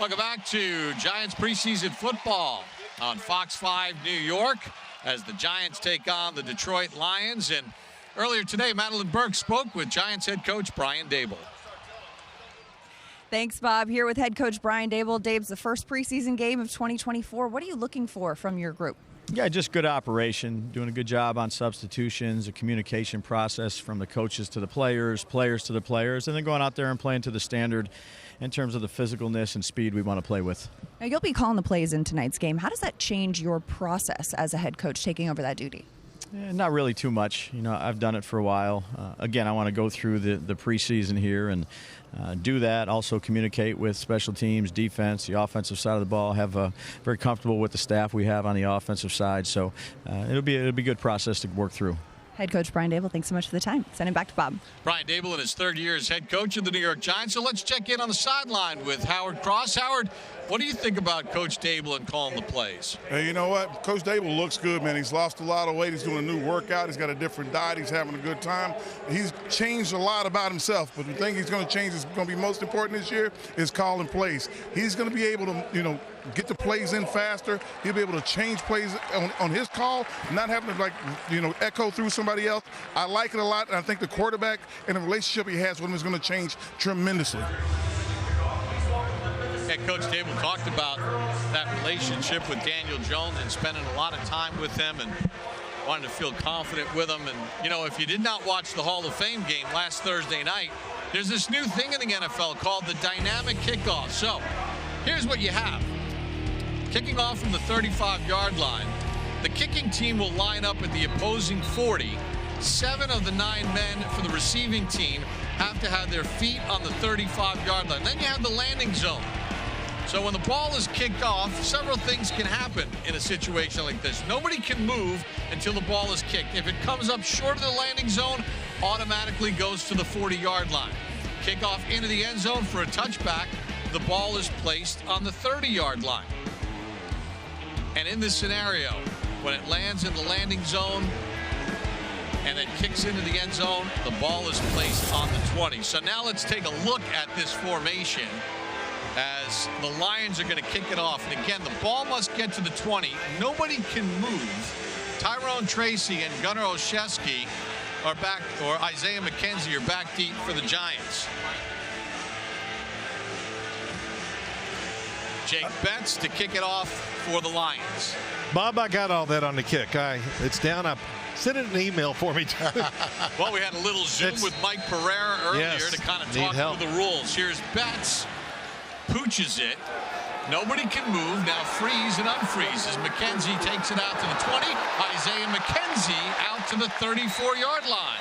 Welcome back to Giants preseason football on Fox 5 New York as the Giants take on the Detroit Lions. And earlier today, Madeline Burke spoke with Giants head coach Brian Daboll. Thanks, Bob. Here with head coach Brian Daboll. Dave's the first preseason game of 2024. What are you looking for from your group? Yeah, just good operation, doing a good job on substitutions, a communication process from the coaches to the players, players to the players, and then going out there and playing to the standard in terms of the physicalness and speed we want to play with. Now, you'll be calling the plays in tonight's game. How does that change your process as a head coach taking over that duty? Not really too much. You know, I've done it for a while. Again, I want to go through the preseason here and do that. Also communicate with special teams, defense, the offensive side of the ball. Have very comfortable with the staff we have on the offensive side. So it'll be a good process to work through. Head coach Brian Daboll, thanks so much for the time. Send it back to Bob. Brian Daboll in his third year as head coach of the New York Giants. So let's check in on the sideline with Howard Cross. Howard, what do you think about Coach Daboll and calling the plays? Hey, you know what? Coach Daboll looks good, man. He's lost a lot of weight. He's doing a new workout. He's got a different diet. He's having a good time. He's changed a lot about himself. But the thing he's going to change is going to be most important this year is calling plays. He's going to be able to, get the plays in faster. He'll be able to change plays on his call, not having to, echo through somebody else. I like it a lot, and I think the quarterback and the relationship he has with him is going to change tremendously. And Coach Daboll talked about that relationship with Daniel Jones and spending a lot of time with him and wanted to feel confident with him. And, if you did not watch the Hall of Fame game last Thursday night, there's this new thing in the NFL called the dynamic kickoff. So here's what you have. Kicking off from the 35-yard line, the kicking team will line up at the opposing 40. 7 of the 9 men for the receiving team have to have their feet on the 35-yard line. Then you have the landing zone. So when the ball is kicked off, several things can happen in a situation like this. Nobody can move until the ball is kicked. If it comes up short of the landing zone, automatically goes to the 40-yard line. Kickoff into the end zone for a touchback, the ball is placed on the 30-yard line. And in this scenario, when it lands in the landing zone and then kicks into the end zone, the ball is placed on the 20. So now let's take a look at this formation as the Lions are going to kick it off. And again, the ball must get to the 20. Nobody can move. Tyrone Tracy and Gunnar Olszewski are back, or Isaiah McKenzie are back deep for the Giants. Jake Betts to kick it off for the Lions. Bob, I got all that on the kick. It's down. I sent it an email for me. Well, we had a little Zoom with Mike Pereira earlier to kind of talk through the rules. Here's Betts, pooches it. Nobody can move. Now freeze and unfreezes. McKenzie takes it out to the 20. Isaiah McKenzie out to the 34-yard line.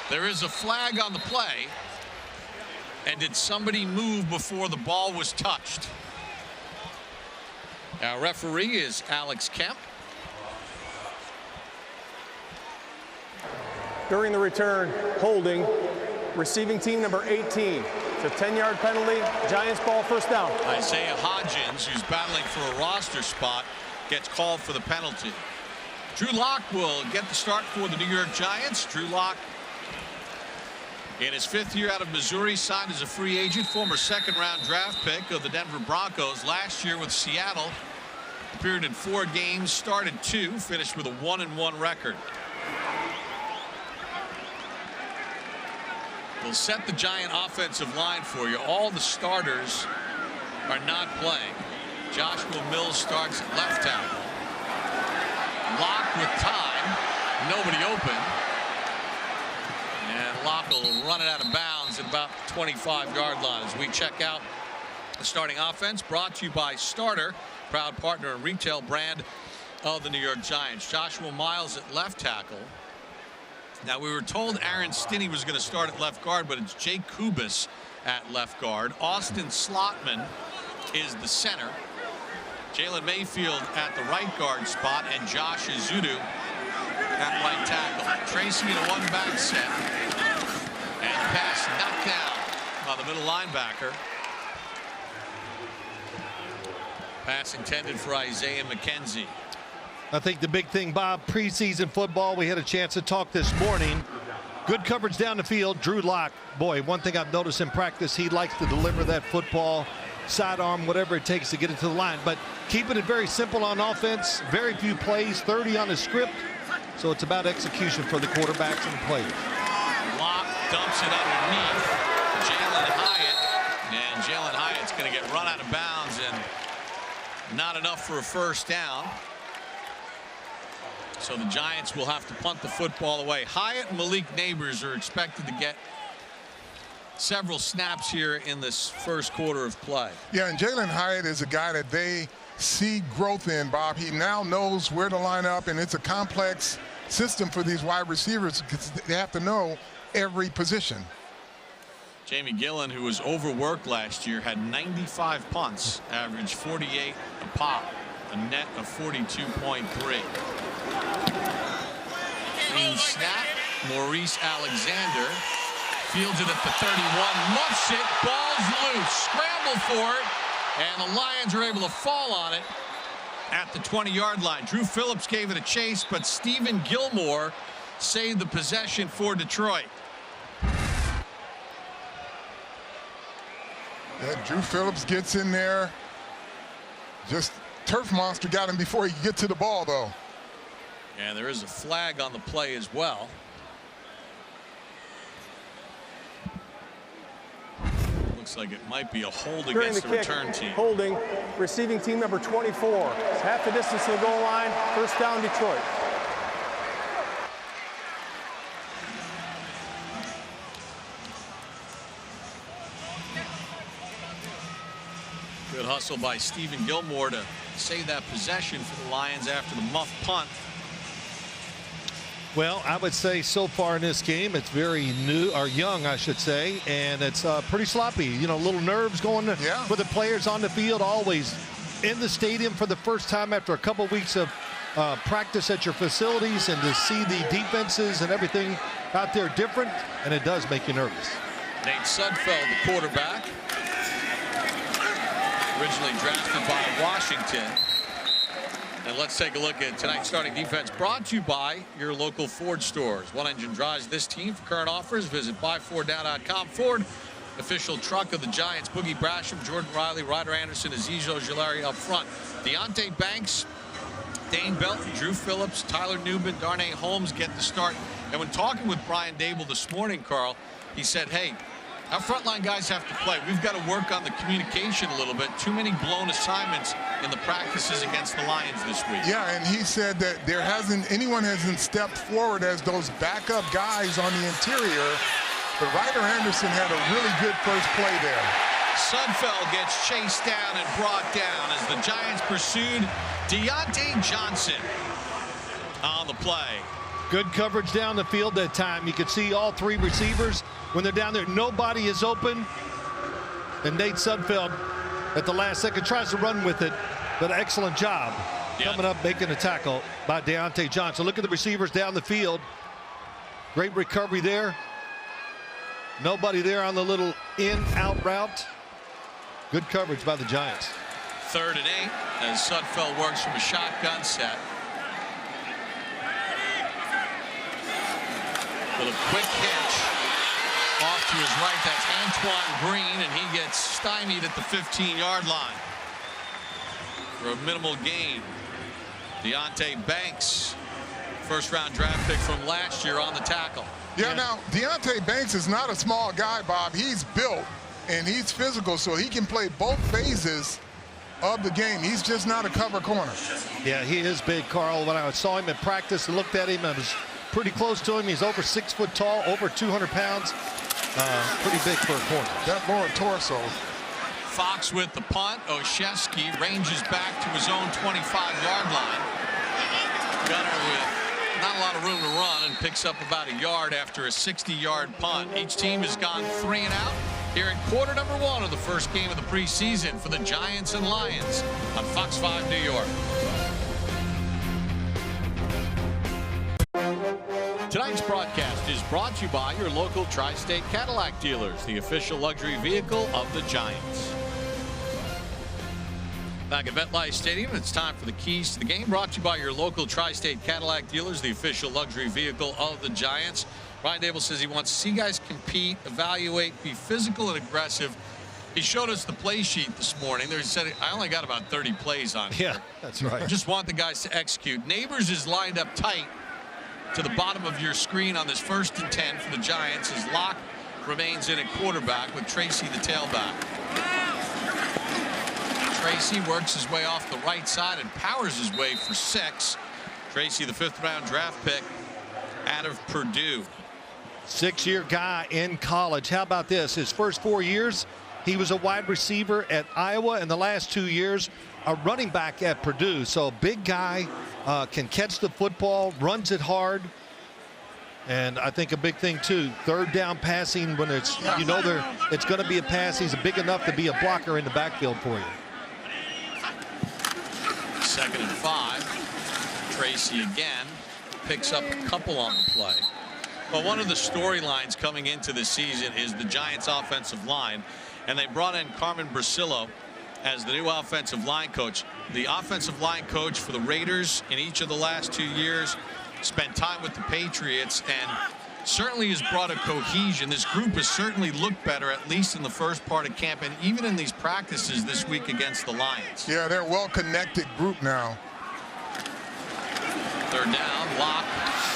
There is a flag on the play. And did somebody move before the ball was touched? Our referee is Alex Kemp. During the return, holding, receiving team number 18. It's a 10-yard penalty. Giants ball, first down. Isaiah Hodgins, who's battling for a roster spot, gets called for the penalty. Drew Lock will get the start for the New York Giants. Drew Lock, in his 5th year out of Missouri, signed as a free agent, former second-round draft pick of the Denver Broncos. Last year with Seattle, appeared in 4 games, started 2, finished with a 1-1 record. We'll set the Giant offensive line for you. All the starters are not playing. Joshua Mills starts at left tackle. Lock with time. Nobody open. And Lock will run it out of bounds at about the 25-yard line as we check out the starting offense, brought to you by Starter, proud partner and retail brand of the New York Giants. Joshua Miles at left tackle. Now, we were told Aaron Stinney was going to start at left guard, but it's Jake Kubas at left guard. Austin Slotman is the center. Jalen Mayfield at the right guard spot, and Josh Ezeudu at right tackle. Tracy in a one-back set. And pass knocked down by the middle linebacker. Pass intended for Isaiah McKenzie. I think the big thing, Bob, preseason football, we had a chance to talk this morning. Good coverage down the field. Drew Lock, boy, one thing I've noticed in practice, he likes to deliver that football sidearm, whatever it takes to get it to the line. But keeping it very simple on offense, very few plays, 30 on the script. So it's about execution for the quarterbacks and the players. Locke dumps it underneath Jalen Hyatt, and Jalen Hyatt's going to get run out of bounds, and not enough for a first down. So the Giants will have to punt the football away. Hyatt and Malik Neighbors are expected to get several snaps here in this first quarter of play. Yeah, and Jalen Hyatt is a guy that they see growth in, Bob. He now knows where to line up, and it's a complex system for these wide receivers because they have to know every position. Jamie Gillen, who was overworked last year, had 95 punts, averaged 48 a pop, a net of 42.3. Clean snap. Maurice Alexander fields it at the 31, muffs it, ball's loose, scramble for it, and the Lions are able to fall on it at the 20-yard line. Drew Phillips gave it a chase, but Stephen Gilmore saved the possession for Detroit. Yeah, Drew Phillips gets in there. Just turf monster got him before he could get to the ball, though. And there is a flag on the play as well. Looks like it might be a hold During against the the kick, return team. holding, receiving team number 24. It's half the distance to the goal line. First down, Detroit. Good hustle by Stephen Gilmore to save that possession for the Lions after the muff punt. Well, I would say so far in this game, it's very new, or young, I should say, and it's pretty sloppy. You know, little nerves going for the players on the field, always in the stadium for the first time after a couple weeks of practice at your facilities, and to see the defenses and everything out there different, and it does make you nervous. Nate Sudfeld, the quarterback, originally drafted by Washington. And let's take a look at tonight's starting defense, brought to you by your local Ford stores. One engine drives this team. For current offers, visit buyfordnow.com. Ford, official truck of the Giants. Boogie Brasham, Jordan Riley, Ryder Anderson, Azeez Ojulari up front. Deonte Banks, Dane Belton, Drew Phillips, Tyler Newman, Darnay Holmes get the start. And when talking with Brian Dable this morning, Carl, he said, hey, our frontline guys have to play. We've got to work on the communication a little bit. Too many blown assignments in the practices against the Lions this week. Yeah, and he said that anyone hasn't stepped forward as those backup guys on the interior. But Ryder Anderson had a really good first play there. Sudfeld gets chased down and brought down as the Giants pursued Deontay Johnson on the play. Good coverage down the field that time. You could see all three receivers when they're down there. Nobody is open. And Nate Sudfeld at the last second tries to run with it, but excellent job coming up, making a tackle by Deontay Johnson. Look at the receivers down the field. Great recovery there. Nobody there on the little in-out route. Good coverage by the Giants. 3rd and 8 as Sudfeld works from a shotgun set. With a quick hitch off to his right, that's Antoine Green, and he gets stymied at the 15-yard line for a minimal gain. Deonte Banks, first-round draft pick from last year, on the tackle. Yeah, now, Deonte Banks is not a small guy, Bob. He's built, and he's physical, so he can play both phases of the game. He's just not a cover corner. Yeah, he is big, Carl. When I saw him in practice and looked at him, I was pretty close to him. He's over 6 foot tall, over 200 pounds. Pretty big for a corner. That lower torso. Fox with the punt. Olszewski ranges back to his own 25-yard line. Gunner with not a lot of room to run and picks up about a yard after a 60-yard punt. Each team has gone 3 and out here in quarter number 1 of the first game of the preseason for the Giants and Lions on Fox 5 New York. Tonight's broadcast is brought to you by your local Tri-State Cadillac dealers, the official luxury vehicle of the Giants. Back at MetLife Stadium, it's time for the keys to the game, brought to you by your local Tri-State Cadillac dealers, the official luxury vehicle of the Giants. Brian Dable says he wants to see guys compete, evaluate, be physical and aggressive, He showed us the play sheet this morning. There he said, I only got about 30 plays on here. Yeah, that's right. I just want the guys to execute. Neighbors is lined up tight to the bottom of your screen on this 1st and 10 for the Giants as Locke remains in at quarterback with Tracy the tailback. Tracy works his way off the right side and powers his way for 6. Tracy, the 5th-round draft pick out of Purdue. 6-year guy in college. How about this? His first 4 years, he was a wide receiver at Iowa, and the last 2 years, a running back at Purdue. So a big guy, can catch the football, runs it hard. And I think a big thing, too, 3rd down passing when it's, it's going to be a pass. He's big enough to be a blocker in the backfield for you. 2nd and 5. Tracy again picks up a couple on the play. Well, one of the storylines coming into the season is the Giants offensive line, and they brought in Carmen Brasillo as the new offensive line coach. The offensive line coach for the Raiders in each of the last 2 years spent time with the Patriots and certainly has brought a cohesion. This group has certainly looked better, at least in the first part of camp and even in these practices this week against the Lions. Yeah, they're a well-connected group now. 3rd down, Locke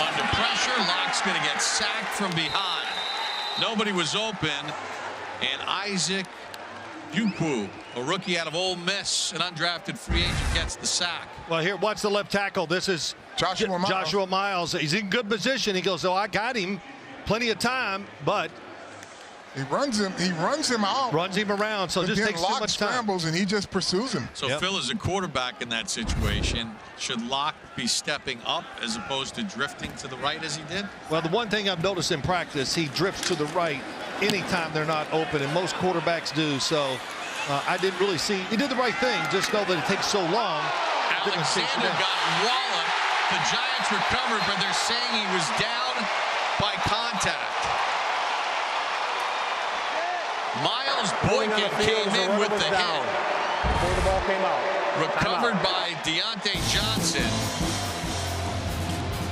under pressure. Locke's going to get sacked from behind. Nobody was open, and Isaac Ukwu, a rookie out of Ole Miss, an undrafted free agent, gets the sack. Well, here, watch the left tackle. This is Joshua Miles. He's in good position. He goes, I got him. Plenty of time, but he runs him out. Runs him around, so just takes too much time. Scrambles, and he just pursues him. So Phil is a quarterback in that situation. Should Locke be stepping up as opposed to drifting to the right as he did? Well, the one thing I've noticed in practice, he drifts to the right anytime they're not open, and most quarterbacks do. So I didn't really see. He did the right thing. Just know that it takes so long. Alexander got walloped. The Giants recovered, but they're saying he was down by contact. Miles Boykin came in with the hit. Before the ball came out. Recovered by Deontay Johnson.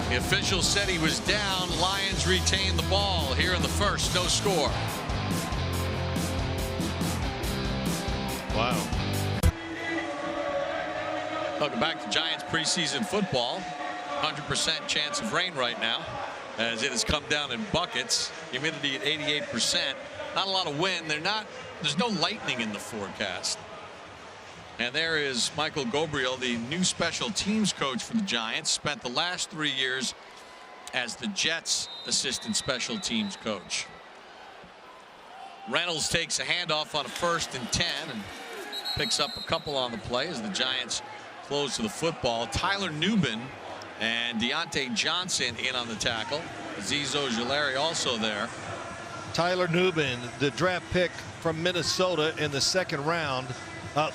The official said he was down. Lions retain the ball here in the 1st. No score. Wow. Welcome back to Giants preseason football. 100% chance of rain right now as it has come down in buckets. Humidity at 88%. Not a lot of wind. There's no lightning in the forecast. And there is Michael Gabriel, the new special teams coach for the Giants. Spent the last 3 years as the Jets assistant special teams coach. Reynolds takes a handoff on a 1st and 10 and picks up a couple on the play as the Giants close to the football. Tyler Nubin and Deontay Johnson in on the tackle. Azeez Ojulari also there. Tyler Nubin, the draft pick from Minnesota in the 2nd round.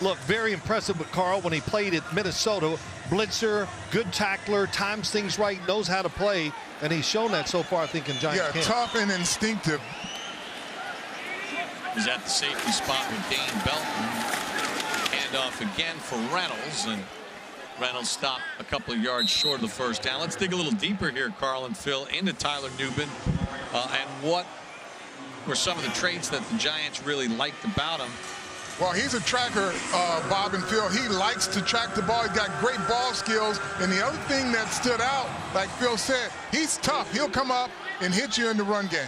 Look, very impressive with Carl when he played at Minnesota. Blitzer, good tackler, times things right, knows how to play, and he's shown that so far, I think, in Giants camp. Tough and instinctive. He's at the safety spot with Dane Belton. Handoff again for Reynolds, and Reynolds stopped a couple of yards short of the 1st down. Let's dig a little deeper here, Carl and Phil, into Tyler Nubin and what were some of the traits that the Giants really liked about him. Well, he's a tracker, Bob and Phil. He likes to track the ball. He's got great ball skills. And the other thing that stood out, like Phil said, he's tough. He'll come up and hit you in the run game.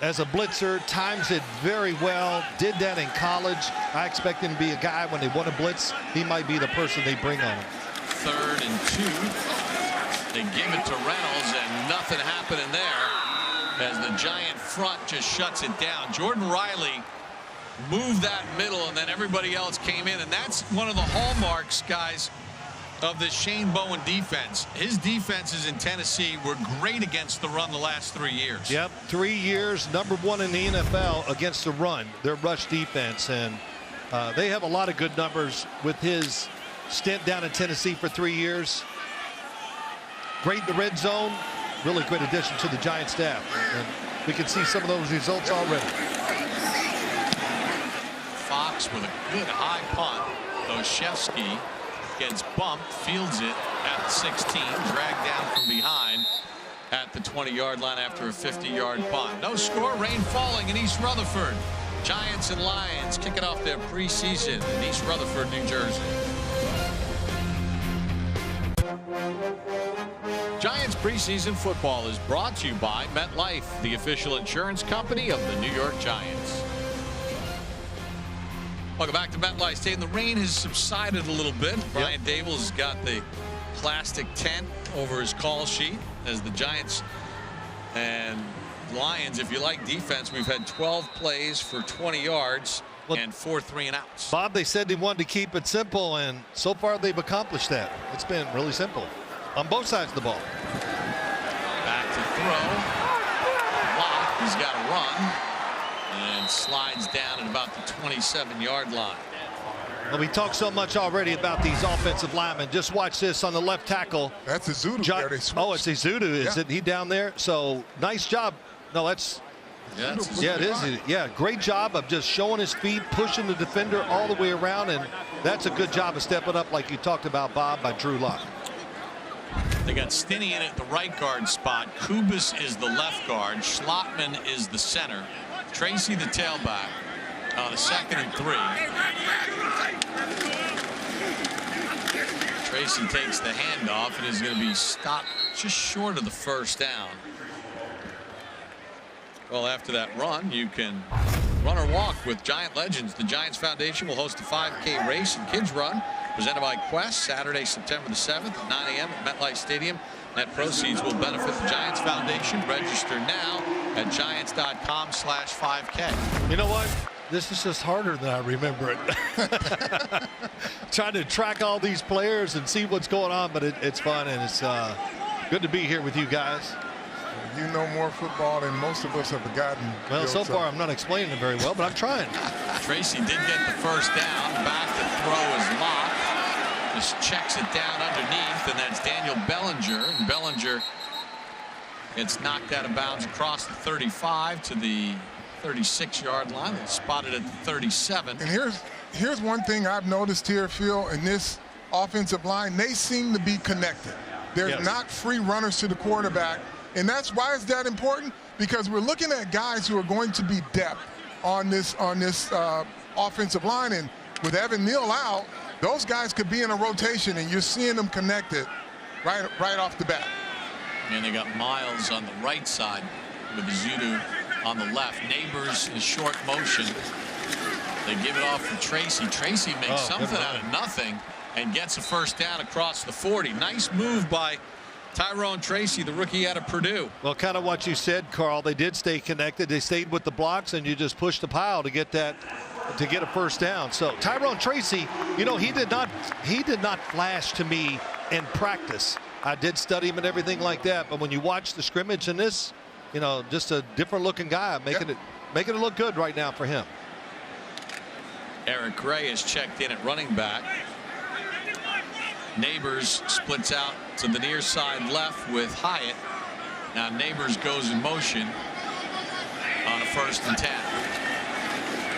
As a blitzer, times it very well. Did that in college. I expect him to be a guy when they want to blitz. He might be the person they bring on him. 3rd and 2. They give it to Reynolds, and nothing happening there as the Giant front just shuts it down. Jordan Riley moved that middle, and then everybody else came in, and that's one of the hallmarks, guys, of the Shane Bowen defense. His defenses in Tennessee were great against the run the last 3 years. Yep, 3 years, #1 in the NFL against the run, their rush defense, and they have a lot of good numbers with his stint down in Tennessee for 3 years. Great in the red zone, really great addition to the Giant staff, and we can see some of those results already. Fox with a good high punt. Oshevsky gets bumped, fields it at the 16, dragged down from behind at the 20-yard line after a 50-yard punt. No score, rain falling in East Rutherford. Giants and Lions kicking off their preseason in East Rutherford, New Jersey. Giants preseason football is brought to you by MetLife, the official insurance company of the New York Giants. Welcome back to MetLife Stadium. The rain has subsided a little bit. Brian Daboll has got the plastic tent over his call sheet as the Giants and Lions, if you like defense, we've had 12 plays for 20 yards and 4 3-and-outs. Bob, they said they wanted to keep it simple, and so far they've accomplished that. It's been really simple on both sides of the ball. Back to throw. Locke, he's got to run and slides down at about the 27-yard line. Well, we talked so much already about these offensive linemen. Just watch this on the left tackle. That's Ezeudu. Oh, it's Ezeudu. Is it he down there? So nice job. No, that's it is. Yeah, great job of just showing his feet, pushing the defender all the way around, and that's a good job of stepping up, like you talked about, Bob, by Drew Lock. They got Stinney in at the right guard spot. Kubas is the left guard. Schlottman is the center. Tracy the tailback on a 2nd and 3. Tracy takes the handoff and is going to be stopped just short of the first down. Well, after that run, you can run or walk with Giant Legends. The Giants Foundation will host a 5K race and kids run presented by Quest Saturday, September the 7th at 9 a.m. at MetLife Stadium. Net proceeds will benefit the Giants Foundation. Register now at giants.com/5K. You know what? This is just harder than I remember it. Trying to track all these players and see what's going on, but it's fun, and it's good to be here with you guys. You know more football than most of us have forgotten. Well, so far I'm not explaining it very well, but I'm trying. Tracy did get the first down. Back to throw is Locke. Just checks it down underneath, and that's Daniel Bellinger. And Bellinger gets knocked out of bounds across the 35 to the 36-yard line. It's spotted at the 37. And here's one thing I've noticed here, Phil, in this offensive line. They seem to be connected. There's not free runners to the quarterback. And that's why is that important? Because we're looking at guys who are going to be depth on this offensive line. And with Evan Neal out, those guys could be in a rotation, and you're seeing them connected right off the bat. And they got Miles on the right side with Ezeudu on the left. Neighbors in short motion. They give it off for Tracy. Tracy makes something out of nothing and gets a first down across the 40. Nice move by Tyrone Tracy, the rookie out of Purdue. Well, kind of what you said, Carl. They did stay connected. They stayed with the blocks, and you just pushed the pile to get a first down. So Tyrone Tracy, you know, he did not flash to me in practice. I did study him and everything like that, but when you watch the scrimmage in this, you know, just a different looking guy, making it look good right now for him. Eric Gray is checked in at running back. Neighbors splits out to the near side left with Hyatt. Now Neighbors goes in motion on a 1st and 10.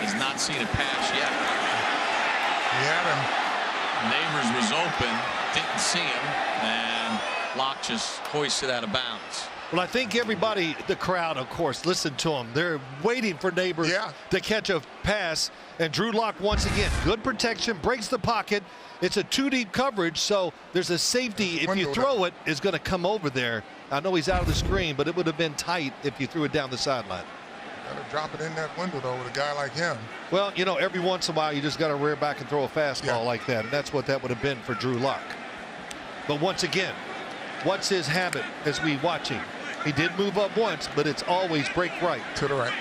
Has not seen a pass yet. He had him. Neighbors was open, didn't see him, and Locke just hoisted out of bounds. Well, I think everybody, the crowd, of course, listened to him. They're waiting for Neighbors to catch a pass. And Drew Lock, once again, good protection, breaks the pocket. It's a 2-deep coverage, so there's a safety. If you throw it, it's going to come over there. I know he's out of the screen, but it would have been tight if you threw it down the sideline. Got to drop it in that window, though, with a guy like him. Well, you know, every once in a while, you just got to rear back and throw a fastball like that, and that's what that would have been for Drew Lock. But once again, what's his habit as we watch him? He did move up once, but it's always break right. To the right.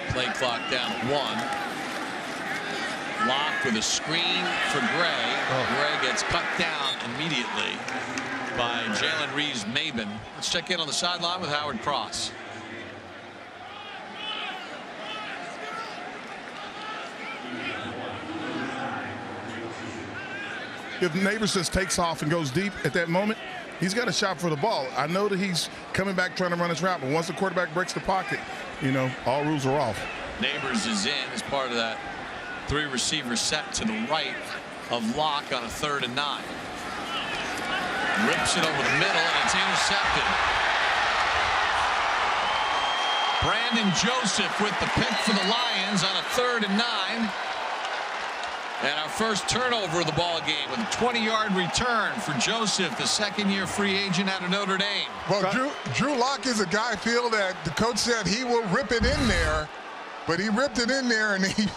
Play clock down at 1. Locke with a screen for Gray. Gray gets cut down immediately by Jalen Reeves-Maben. Let's check in on the sideline with Howard Cross. If Neighbors just takes off and goes deep at that moment, he's got a shot for the ball. I know that he's coming back trying to run his route, but once the quarterback breaks the pocket, you know, all rules are off. Neighbors is in as part of that 3-receiver set to the right of Locke on a 3rd and 9. Rips it over the middle, and it's intercepted. Brandon Joseph with the pick for the Lions on a 3rd and 9. And our first turnover of the ball game with a 20-yard return for Joseph, the second-year free agent out of Notre Dame. Well, Drew Lock is a guy, Phil, that the coach said he will rip it in there, but he ripped it in there and he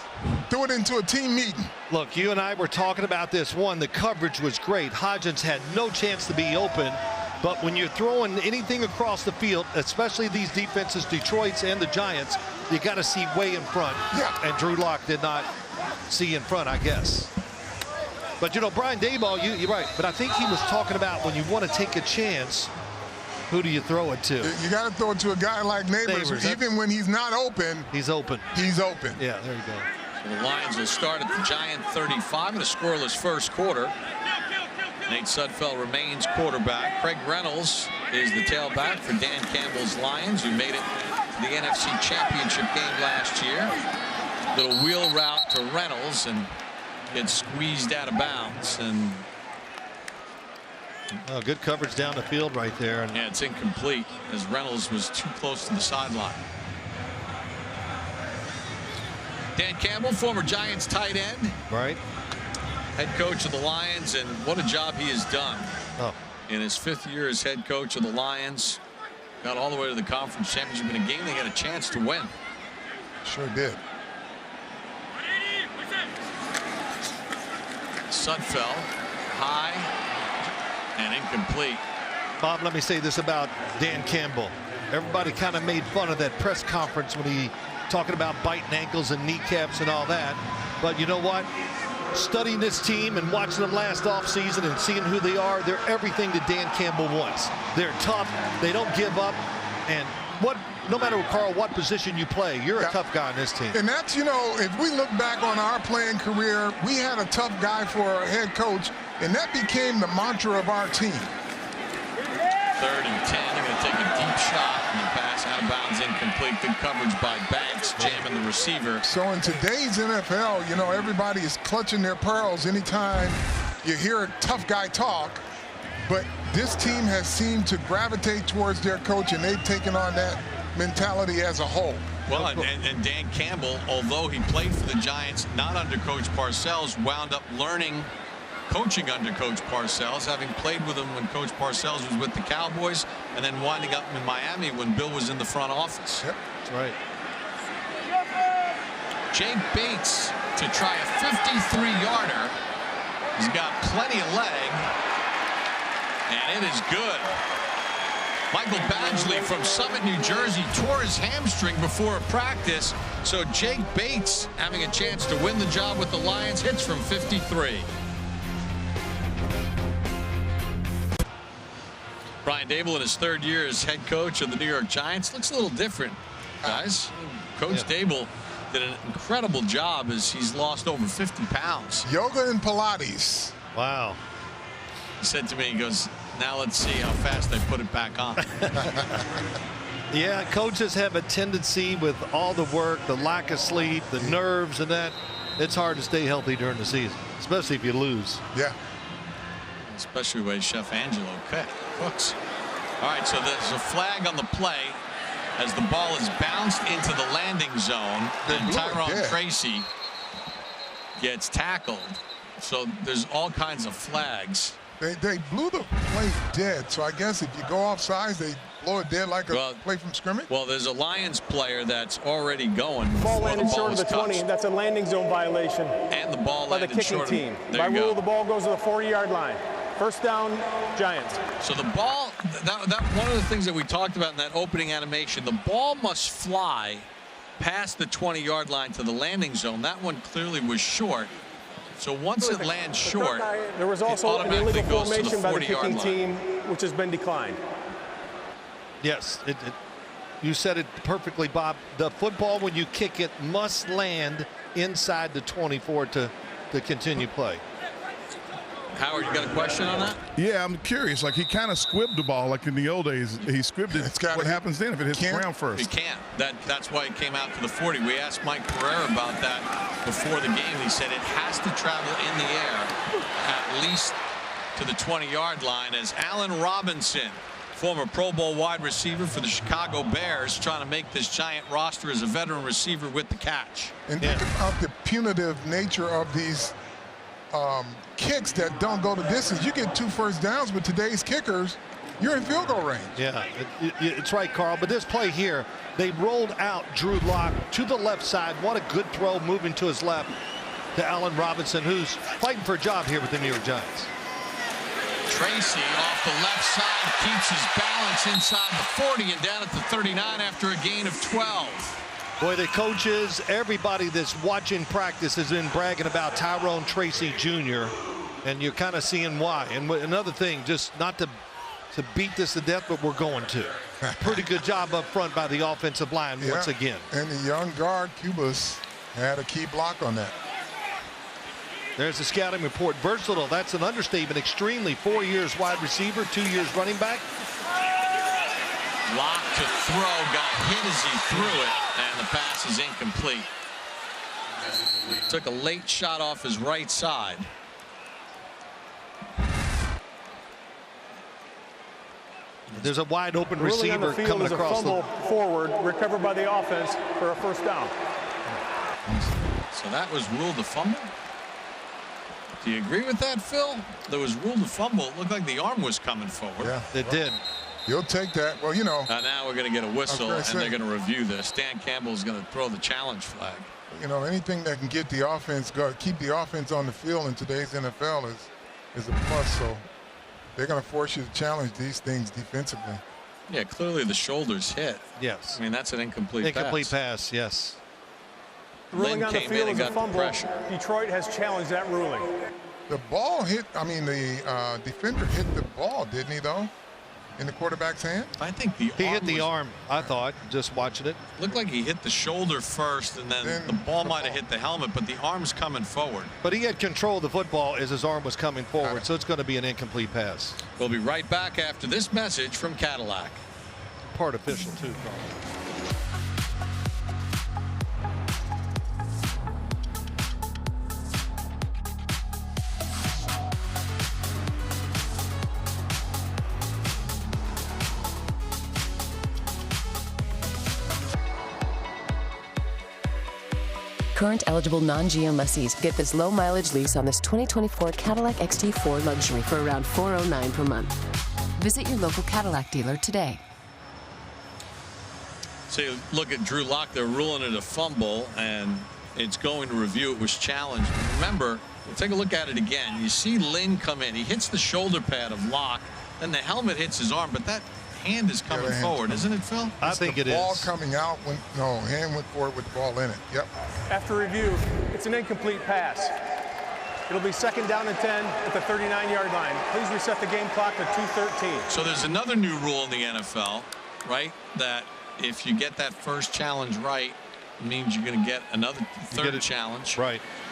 threw it into a team meeting. Look, you and I were talking about this. One, the coverage was great. Hodgins had no chance to be open. But when you're throwing anything across the field, especially these defenses, Detroit's and the Giants, you got to see way in front. Yeah. And Drew Lock did not see in front, I guess. But, you know, Brian Daboll, you're right. But I think he was talking about when you want to take a chance, who do you throw it to? You got to throw it to a guy like Neighbors. Even when he's not open. He's open. He's open. Yeah, there you go. So the Lions will start at the Giant 35 in a scoreless first quarter. Nate Sudfeld remains quarterback. Craig Reynolds is the tailback for Dan Campbell's Lions, who made it to the NFC Championship game last year. Little wheel route to Reynolds and gets squeezed out of bounds. And oh, good coverage down the field right there. And yeah, it's incomplete as Reynolds was too close to the sideline. Dan Campbell, former Giants tight end. right. Head coach of the Lions, and what a job he has done. Oh. In his 5th year as head coach of the Lions. Got all the way to the conference championship in a game they had a chance to win. Sure did. Sudfeld, high and incomplete. Bob, let me say this about Dan Campbell. Everybody kind of made fun of that press conference when he talking about biting ankles and kneecaps and all that. But you know what? Studying this team and watching them last offseason and seeing who they are, they're everything that Dan Campbell wants. They're tough. They don't give up. And no matter, Carl, what position you play, you're a tough guy on this team. And that's, you know, if we look back on our playing career, we had a tough guy for our head coach, and that became the mantra of our team. 3rd and 10. They're going to take a deep shot, and the pass out of bounds, incomplete. Good coverage by Banks, jamming the receiver. So in today's NFL, you know, everybody is clutching their pearls anytime you hear a tough guy talk. But this team has seemed to gravitate towards their coach, and they've taken on that mentality as a whole. Well, and Dan Campbell, although he played for the Giants, not under Coach Parcells, wound up learning coaching under Coach Parcells, having played with him when Coach Parcells was with the Cowboys, and then winding up in Miami when Bill was in the front office. Yep. That's right. Jake Bates to try a 53-yarder. He's got plenty of leg, and it is good. Michael Badgley from Summit, New Jersey, tore his hamstring before a practice, so Jake Bates having a chance to win the job with the Lions. Hits from 53. Brian Daboll in his 3rd year as head coach of the New York Giants. Looks a little different, guys. Coach Daboll did an incredible job as he's lost over 50 pounds. Yoga and Pilates. Wow. He said to me, he goes, now let's see how fast I put it back on. Yeah, coaches have a tendency with all the work, the lack of sleep, the nerves and that. It's hard to stay healthy during the season, especially if you lose. Yeah. Especially with Chef Angelo cooks. All right, so there's a flag on the play as the ball is bounced into the landing zone, and Tyrone Tracy gets tackled. So there's all kinds of flags. They blew the play dead, so I guess if you go off sides, they blow it dead like a play from scrimmage. Well, there's a Lions player that's already going. Ball landed short of the 20. That's a landing zone violation. And the ball by the landed kicking short. team. There By you rule, go. the ball goes to the 40-yard line. First down, Giants. So the ball, that one of the things that we talked about in that opening animation, the ball must fly past the 20-yard line to the landing zone. That one clearly was short. So once it lands short, there was also an illegal formation by the kicking team, which has been declined. Yes, you said it perfectly, Bob. The football, when you kick it, must land inside the 24 to continue play. Howard, you got a question on that? Yeah, I'm curious. Like, he kind of squibbed the ball like in the old days. He squibbed it. What happens then if it hits the ground first? It can't. That's why it came out to the 40. We asked Mike Pereira about that before the game. He said it has to travel in the air at least to the 20-yard line as Allen Robinson former Pro Bowl wide receiver for the Chicago Bears, trying to make this Giant roster as a veteran receiver with the catch. And think about the punitive nature of these kicks that don't go the distance. You get 2 first downs with today's kickers, you're in field goal range. Yeah, it's right, Carl. But this play here, they rolled out Drew Lock to the left side. What a good throw moving to his left to Allen Robinson, who's fighting for a job here with the New York Giants. Tracy off the left side keeps his balance inside the 40 and down at the 39 after a gain of 12. Boy, the coaches, everybody that's watching practice has been bragging about Tyrone Tracy Jr., and you're kind of seeing why. And another thing, just not to beat this to death, but we're going to. Pretty good job up front by the offensive line once again. And the young guard, Cubas, had a key block on that. There's the scouting report. Versatile, that's an understatement. Extremely. 4 years wide receiver, 2 years running back. Lock to throw, got hit as he threw it, and the pass is incomplete. Took a late shot off his right side. There's a wide open receiver coming across the forward, recovered by the offense for a first down. So that was ruled a fumble. Do you agree with that, Phil? There was ruled a fumble. It looked like the arm was coming forward. Yeah, it did. You'll take that. Well, you know. Now we're going to get a whistle, and they're going to review this. Dan Campbell is going to throw the challenge flag. You know, anything that can get the offense, keep the offense on the field in today's NFL is a plus. So they're going to force you to challenge these things defensively. Yeah, clearly the shoulders hit. Yes. I mean, that's an incomplete pass, yes. The ruling on the field is a fumble. Pressure. Detroit has challenged that ruling. The ball hit, the defender hit the ball, didn't he, though? In the quarterback's hand? I think he hit the arm, I thought, just watching it. Looked like he hit the shoulder first, and then the ball might have hit the helmet, but the arm's coming forward. But he had control of the football as his arm was coming forward, so it's going to be an incomplete pass. We'll be right back after this message from Cadillac. Part official, too, Carl. Current eligible non-GM lessees get this low mileage lease on this 2024 Cadillac XT4 Luxury for around $409 per month. Visit your local Cadillac dealer today. So you look at Drew Lock, they're ruling it a fumble, and it's going to review. It was challenged. Remember, take a look at it again. You see Lynn come in. He hits the shoulder pad of Lock, then the helmet hits his arm, but that hand is coming forward, isn't it, Phil? I think it is. The ball coming out, hand went forward with the ball in it. Yep. After review, it's an incomplete pass. It'll be 2nd down and 10 at the 39-yard line. Please reset the game clock to 2:13. So there's another new rule in the NFL, right? That if you get that first challenge right, it means you're going to get another third challenge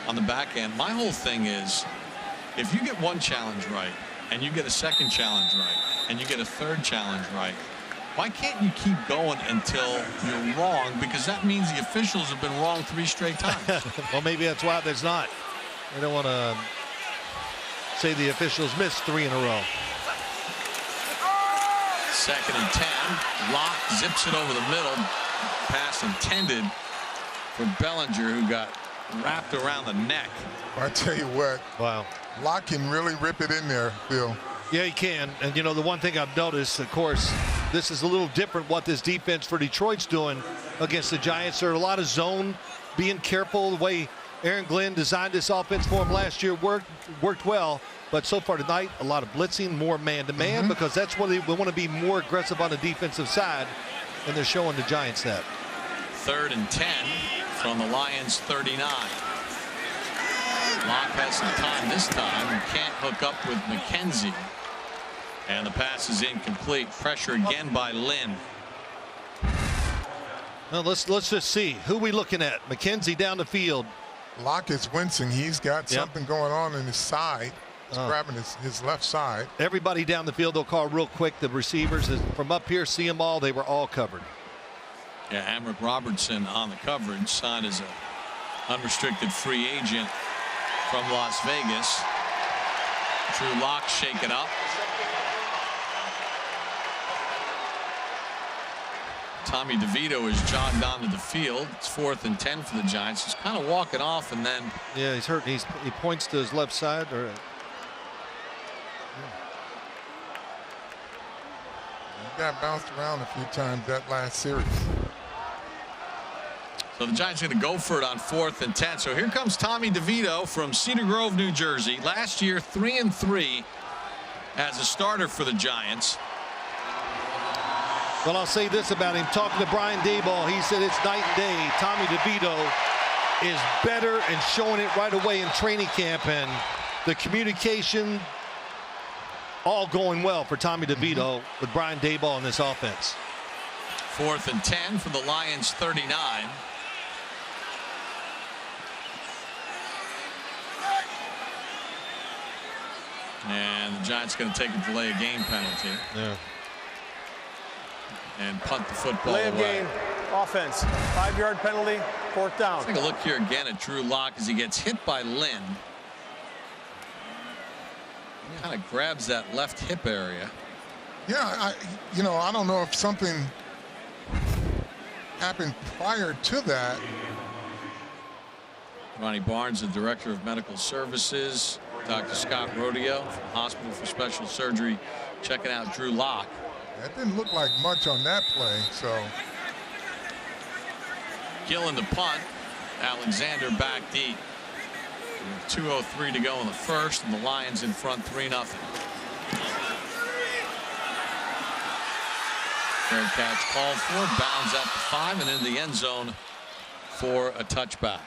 on the back end. My whole thing is, if you get one challenge right, and you get a second challenge right, and you get a third challenge right, why can't you keep going until you're wrong? Because that means the officials have been wrong 3 straight times. Well, maybe that's why there's not. They don't want to say the officials missed 3 in a row. 2nd and 10. Lock zips it over the middle. Pass intended for Bellinger, who got wrapped around the neck. I tell you what. Wow. Lock can really rip it in there, Phil. Yeah, he can. And, you know, the one thing I've noticed, of course, this is a little different what this defense for Detroit's doing against the Giants. There are a lot of zone, being careful. The way Aaron Glenn designed this offense for him last year worked well. But so far tonight, a lot of blitzing, more man-to-man, because that's what we want to be more aggressive on the defensive side, and they're showing the Giants that. 3rd and 10 from the Lions 39. Lock has some time this time and can't hook up with McKenzie. And the pass is incomplete. Pressure again by Lynn. Now let's just see. Who are we looking at? McKenzie down the field. Lock is wincing. He's got something going on in his side. He's grabbing his left side. Everybody down the field, they'll call real quick. The receivers from up here, see them all. They were all covered. Yeah, Amrick Robertson on the coverage, signed as an unrestricted free agent from Las Vegas. Drew Lock shake it up. Tommy DeVito is jogged onto the field. It's 4th and 10 for the Giants. He's kind of walking off, and then he's hurt. He points to his left side. He got bounced around a few times that last series. So the Giants are going to go for it on 4th and 10. So here comes Tommy DeVito from Cedar Grove, New Jersey. Last year, 3-3 as a starter for the Giants. Well, I'll say this about him. Talking to Brian Daboll, he said it's night and day. Tommy DeVito is better and showing it right away in training camp, and the communication all going well for Tommy DeVito with Brian Daboll in this offense. 4th and 10 for the Lions 39. And the Giants going to take a delay of game penalty. Yeah. And punt the football Delay of away. game, offense, 5-yard penalty, 4th down. Take a look here again at Drew Lock as he gets hit by Lynn. Kind of grabs that left hip area. Yeah, I don't know if something happened prior to that. Ronnie Barnes, the director of medical services. Dr. Scott Rodeo from Hospital for Special Surgery, checking out Drew Lock. That didn't look like much on that play, so. Gillen to punt. Alexander back deep. 2:03 to go in the first, and the Lions in front 3-0. Fair catch called for, bounds out to 5 and in the end zone for a touchback.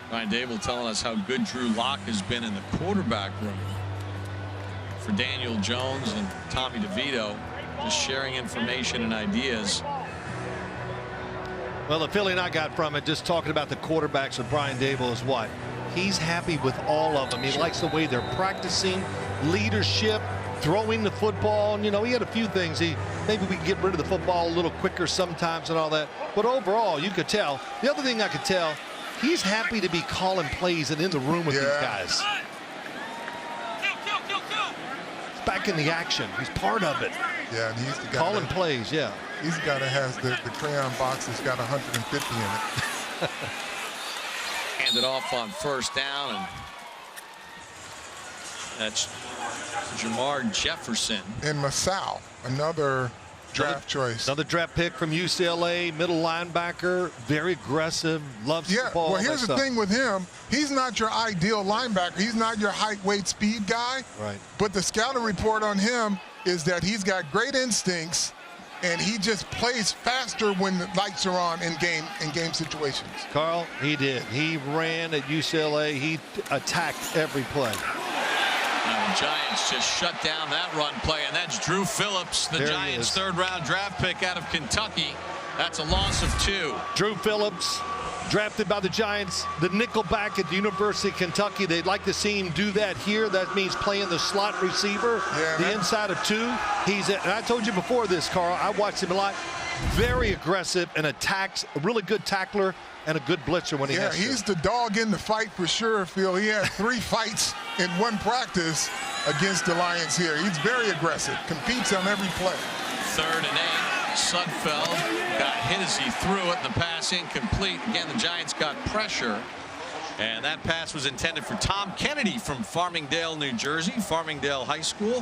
Brian Daboll telling us how good Drew Lock has been in the quarterback room for Daniel Jones and Tommy DeVito, just sharing information and ideas. Well, the feeling I got from it, just talking about the quarterbacks with Brian Daboll, is what? He's happy with all of them. He likes the way they're practicing, leadership, throwing the football. And, he had a few things. Maybe we can get rid of the football a little quicker sometimes and all that. But overall, you could tell. The other thing I could tell, he's happy to be calling plays and in the room with these guys. He's back in the action. He's part of it. Yeah, and he's the guy calling plays. Yeah, he's the guy that has the crayon box that's got 150 in it. Handed off on 1st down, and that's Jamar Jefferson. And Masao, another draft choice. Another draft pick from UCLA, middle linebacker, very aggressive, loves the ball. Well, here's the thing with him. He's not your ideal linebacker. He's not your height, weight, speed guy. Right. But the scouting report on him is that he's got great instincts, and he just plays faster when the lights are on in game situations. Carl, he did. He ran at UCLA. He attacked every play. Now the Giants just shut down that run play, and that's Drew Phillips, the Giants' 3rd-round draft pick out of Kentucky. That's a loss of 2. Drew Phillips, drafted by the Giants, the nickelback at the University of Kentucky. They'd like to see him do that here. That means playing the slot receiver, the inside of 2. And I told you before this, Carl, I watched him a lot. Very aggressive and attacks, a really good tackler and a good blitzer when he has to. Yeah, he's the dog in the fight for sure, Phil. He had 3 fights in one practice against the Lions here. He's very aggressive, competes on every play. 3rd and 8. Sudfeld got hit as he threw it, and the pass incomplete. Again, the Giants got pressure, and that pass was intended for Tom Kennedy from Farmingdale, New Jersey, Farmingdale High School,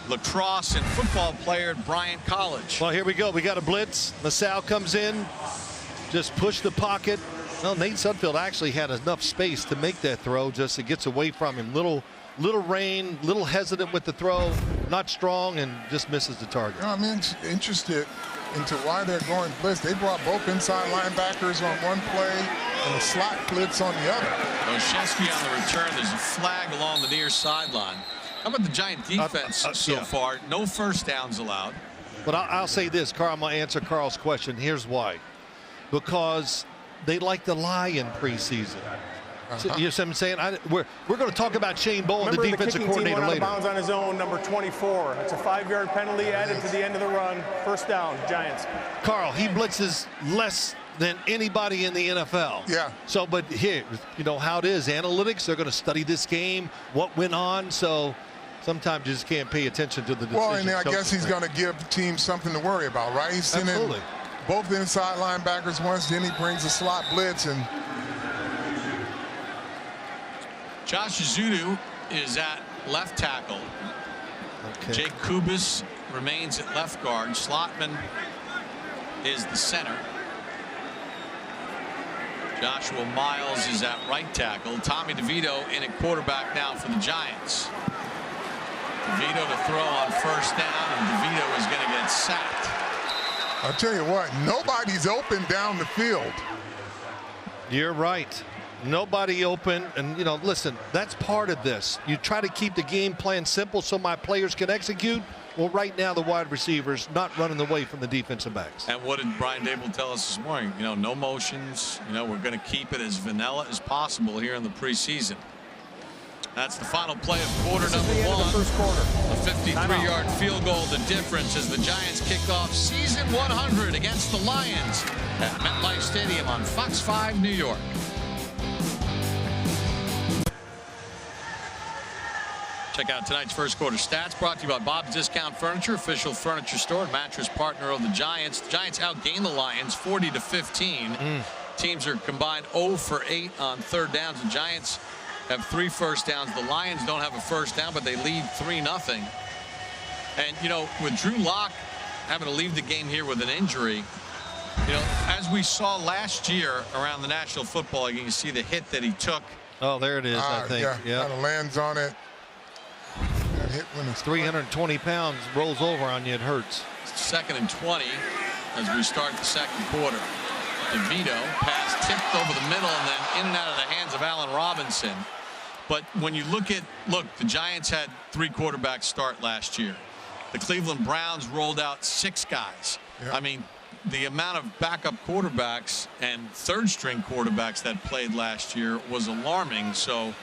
lacrosse and football player at Bryant College. Well, here we go. We got a blitz. Masao comes in, just push the pocket. Well, Nate Sudfeld actually had enough space to make that throw, just it gets away from him. Little rain, little hesitant with the throw, not strong, and just misses the target. I'm interested into why they're going blitz. They brought both inside linebackers on one play and a slot blitz on the other. Oshesky on the return. There's a flag along the near sideline. How about the Giant defense so far? No 1st downs allowed. But I'll say this, Carl. I'm going to answer Carl's question. Here's why. Because they like to lie in preseason. So, you know what I'm saying? We're going to talk about Shane Bowen, the defensive coordinator, later. later. Bounds on his own, number 24. That's a 5-yard penalty added to the end of the run. 1st down, Giants. Carl, he blitzes less than anybody in the NFL. Yeah. So, but here, you know how it is. Analytics, they're going to study this game, what went on. So sometimes you just can't pay attention to the decision. Well, and I guess he's going to give teams something to worry about, right? He's sending both the inside linebackers once, then he brings a slot blitz. And Josh Ezeudu is at left tackle. Okay. Jake Kubis remains at left guard. Slotman is the center. Joshua Miles is at right tackle. Tommy DeVito in at quarterback now for the Giants. DeVito to throw on first down, and DeVito is going to get sacked. I'll tell you what, nobody's open down the field. You're right. Nobody open. And, you know, listen, that's part of this. You try to keep the game plan simple so my players can execute. Well, right now, the wide receivers not running away from the defensive backs. And what did Brian Dable tell us this morning? You know, no motions. You know, we're going to keep it as vanilla as possible here in the preseason. That's the final play of quarter number one. A 53-yard field goal, the difference as the Giants kick off season 100 against the Lions at MetLife Stadium on Fox 5 New York. Check out tonight's first quarter stats brought to you by Bob's Discount Furniture, official furniture store and mattress partner of the Giants. The Giants outgained the Lions 40-15. Teams are combined 0 for 8 on third downs. The Giants have 3 first downs. The Lions don't have a first down, but they lead 3-0. And, you know, with Drew Lock having to leave the game here with an injury, you know, as we saw last year around the National Football League, you see the hit that he took. Oh, there it is, I think. Yeah, kind of lands on it. That hit when it's 320 pounds rolls over on you, it hurts. 2nd and 20 as we start the second quarter. DeVito pass tipped over the middle and then in and out of the hands of Allen Robinson. But when you look, the Giants had 3 quarterbacks start last year. The Cleveland Browns rolled out 6 guys. Yep. I mean, the amount of backup quarterbacks and third-string quarterbacks that played last year was alarming. So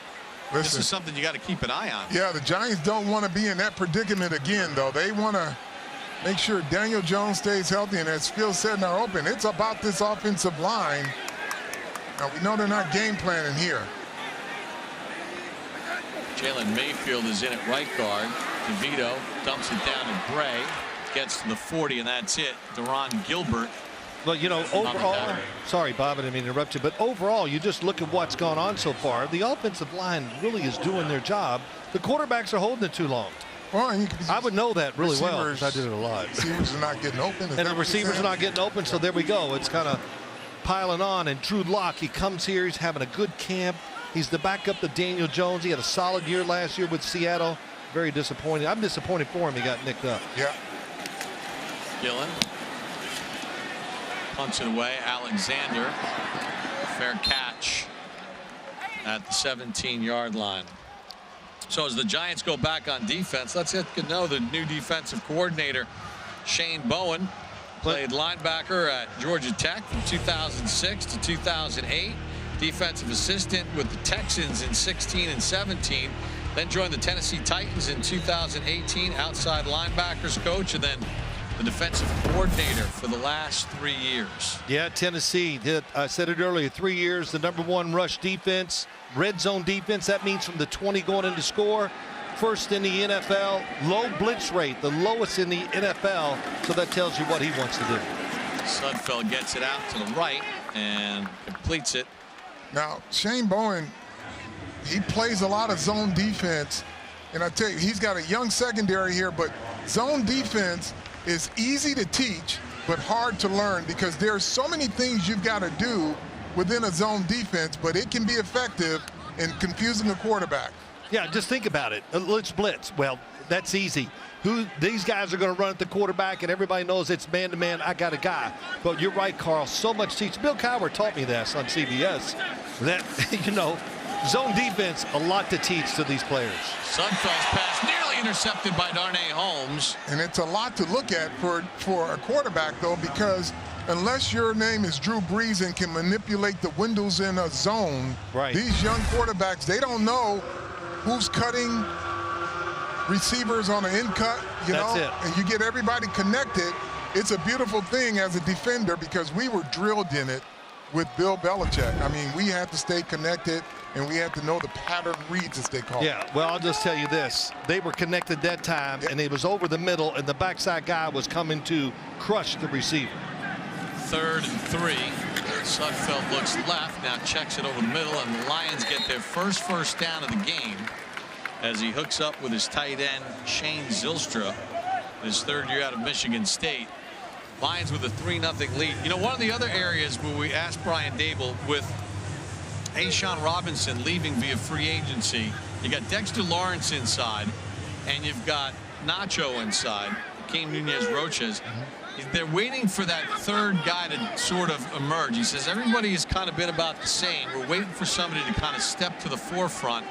this is something you got to keep an eye on. Yeah, the Giants don't want to be in that predicament again, though. They want to make sure Daniel Jones stays healthy, and as Phil said, are open. It's about this offensive line. Now, we know they're not game planning here. Jalen Mayfield is in at right guard. DeVito dumps it down to Bray. Gets to the 40, and that's it. Deron Gilbert. Well, you know, overall, sorry, Bob, I didn't mean to interrupt you, but overall, you just look at what's gone on so far. The offensive line really is doing their job. The quarterbacks are holding it too long. Well, I would know that really well because I did it a lot. Receivers are not getting open. And the receivers are not getting open, so there we go. It's kind of piling on. And Drew Lock, he comes here. He's having a good camp. He's the backup to Daniel Jones. He had a solid year last year with Seattle. Very disappointed. I'm disappointed for him. He got nicked up. Yeah. Gillen punts it away. Alexander, fair catch at the 17-yard line. So as the Giants go back on defense, let's get to know the new defensive coordinator, Shane Bowen. Played linebacker at Georgia Tech from 2006 to 2008. Defensive assistant with the Texans in 16 and 17. Then joined the Tennessee Titans in 2018. Outside linebackers coach, and then the defensive coordinator for the last 3 years. Yeah, Tennessee. I said it earlier, 3 years, the #1 rush defense, red zone defense. That means from the 20 going into score. First in the NFL, low blitz rate, the lowest in the NFL. So that tells you what he wants to do. Sudfeld gets it out to the right and completes it. Now, Shane Bowen, he plays a lot of zone defense. And I tell you, he's got a young secondary here, but zone defense is easy to teach, but hard to learn because there are so many things you've got to do within a zone defense, but it can be effective in confusing a quarterback. Yeah, just think about it. Let's blitz. Well, that's easy. These guys are going to run at the quarterback, and everybody knows it's man-to-man. I got a guy. But you're right, Carl. So much teach. Bill Cowher taught me this on CBS. That, you know, zone defense, a lot to teach to these players. Sudfeld's pass nearly intercepted by Darnay Holmes. And it's a lot to look at for a quarterback, though, because unless your name is Drew Brees and can manipulate the windows in a zone, right, these young quarterbacks, they don't know who's cutting receivers on an in cut, and you get everybody connected. It's a beautiful thing as a defender because we were drilled in it with Bill Belichick. I mean, we had to stay connected. and we had to know the pattern reads, as they call it. Yeah, well, I'll just tell you this. They were connected that time, and it was over the middle, and the backside guy was coming to crush the receiver. 3rd and 3. Sudfeld looks left, now checks it over the middle, and the Lions get their first down of the game as he hooks up with his tight end, Shane Zylstra, his 3rd year out of Michigan State. Lions with a 3-0 lead. You know, one of the other areas where we asked Brian Dable, with A'Shawn Robinson leaving via free agency, you got Dexter Lawrence inside, and you've got Nacho inside, Hakeem Nunez-Roches. They're waiting for that 3rd guy to sort of emerge. He says everybody has kind of been about the same. We're waiting for somebody to kind of step to the forefront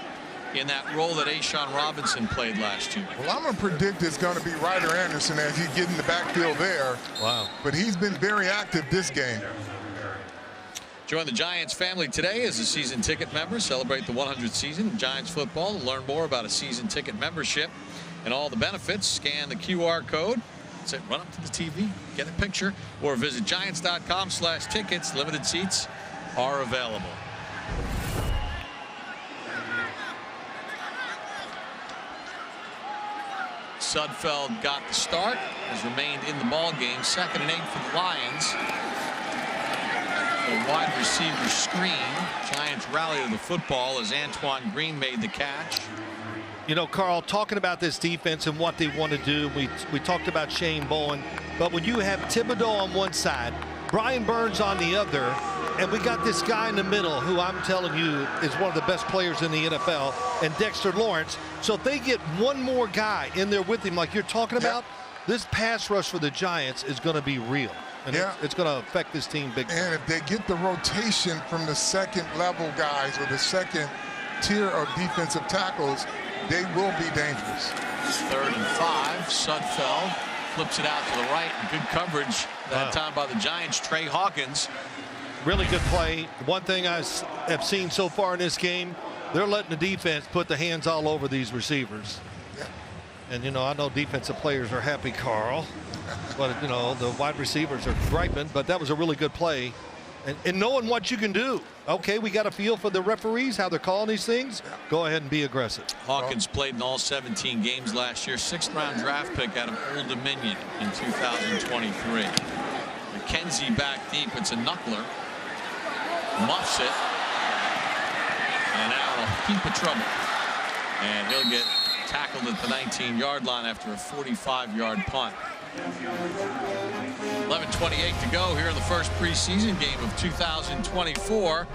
in that role that A'Shawn Robinson played last year. Well, I'm going to predict it's going to be Ryder Anderson as he get in the backfield there. Wow. But he's been very active this game. Join the Giants family today as a season ticket member. Celebrate the 100th season of Giants football. To learn more about a season ticket membership and all the benefits, scan the QR code. That's it. Run up to the TV, get a picture, or visit giants.com/tickets. Limited seats are available. Sudfeld got the start, has remained in the ball game. 2nd and 8 for the Lions. A wide receiver screen. Giants rally to the football as Antoine Green made the catch. You know, Carl, talking about this defense and what they want to do, we talked about Shane Bowen, but when you have Thibodeau on one side, Brian Burns on the other, and we got this guy in the middle who I'm telling you is one of the best players in the NFL, and Dexter Lawrence. So if they get one more guy in there with him like you're talking about, this pass rush for the Giants is going to be real. And it's going to affect this team big time. And if they get the rotation from the 2nd level guys or the 2nd tier of defensive tackles, they will be dangerous. 3rd and 5. Sudfeld flips it out to the right. Good coverage that time by the Giants. Trey Hawkins. Really good play. One thing I have seen so far in this game, they're letting the defense put the hands all over these receivers. And, you know, I know defensive players are happy, Carl. But, you know, the wide receivers are griping. But that was a really good play. And knowing what you can do. Okay, we got a feel for the referees, how they're calling these things. Go ahead and be aggressive. Hawkins played in all 17 games last year. 6th-round draft pick out of Old Dominion in 2023. McKenzie back deep. It's a knuckler. Muffs it. And now in a heap of trouble. And he'll get tackled at the 19-yard line after a 45-yard punt. 11:28 to go here in the first preseason game of 2024.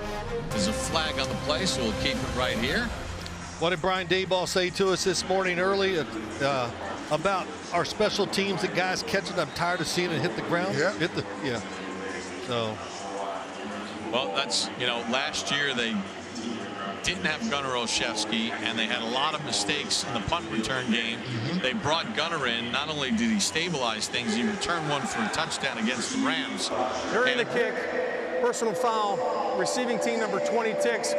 There's a flag on the play, so we'll keep it right here. What did Brian Daboll say to us this morning early about our special teams and guys catching? I'm tired of seeing it hit the ground. Yeah. So. Well, that's, you know, last year they didn't have Gunnar Olszewski, and they had a lot of mistakes in the punt return game. They brought Gunnar in. Not only did he stabilize things, he returned one for a touchdown against the Rams. During the kick, personal foul, receiving team number 20 ticks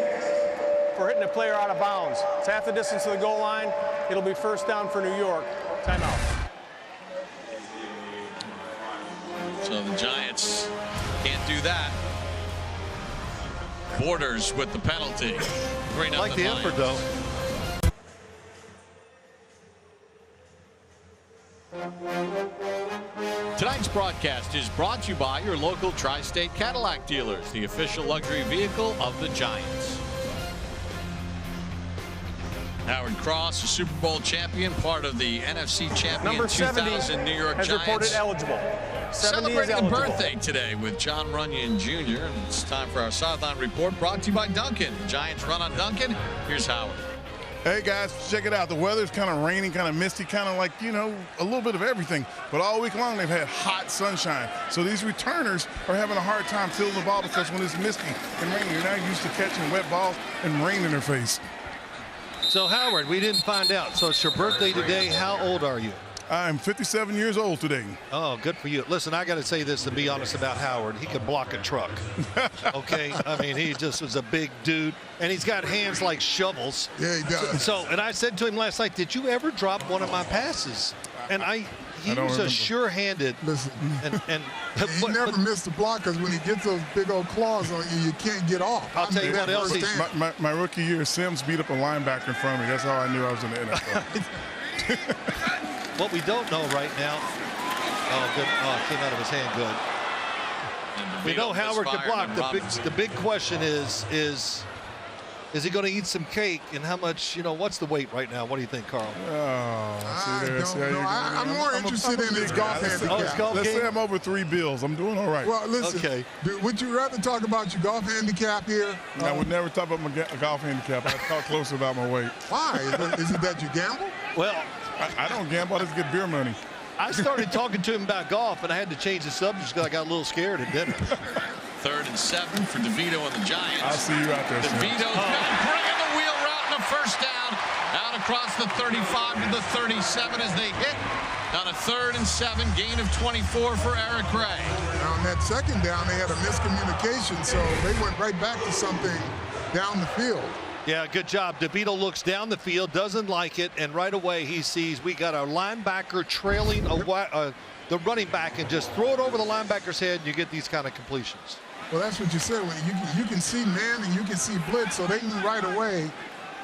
for hitting a player out of bounds. It's half the distance to the goal line. It'll be 1st down for New York. Timeout. So the Giants can't do that. Borders with the penalty. 3-0 Like the effort, though. Tonight's broadcast is brought to you by your local Tri-State Cadillac dealers, the official luxury vehicle of the Giants. Howard Cross, a Super Bowl champion, part of the NFC champion Number 2000 New York has Giants. reported eligible. 70 is Celebrating a eligible. birthday today with John Runyon Jr. And it's time for our Sideline Report, brought to you by Duncan. Giants run on Duncan. Here's Howard. Hey guys, check it out. The weather's kind of rainy, kind of misty, kind of like, you know, a little bit of everything. But all week long they've had hot sunshine. So these returners are having a hard time filling the ball because when it's misty and rainy, you're now used to catching wet balls and rain in their face. So, Howard, we didn't find out. So it's your birthday today. How old are you? I'm 57 years old today. Oh, good for you. Listen, I got to say this to be honest about Howard. He could block a truck. Okay? I mean, he just was a big dude. And he's got hands like shovels. Yeah, he does. So, and I said to him last night, did you ever drop one of my passes? And he was a sure-handed. Listen, and he never missed a block because when he gets those big old claws on you, you can't get off. I'll tell you what else. My rookie year, Sims beat up a linebacker in front of me. That's how I knew I was in the NFL. What we don't know right now. Oh, good. Oh, it came out of his hand good. We know Howard can block. The big question is he going to eat some cake, and how much, what's the weight right now? What do you think, Carl? I'm more interested in his golf handicap. Let's say I'm over 3 bills. I'm doing all right. Well, listen, okay. Would you rather talk about your golf handicap here? I would never talk about my golf handicap. I'd talk closer about my weight. Why? Is it that you gamble? Well, I don't gamble. I just get beer money. I started talking to him about golf, and I had to change the subject because I got a little scared at dinner. 3rd and 7 for DeVito and the Giants. I'll see you out there, DeVito bringing the wheel route and a first down out across the 35 to the 37 as they hit on a 3rd and 7, gain of 24 for Eric Gray. Now, on that second down, they had a miscommunication, so they went right back to something down the field. Yeah, good job. DeVito looks down the field, doesn't like it, and right away he sees we got a linebacker trailing the running back, and just throw it over the linebacker's head, and you get these kind of completions. Well, that's what you said. When you can see man and you can see blitz, so they knew right away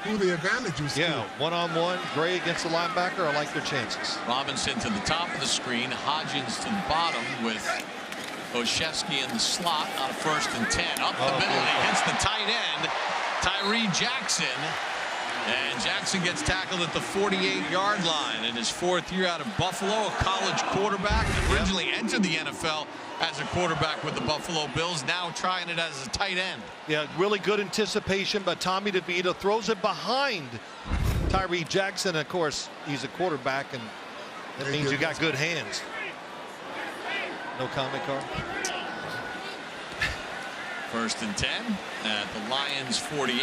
who the advantage was. Yeah, one-on-one, Gray against the linebacker. I like their chances. Robinson to the top of the screen, Hodgins to the bottom with Oshevsky in the slot on a 1st and 10. Up the middle, and he hits the tight end, Tyree Jackson. And Jackson gets tackled at the 48-yard line in his 4th year out of Buffalo, a college quarterback. Originally entered the NFL as a quarterback with the Buffalo Bills, now trying it as a tight end. Yeah, really good anticipation, but Tommy DeVito throws it behind Tyree Jackson. Of course, he's a quarterback, and that means you got good hands. No comment, Carl? 1st and 10 at the Lions 48.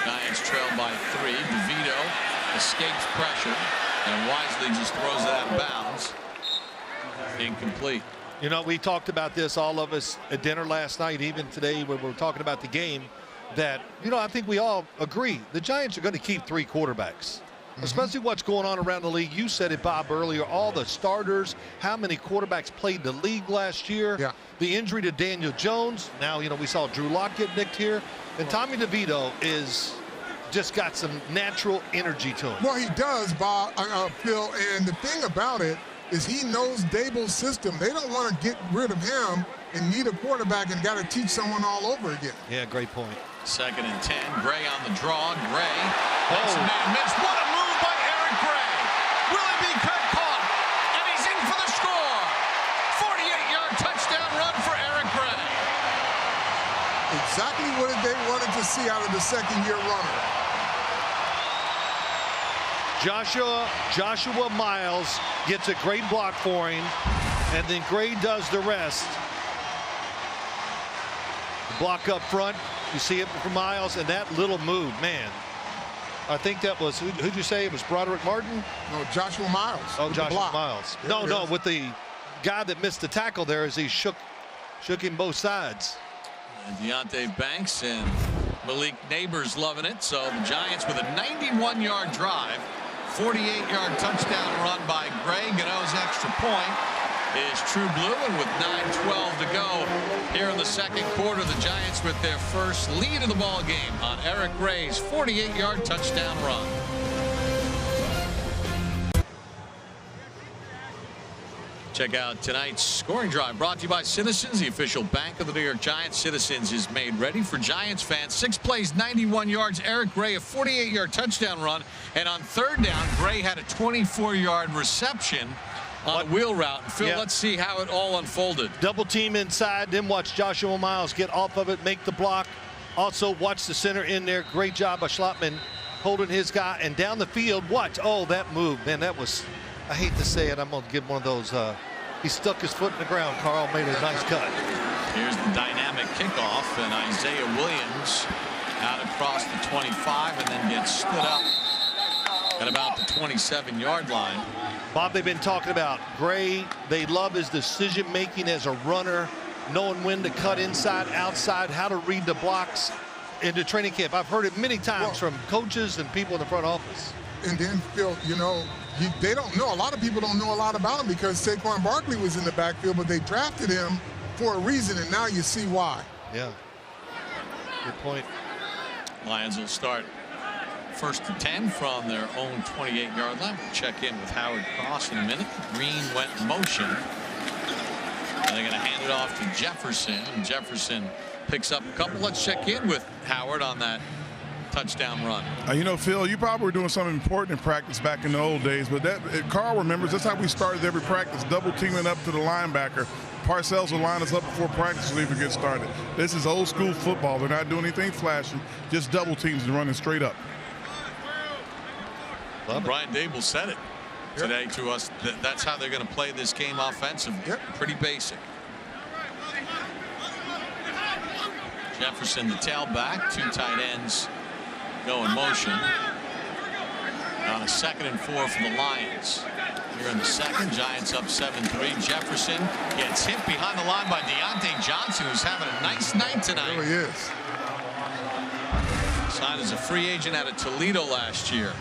Giants trail by 3. DeVito escapes pressure and wisely just throws it out of bounds. Incomplete. We talked about this, all of us, at dinner last night, even today when we were talking about the game, that, I think we all agree the Giants are going to keep 3 quarterbacks. Especially what's going on around the league. You said it, Bob, earlier, all the starters, how many quarterbacks played the league last year. Yeah. The injury to Daniel Jones. Now, we saw Drew Lock get nicked here. And Tommy DeVito is just got some natural energy to him. Well, he does, Bob, Phil, and the thing about it is he knows Dable's system. They don't want to get rid of him and need a quarterback and got to teach someone all over again. Yeah, great point. 2nd and 10. Gray on the draw. Gray makes a man miss. What a move by Eric Gray. Will it be caught? And he's in for the score. 48-yard touchdown run for Eric Gray. Exactly what they wanted to see out of the 2nd-year runner. Joshua Miles gets a great block for him, and then Gray does the rest. Block up front. You see it from Miles, and that little move, man. I think that was, who'd you say? It was Broderick Martin? No, Joshua Miles. Oh, Joshua Miles. No, with the guy that missed the tackle there as he shook him both sides. And Deonte Banks and Malik Neighbors loving it. So the Giants with a 91-yard drive, 48-yard touchdown run by Gray. Gano's extra point is true blue, and with 9:12 to go here in the 2nd quarter, the Giants with their first lead of the ball game on Eric Gray's 48-yard touchdown run. Check out tonight's scoring drive brought to you by Citizens, the official bank of the New York Giants. Citizens is made ready for Giants fans. 6 plays, 91 yards. Eric Gray, a 48-yard touchdown run. And on 3rd down, Gray had a 24-yard reception on a wheel route. Phil, let's see how it all unfolded. Double team inside, then watch Joshua Miles get off of it, make the block. Also watch the center in there. Great job by Schlottman holding his guy. And down the field, watch. Oh, that move. Man, that was, I hate to say it, I'm going to give one of those. He stuck his foot in the ground. Carl made a nice cut. Here's the dynamic kickoff, and Isaiah Williams out across the 25 and then gets stood up at about the 27-yard line. Bob, they've been talking about Gray. They love his decision-making as a runner, knowing when to cut inside, outside, how to read the blocks in the training camp. I've heard it many times from coaches and people in the front office. And then, Phil, they don't know. A lot of people don't know a lot about him because Saquon Barkley was in the backfield, but they drafted him for a reason, and now you see why. Yeah. Good point. Lions will start first and 10 from their own 28-yard line. We'll check in with Howard Cross in a minute. Green went in motion. And they're going to hand it off to Jefferson. And Jefferson picks up a couple. Let's check in with Howard on that touchdown run. You know, Phil, you probably were doing something important in practice back in the old days, but Carl remembers that's how we started every practice, double teaming up to the linebacker. Parcells will line us up before practice will even get started. This is old school football. They're not doing anything flashy, just double teams and running straight up. Brian Dable said it today to us. That's how they're going to play this game offensively. Yep. Pretty basic. Jefferson, the tailback, 2 tight ends go in motion. On a 2nd and 4 for the Lions. Here in the second, Giants up 7-3. Jefferson gets hit behind the line by Deontay Johnson, who's having a nice night tonight. He really is. Signed as a free agent out of Toledo last year.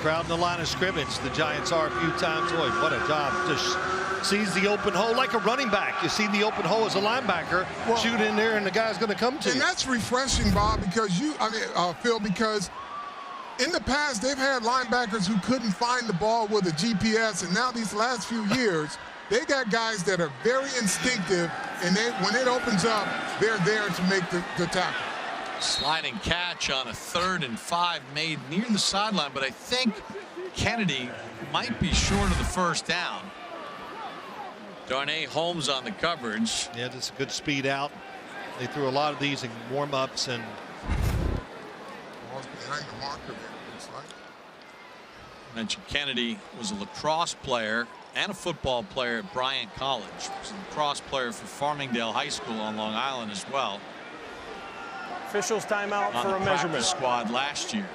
Crowd in the line of scrimmage. The Giants are a few times away. What a job. Just sees the open hole like a running back. You see the open hole as a linebacker. Well, shoot in there and the guy's going to come to you. And that's refreshing, Bob, because Phil, because in the past they've had linebackers who couldn't find the ball with a GPS, and now these last few years they got guys that are very instinctive, and when it opens up, they're there to make the tackle. Sliding catch on a 3rd and 5 made near the sideline, but I think Kennedy might be short of the first down. Darnay Holmes on the coverage. Yeah, that's a good speed out. They threw a lot of these in warm-ups and Ball's behind the marker there, looks like. Mentioned Kennedy was a lacrosse player and a football player at Bryant College. He was a lacrosse player for Farmingdale High School on Long Island as well. Officials timeout On for the a practice measurement. squad last year.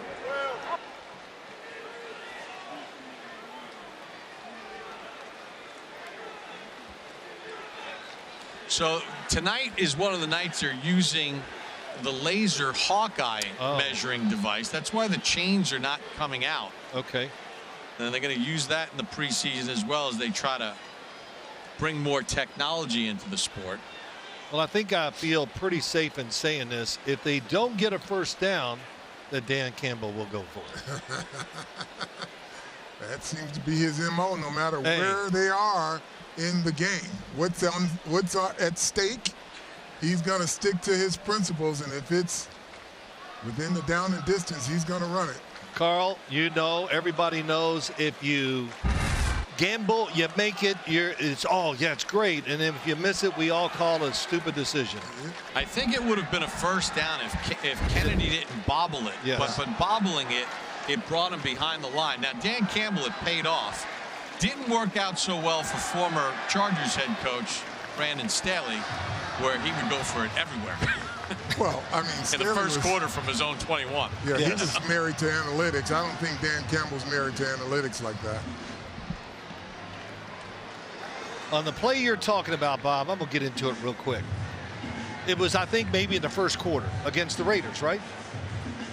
So tonight is one of the nights they're using the laser Hawkeye measuring device. That's why the chains are not coming out. okay. And they're going to use that in the preseason as well as they try to bring more technology into the sport. Well, I think I feel pretty safe in saying this. If they don't get a first down, then Dan Campbell will go for it. That seems to be his MO, no matter where they are in the game. What's at stake, he's going to stick to his principles, and if it's within the down and distance, he's going to run it. Carl, you know, everybody knows if you gamble, you make it, it's great. And if you miss it, we all call it a stupid decision. I think it would have been a first down if Kennedy didn't bobble it. Yes. But bobbling it brought him behind the line. Now, Dan Campbell had paid off. Didn't work out so well for former Chargers head coach Brandon Staley, where he would go for it everywhere. Well, I mean, in the first quarter from his own 21. Yeah, he was married to analytics. I don't think Dan Campbell's married to analytics like that. On the play you're talking about, Bob, I'm going to get into it real quick. It was, I think, maybe in the first quarter against the Raiders, right?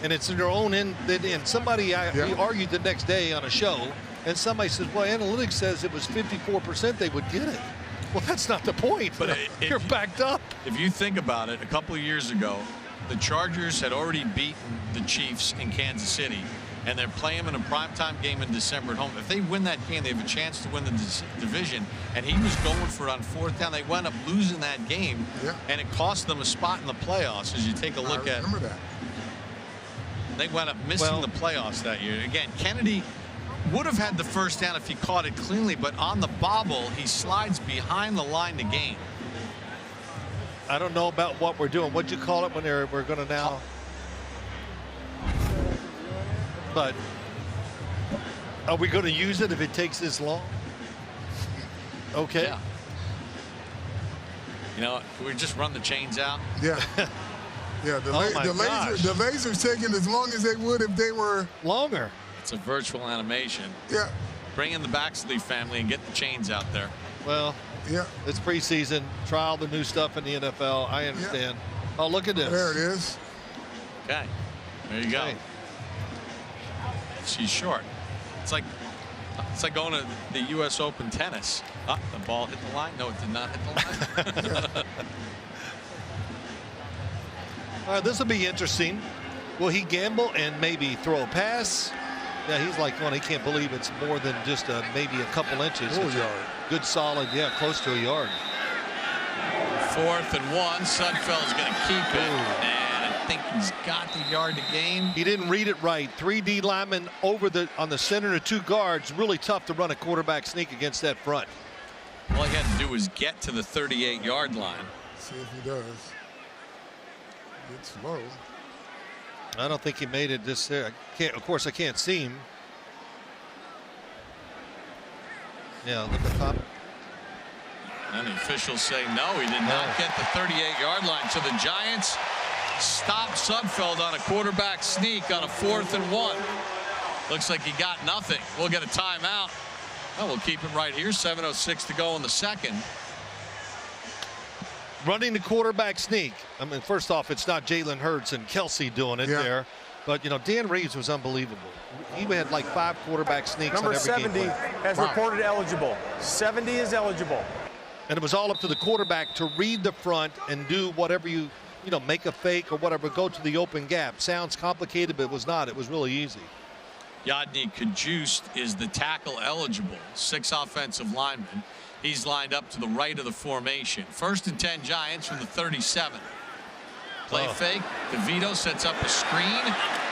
And it's in their own end. And somebody we argued the next day on a show, and somebody says, well, analytics says it was 54% they would get it. Well, that's not the point. But you're backed up. If you think about it, a couple of years ago, the Chargers had already beaten the Chiefs in Kansas City, and they're playing them in a primetime game in December at home. If they win that game, they have a chance to win the division. And he was going for it on 4th down. They wound up losing that game, and it cost them a spot in the playoffs. As you take a look at, remember that. They wound up missing the playoffs that year. Again, Kennedy would have had the first down if he caught it cleanly, but on the bobble, he slides behind the line to gain. I don't know about what we're doing. What'd you call it when we're going to now? But are we going to use it if it takes this long? Okay. Yeah. You know, we just run the chains out. Yeah. Yeah, the laser's taking as long as they would if they were longer. It's a virtual animation. Yeah. Bring in the Baxley family and get the chains out there. Well, it's preseason. Try all the new stuff in the NFL. I understand. Oh, look at this. There it is. Okay. There you go. She's short. It's like going to the U.S. Open tennis. The ball hit the line. No, it did not hit the line. All right, this will be interesting. Will he gamble and maybe throw a pass? Yeah, he's like one. He can't believe it's more than just maybe a couple inches. Full yard. Good, solid, close to a yard. 4th and 1. Sudfeld's going to keep it. And I think he's got the yard to gain. He didn't read it right. 3 D linemen on the center and 2 guards. Really tough to run a quarterback sneak against that front. All he had to do was get to the 38-yard line. See if he does. It's low. I don't think he made it this there. Of course, I can't see him. Yeah, look at top. And the officials say no, he did not get the 38-yard line. So the Giants stop Sudfeld on a quarterback sneak on a 4th and 1. Looks like he got nothing. We'll get a timeout. Oh, we'll keep it right here. 7:06 to go in the second. Running the quarterback sneak. I mean, first off, it's not Jalen Hurts and Kelsey doing it there. But, Dan Reeves was unbelievable. He had like 5 quarterback sneaks Number on every 70 game. has reported eligible. 70 is eligible. And it was all up to the quarterback to read the front and do whatever you make a fake or whatever, go to the open gap. Sounds complicated, but it was not. It was really easy. Yadni Kajust is the tackle eligible. 6 offensive linemen. He's lined up to the right of the formation. 1st and 10 Giants from the 37. Play fake. DeVito sets up a screen.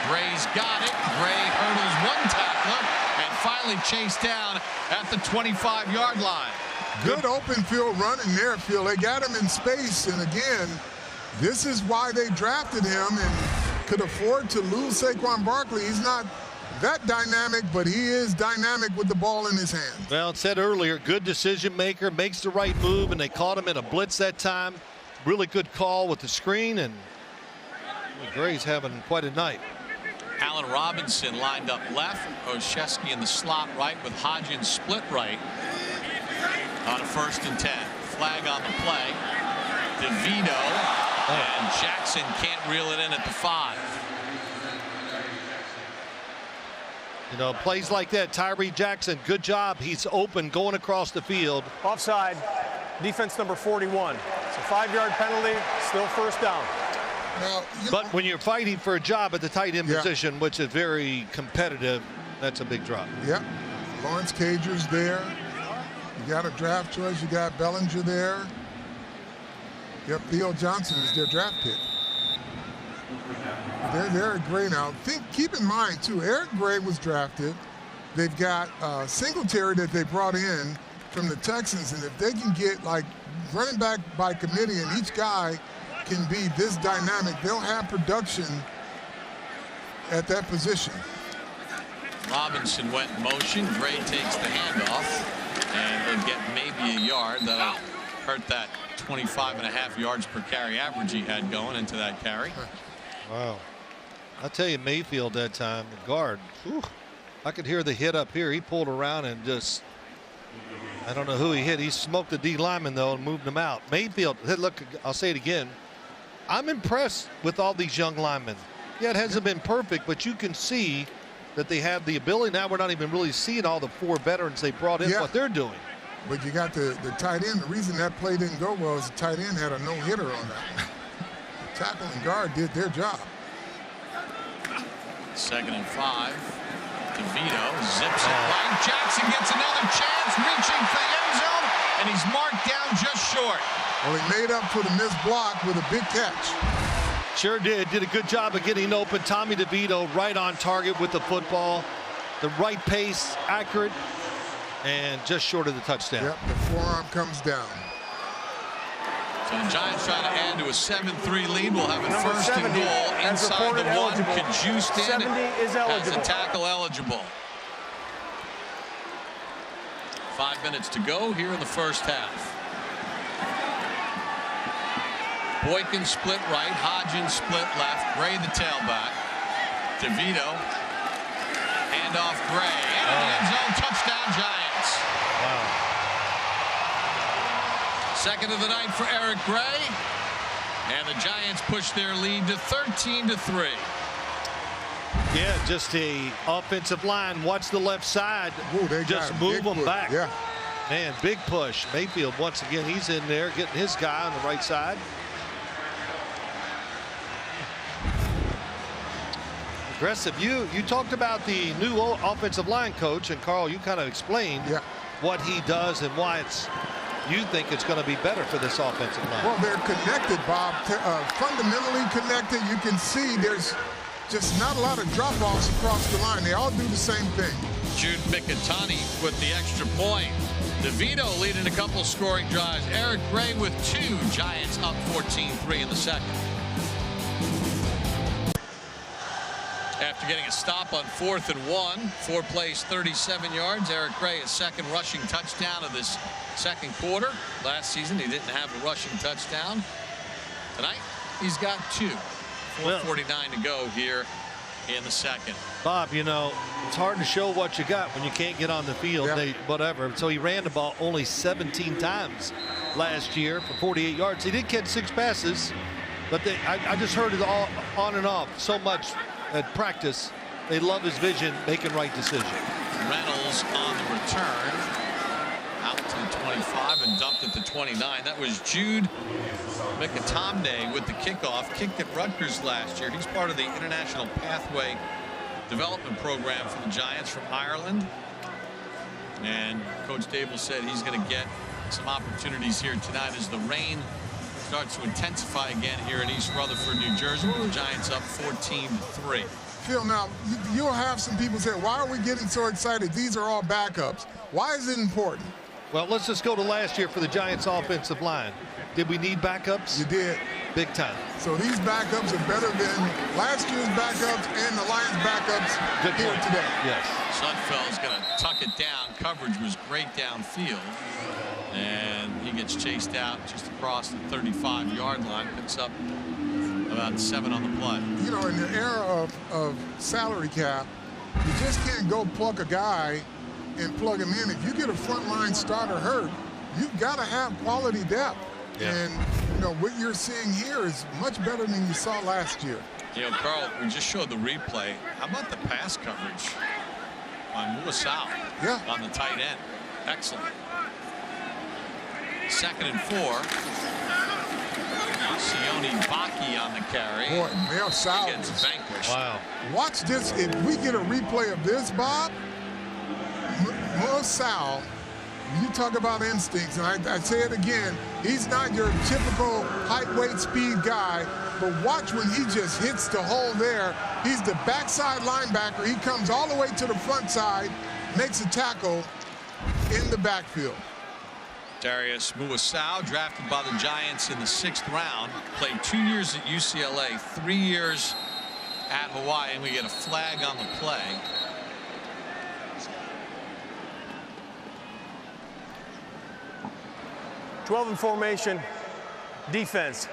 Gray's got it. Gray hurdles 1 tackler and finally chased down at the 25-yard line. Good open field run in their field. They got him in space. And again, this is why they drafted him and could afford to lose Saquon Barkley. He's not that dynamic, but he is dynamic with the ball in his hands. Well, it said earlier, good decision maker, makes the right move, and they caught him in a blitz that time. Really good call with the screen, and Gray's having quite a night. Allen Robinson lined up left. Olszewski in the slot right with Hodgins split right on a 1st and 10. Flag on the play. DeVito and Jackson can't reel it in at the 5. Plays like that, Tyree Jackson, good job. He's open going across the field. Offside, defense number 41. It's a 5-yard penalty, still 1st down. Now, but when you're fighting for a job at the tight end position, which is very competitive, that's a big drop. Yep. Lawrence Cager's there. You got a draft choice. You got Bellinger there. Yep, Theo Johnson is their draft pick. Eric Gray now. Keep in mind, too, Eric Gray was drafted. They've got Singletary that they brought in from the Texans, and if they can get, like, running back by committee and each guy can be this dynamic, they'll have production at that position. Robinson went in motion. Gray takes the handoff, and he'll get maybe a yard. That'll hurt that 25.5 yards per carry average he had going into that carry. Wow. I'll tell you, Mayfield that time, the guard, I could hear the hit up here. He pulled around and just, I don't know who he hit. He smoked the D lineman, though, and moved him out. Mayfield, look, I'll say it again. I'm impressed with all these young linemen. Yeah, it hasn't been perfect, but you can see that they have the ability. Now we're not even really seeing all the 4 veterans they brought in, what they're doing. But you got the tight end. The reason that play didn't go well is the tight end had a no-hitter on that. The tackle and guard did their job. 2nd and 5. DeVito zips it right. Jackson gets another chance, reaching for the end zone, and he's marked down just short. Well, he made up for the missed block with a big catch. Sure did. Did a good job of getting open. Tommy DeVito right on target with the football. The right pace, accurate, and just short of the touchdown. Yep, the forearm comes down. So the Giants trying to add to a 7-3 lead. We'll have it 1st and goal inside the 1. Kajust in 70 is eligible. as a tackle eligible. 5 minutes to go here in the 1st half. Boykin split right, Hodgins split left, Gray the tailback. DeVito, handoff Gray, into the end zone, touchdown Giants. Wow. 2nd of the night for Eric Gray, and the Giants push their lead to 13-3. Yeah, just the offensive line. Watch the left side. Ooh, they just got a move big them push. back. Yeah. Man, big push. Mayfield, once again, he's in there getting his guy on the right side. Aggressive. You talked about the new offensive line coach, and Carl, you kind of explained what he does and why you think it's going to be better for this offensive line. Well, they're connected, Bob. Fundamentally connected. You can see there's just not a lot of drop-offs across the line. They all do the same thing. Jude Mikitani with the extra point. DeVito leading a couple scoring drives. Eric Gray with 2. Giants up 14-3 in the second. After getting a stop on 4th and 1, 4 plays, 37 yards. Eric Gray, his second rushing touchdown of this second quarter. Last season, he didn't have a rushing touchdown. Tonight, he's got 2. 4:49 to go here in the second. Bob, you know, it's hard to show what you got when you can't get on the field. Whatever. So he ran the ball only 17 times last year for 48 yards. He did catch 6 passes, but I just heard it all on and off so much at practice. They love his vision, making right decisions. Reynolds on the return. Out to the 25 and dumped at the 29. That was Jude Mikitani with the kickoff. Kicked at Rutgers last year. He's part of the International Pathway Development Program for the Giants from Ireland. And Coach Dable said he's going to get some opportunities here tonight as the rain starts to intensify again here in East Rutherford, New Jersey. The Giants up 14-3. Phil, now, you'll have some people say, why are we getting so excited? These are all backups. Why is it important? Well, let's just go to last year for the Giants offensive line. Did we need backups? You did. Big time. So these backups are better than last year's backups and the Lions backups here today. Yes. Sudfeld's going to tuck it down. Coverage was great downfield. And he gets chased out just across the 35-yard line. Picks up about 7 on the play. You know, in the era of salary cap, you just can't go pluck a guy and plug him in. If you get a frontline starter hurt, you've got to have quality depth. Yeah. And, you know, what you're seeing here is much better than you saw last year. You know, Carl, we just showed the replay. How about the pass coverage on Muasau on the tight end? Excellent. 2nd and 4. Sione Baki on the carry. Boy, Muasau gets vanquished. Wow. Watch this. If we get a replay of this, Bob, Muasau, you talk about instincts, and I say it again, he's not your typical height, weight, speed guy, but watch when he just hits the hole there. He's the backside linebacker. He comes all the way to the front side, makes a tackle in the backfield. Darius Muasau, drafted by the Giants in the 6th round, played 2 years at UCLA, 3 years at Hawaii, and we get a flag on the play. "12 in formation, defense."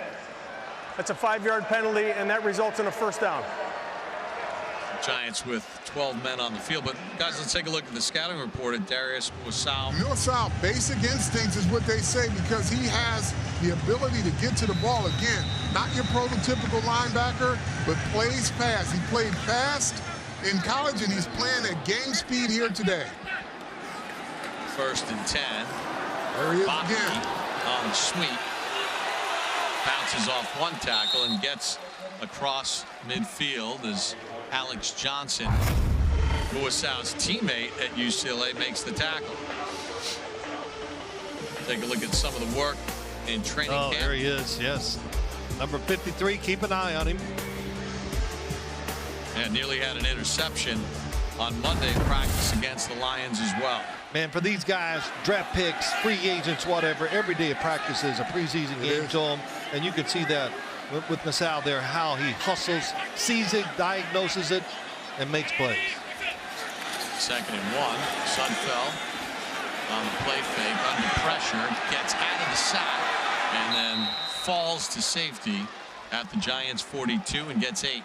That's a 5-yard penalty, and that results in a first down. Giants with 12 men on the field. But, guys, let's take a look at the scouting report at Darius Muasau. Muasau, basic instincts is what they say, because he has the ability to get to the ball. Again, not your prototypical linebacker, but plays fast. He played fast in college, and he's playing at game speed here today. 1st and 10. There he is Baki again. on the sweep. Bounces off one tackle and gets across midfield as Alex Johnson, Muasau's teammate at UCLA, makes the tackle. Take a look at some of the work in training camp. There he is, yes. Number 53, keep an eye on him. And nearly had an interception on Monday in practice against the Lions as well. Man, for these guys, draft picks, free agents, whatever, every day of practice is a preseason game to them. And you can see that with Muasau there, how he hustles, sees it, diagnoses it, and makes plays. 2nd and 1. Sudfeld on the play fake, under pressure, gets out of the sack, and then falls to safety at the Giants' 42 and gets 8.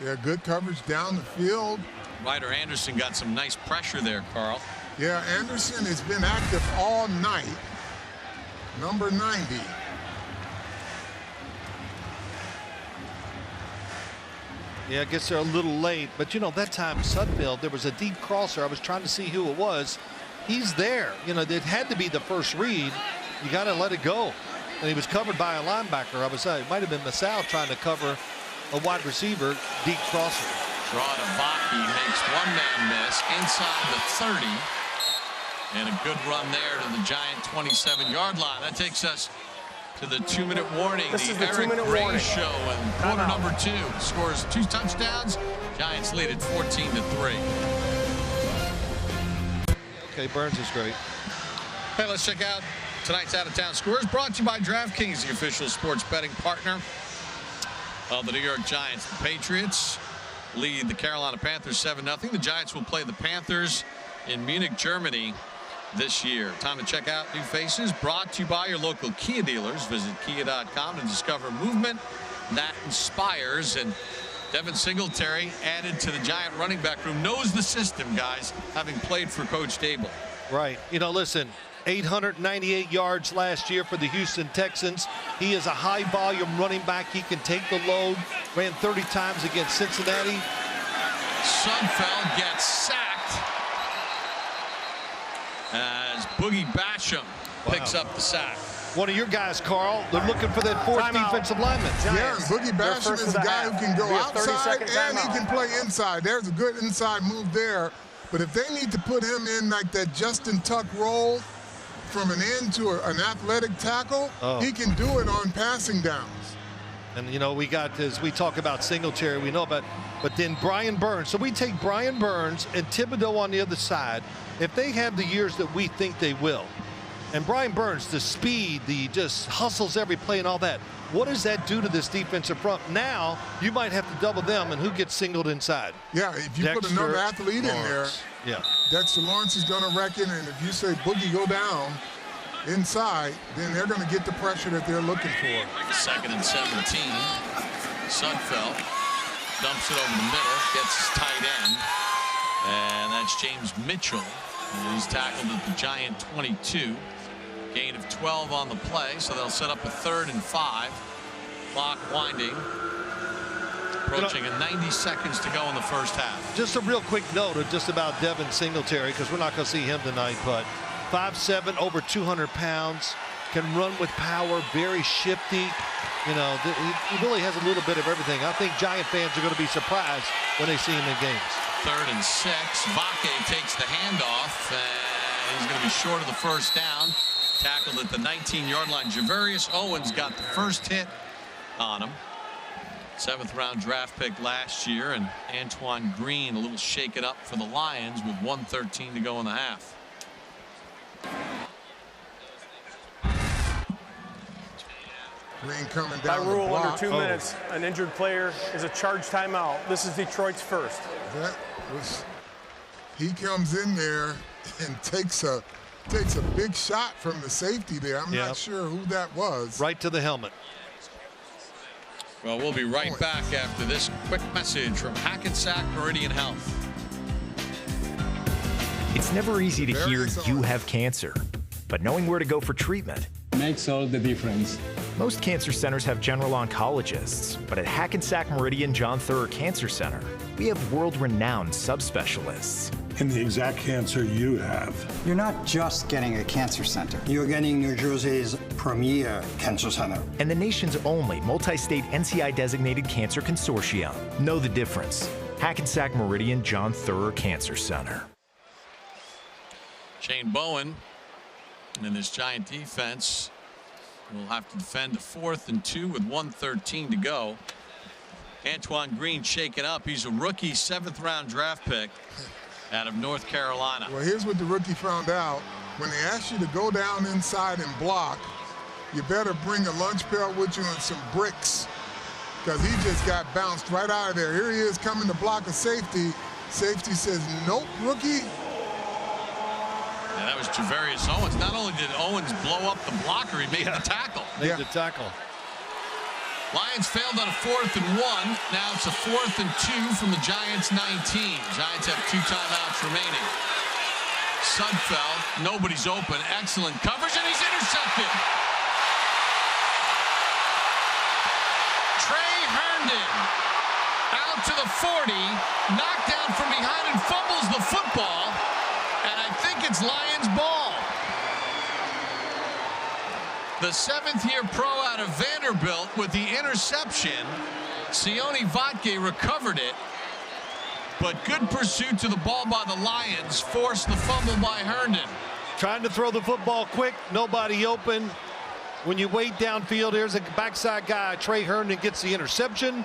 Yeah, good coverage down the field. Ryder Anderson got some nice pressure there, Carl. Yeah, Anderson has been active all night. Number 90. Yeah, I guess they're a little late. But, you know, that time Sudfeld, there was a deep crosser. I was trying to see who it was. He's there. You know, it had to be the first read. You got to let it go. And he was covered by a linebacker. It might have been Masao trying to cover a wide receiver, deep crosser. Drawn Abaki makes one-man miss inside the 30. And a good run there to the Giant 27-yard line. That takes us to the 2-minute warning. This is the Eric 2-minute Gray warning. Show in quarter number 2. Scores 2 touchdowns. Giants lead at 14-3. Okay, Burns is great. Hey, let's check out tonight's out-of-town scores. Brought to you by DraftKings, the official sports betting partner of the New York Giants. The Patriots lead the Carolina Panthers 7-0. The Giants will play the Panthers in Munich, Germany this year. Time to check out new faces. Brought to you by your local Kia dealers. Visit kia.com and discover movement that inspires. And Devin Singletary added to the Giant running back room. Knows the system, guys, having played for Coach Dable. Right. You know, listen, 898 yards last year for the Houston Texans. He is a high-volume running back. He can take the load. Ran 30 times against Cincinnati. Sudfeld gets sacked as Boogie Basham picks up the sack. One of your guys, Carl, they're looking for that fourth defensive lineman. Yeah, and Boogie Basham is a guy who can go outside and he can play inside. There's a good inside move there. But if they need to put him in like that Justin Tuck role from an end to an athletic tackle, he can do it on passing downs. And, you know, we got, as we talk about Singletary, we know about, but then Brian Burns. So we take Brian Burns and Thibodeau on the other side. If they have the years that we think they will, and Brian Burns, the speed, the just hustles every play and all that, what does that do to this defensive front? Now you might have to double them, and who gets singled inside? Yeah, if you put another athlete in there, Dexter Lawrence is going to reckon, and if you say Boogie go down inside, then they're going to get the pressure that they're looking for. 2nd and 17. Sudfeld dumps it over the middle, gets his tight end, and that's James Mitchell. And he's tackled at the Giant 22. Gain of 12 on the play, so they'll set up a 3rd and 5. Clock winding. Approaching 90 seconds to go in the first half. Just a real quick note of just about Devin Singletary, because we're not going to see him tonight, but 5'7", over 200 pounds, can run with power, very shifty. You know, he really has a little bit of everything. I think Giant fans are going to be surprised when they see him in games. 3rd and 6. Vake takes the handoff, and he's going to be short of the first down. Tackled at the 19-yard line. Javarius Owens got the first hit on him. 7th-round draft pick last year, and Antoine Green a little shaken up for the Lions with 1:13 to go in the half. Green coming By down rule, the block. under 2 minutes, an injured player is a charged timeout. This is Detroit's first. He comes in there and takes a big shot from the safety there. I'm not sure who that was. Right to the helmet. Well, we'll be right back after this quick message from Hackensack Meridian Health. It's never easy to hear you have cancer, but knowing where to go for treatment makes all the difference. Most cancer centers have general oncologists, but at Hackensack Meridian John Theurer Cancer Center, we have world-renowned subspecialists. In the exact cancer you have. You're not just getting a cancer center. You're getting New Jersey's premier cancer center. And the nation's only multi-state NCI-designated cancer consortium. Know the difference. Hackensack Meridian John Theurer Cancer Center. Shane Bowen and this Giant defense will have to defend a 4th and 2 with 1:13 to go. Antoine Green shaken up. He's a rookie 7th-round draft pick out of North Carolina. Well, here's what the rookie found out. When they ask you to go down inside and block, you better bring a lunch pail with you and some bricks, because he just got bounced right out of there. Here he is coming to block a safety. Safety says, nope, rookie. And that was Javarius Owens. Not only did Owens blow up the blocker, he made the tackle. Made the tackle. Lions failed on a 4th and 1. Now it's a 4th and 2 from the Giants' 19. Giants have 2 timeouts remaining. Sudfeld, nobody's open. Excellent coverage, and he's intercepted. Trey Herndon out out to the 40, knocked down from behind and fumbles the football, and I think it's Lions ball. The 7th-year pro out of Vanderbilt with the interception. Sione Vatke recovered it, but good pursuit to the ball by the Lions forced the fumble by Herndon. Trying to throw the football quick, nobody open. When you wait downfield, here's a backside guy. Trey Herndon gets the interception.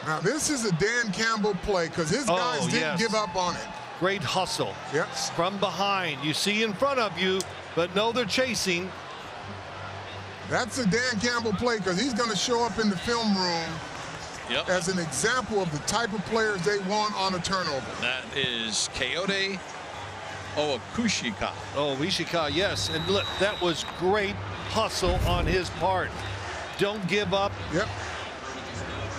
Now, this is a Dan Campbell play because his guys didn't give up on it. Great hustle. Yep. From behind. You see in front of you, but no, they're chasing. That's a Dan Campbell play because he's going to show up in the film room as an example of the type of players they want on a turnover. That is Coyote Owakushika. Oh, Ishika, yes. And look, that was great hustle on his part. Don't give up. Yep.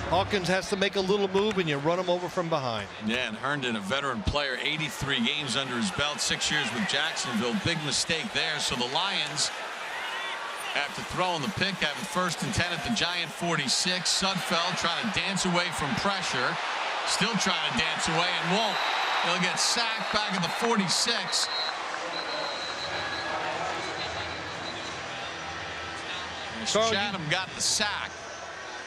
Hawkins has to make a little move, and you run him over from behind. Yeah, and Herndon, a veteran player, 83 games under his belt, 6 years with Jacksonville. Big mistake there. So the Lions, after throwing the pick, have it 1st and 10 at the Giant 46. Sudfeld trying to dance away from pressure. Still trying to dance away and won't. He'll get sacked back at the 46. Chatham got the sack.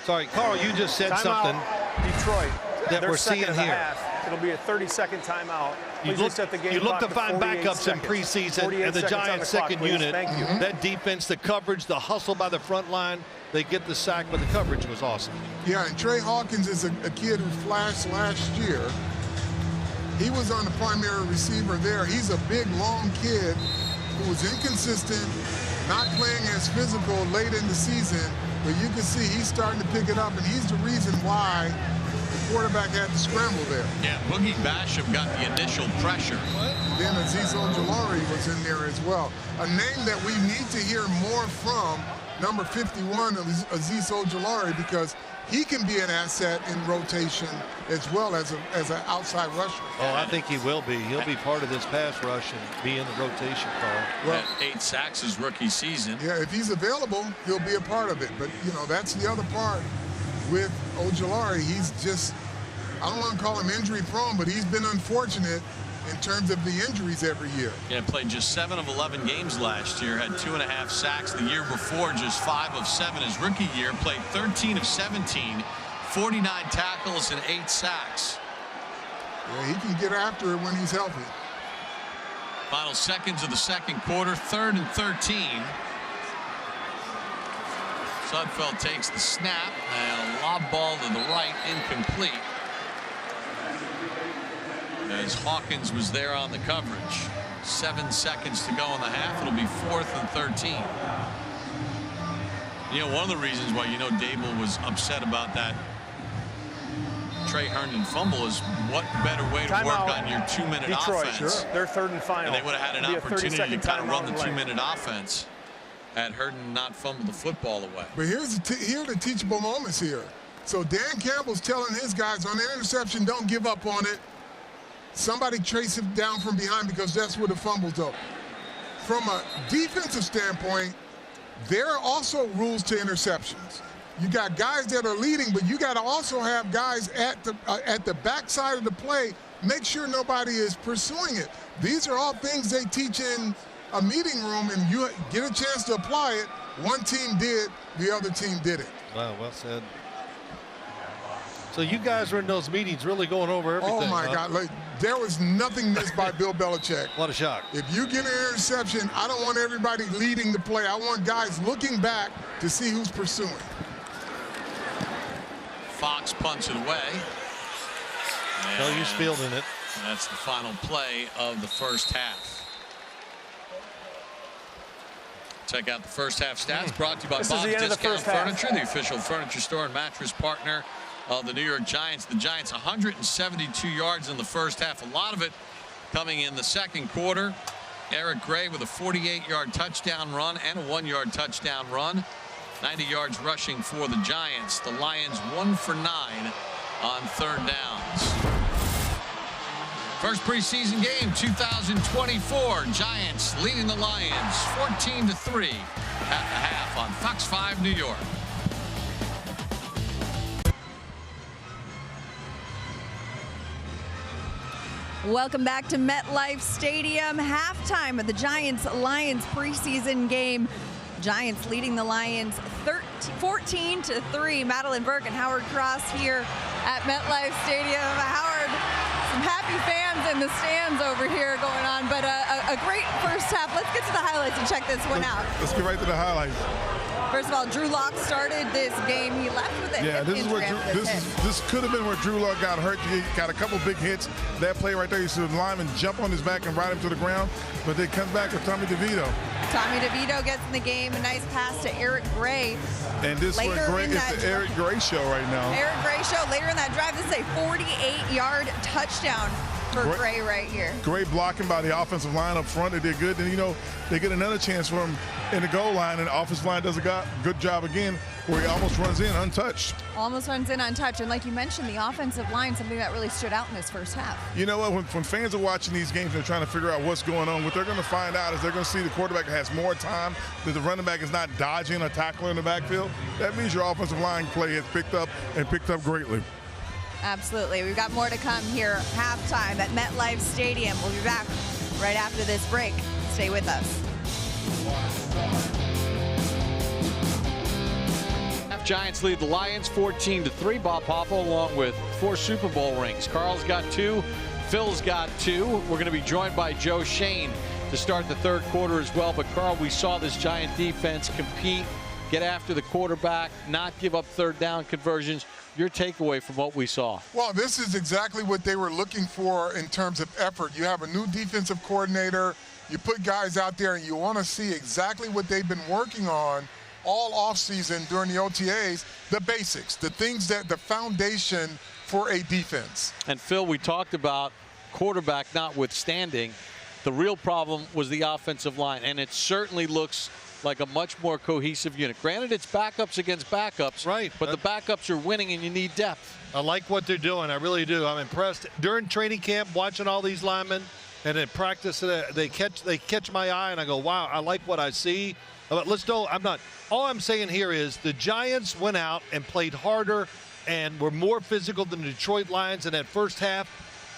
Sorry, Carl, you just said something. Detroit. That we're seeing here. It'll be a 30-second timeout. You look to find backups in preseason, and the Giants' second unit. That defense, the coverage, the hustle by the front line, they get the sack, but the coverage was awesome. Yeah, and Trey Hawkins is a kid who flashed last year. He was on the primary receiver there. He's a big, long kid who was inconsistent, not playing as physical late in the season, but you can see he's starting to pick it up, and he's the reason why the quarterback had to scramble there. Yeah, Boogie Basham got the initial pressure. And then Azeez Ojulari was in there as well. A name that we need to hear more from, number 51, Azeez Ojulari, because he can be an asset in rotation as well as an outside rusher. Oh, I think he will be. He'll be part of this pass rush and be in the rotation, Carl. Well, 8 sacks his rookie season. Yeah, if he's available, he'll be a part of it. But, you know, that's the other part with Ojulari. He's just, I don't want to call him injury prone, but he's been unfortunate in terms of the injuries every year. Yeah, played just 7 of 11 games last year, had 2.5 sacks the year before, just 5 of 7 his rookie year, played 13 of 17, 49 tackles and 8 sacks. Yeah, he can get after it when he's healthy. Final seconds of the second quarter, 3rd and 13. Sudfeld takes the snap and a lob ball to the right, incomplete. As Hawkins was there on the coverage. 7 seconds to go in the half. It'll be 4th and 13. You know, one of the reasons why Dable was upset about that Trey Herndon fumble is what better way to work on your 2-minute offense. Sure. They're 3rd and final. And they would have had an opportunity to kind of run the 2-minute offense had Herndon not fumbled the football away. But here are the teachable moments here. So Dan Campbell's telling his guys on the interception, don't give up on it. Somebody trace him down from behind because that's where the fumble's go. From a defensive standpoint, there are also rules to interceptions. You got guys that are leading, but you got to also have guys at the backside of the play. Make sure nobody is pursuing it. These are all things they teach in a meeting room, and you get a chance to apply it. One team did, the other team didn't. Wow, well said. So you guys are in those meetings really going over everything. Oh, my God. Look, there was nothing missed by Bill Belichick. What a shock. If you get an interception, I don't want everybody leading the play. I want guys looking back to see who's pursuing. Fox punts it away. No use fielding it. That's the final play of the first half. Check out the first half stats brought to you by Bob's Discount Furniture, the official furniture store and mattress partner of the New York Giants. The Giants 172 yards in the first half, a lot of it coming in the second quarter. Eric Gray with a 48-yard touchdown run and a 1-yard touchdown run. 90 yards rushing for the Giants. The Lions 1 for 9 on 3rd downs. First preseason game 2024. Giants leading the Lions 14-3 at the half on Fox 5 New York. Welcome back to MetLife Stadium. Halftime of the Giants-Lions preseason game. Giants leading the Lions 14-3. Madeline Burke and Howard Cross here at MetLife Stadium. Howard, some happy fans in the stands over here going on, but a great first half. Let's get to the highlights and check this one out. Let's get right to the highlights. First of all, Drew Lock started this game. He left with a hip injury. This could have been where Drew Lock got hurt. He got a couple big hits. That play right there, you see the lineman jump on his back and ride him to the ground, but they come back with Tommy DeVito. Tommy DeVito gets in the game. A nice pass to Eric Gray. And this is the Eric Gray show right now. Eric Gray show later in that drive. This is a 48-yard touchdown for Gray right here. Great blocking by the offensive line up front. They did good. And, you know, they get another chance for him in the goal line, and the offensive line does a good job again where he almost runs in untouched. Almost runs in untouched. And like you mentioned, the offensive line, something that really stood out in this first half. You know what? When fans are watching these games and they're trying to figure out what's going on, what they're going to find out is they're going to see the quarterback has more time, that the running back is not dodging a tackler in the backfield. That means your offensive line play has picked up greatly. Absolutely. We've got more to come here halftime at MetLife Stadium. We'll be back right after this break. Stay with us. Giants lead the Lions 14-3. Bob Papa along with 4 Super Bowl rings. Carl's got 2. Phil's got 2. We're going to be joined by Joe Shane to start the third quarter as well. But Carl, we saw this Giant defense compete, get after the quarterback, not give up third down conversions. Your takeaway from what we saw? Well, this is exactly what they were looking for in terms of effort. You have a new defensive coordinator. You put guys out there, and you want to see exactly what they've been working on all offseason during the OTAs, the basics, the things that the foundation for a defense. And Phil, we talked about quarterback notwithstanding, the real problem was the offensive line, and it certainly looks like a much more cohesive unit. Granted, it's backups against backups, right? But the backups are winning, and you need depth. I like what they're doing. I really do. I'm impressed. During training camp, watching all these linemen, and in practice, they catch my eye, and I go, wow, I like what I see. But all I'm saying here is the Giants went out and played harder and were more physical than the Detroit Lions in that first half.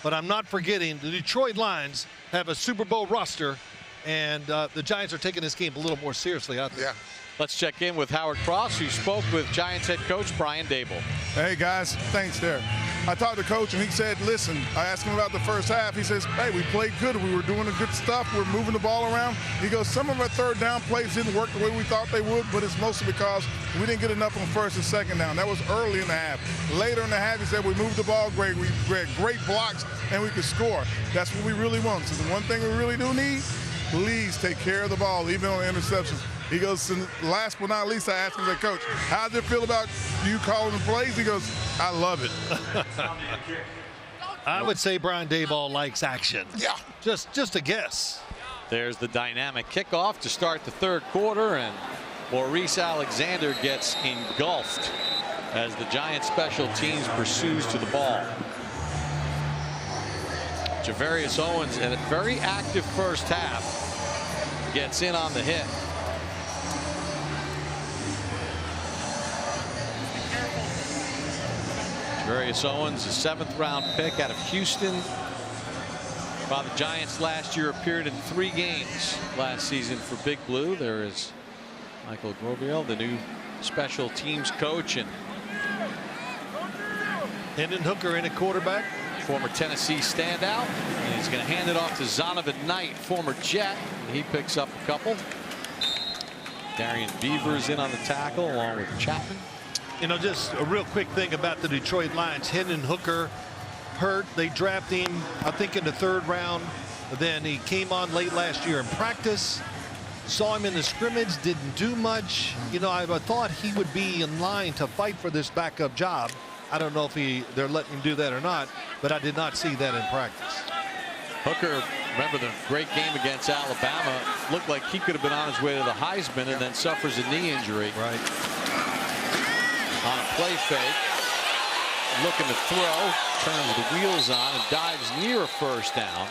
But I'm not forgetting the Detroit Lions have a Super Bowl roster, and the Giants are taking this game a little more seriously out there. Yeah. Let's check in with Howard Cross, who spoke with Giants head coach Brian Daboll. Hey, guys, thanks there. I talked to Coach, and he said, listen, I asked him about the first half. He says, hey, we played good. We were doing the good stuff. We're moving the ball around. He goes, some of our third down plays didn't work the way we thought they would, but it's mostly because we didn't get enough on first and second down. That was early in the half. Later in the half, he said, we moved the ball great. We had great blocks, and we could score. That's what we really want. So the one thing we really do need, please take care of the ball, even on interceptions. He goes, and last but not least, I asked him, like, Coach, how does it feel about you calling the plays? He goes, I love it. I would say Brian Daboll likes action. Yeah. Just a guess. There's the dynamic kickoff to start the third quarter, and Maurice Alexander gets engulfed as the Giants special teams pursues to the ball. Javarius Owens, in a very active first half, gets in on the hit. Javarius Owens, a 7th-round pick out of Houston. While the Giants last year appeared in 3 games last season for Big Blue. There is Michael Groviel, the new special teams coach, and Hendon Hooker in at quarterback. Former Tennessee standout. And he's going to hand it off to Zonovan Knight, former Jet. And he picks up a couple. Darian Beavers in on the tackle along with Chapman. You know, just a real quick thing about the Detroit Lions. Hendon Hooker hurt. They drafted him, I think, in the 3rd round. Then he came on late last year in practice. Saw him in the scrimmage, didn't do much. You know, I thought he would be in line to fight for this backup job. I don't know if they're letting him do that or not, but I did not see that in practice. Hooker, remember the great game against Alabama, looked like he could have been on his way to the Heisman, and then suffers a knee injury. Right. On a play fake, looking to throw, turns the wheels on and dives near a first down.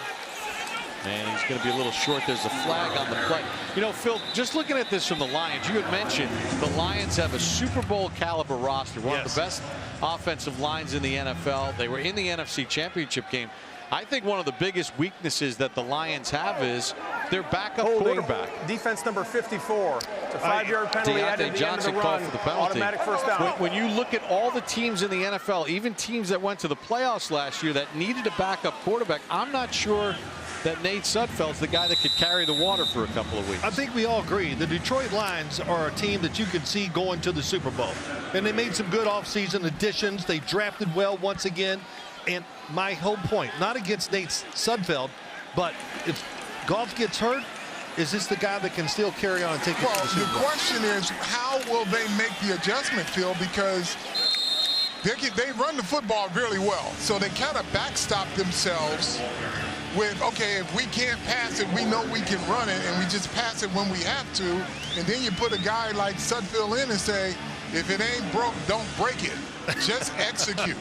And he's going to be a little short. There's a flag on the play. You know, Phil, just looking at this from the Lions, you had mentioned the Lions have a Super Bowl caliber roster, one of the best offensive lines in the NFL. They were in the NFC Championship game. I think one of the biggest weaknesses that the Lions have is their backup quarterback. Defense number 54. It's a 5-yard penalty added at the end of the run. For the penalty. Automatic first down. When you look at all the teams in the NFL, even teams that went to the playoffs last year that needed a backup quarterback, I'm not sure that Nate Sudfeld's the guy that could carry the water for a couple of weeks. I think we all agree the Detroit Lions are a team that you can see going to the Super Bowl. And they made some good offseason additions. They drafted well once again. And my whole point, not against Nate Sudfeld, but if Goff gets hurt, is this the guy that can still carry on and take it to the Super Bowl? The question is, how will they make the adjustment, Phil? Because they run the football really well. So they kind of backstop themselves with, okay, if we can't pass it, we know we can run it, and we just pass it when we have to. And then you put a guy like Sudfeld in and say, if it ain't broke, don't break it. Just execute.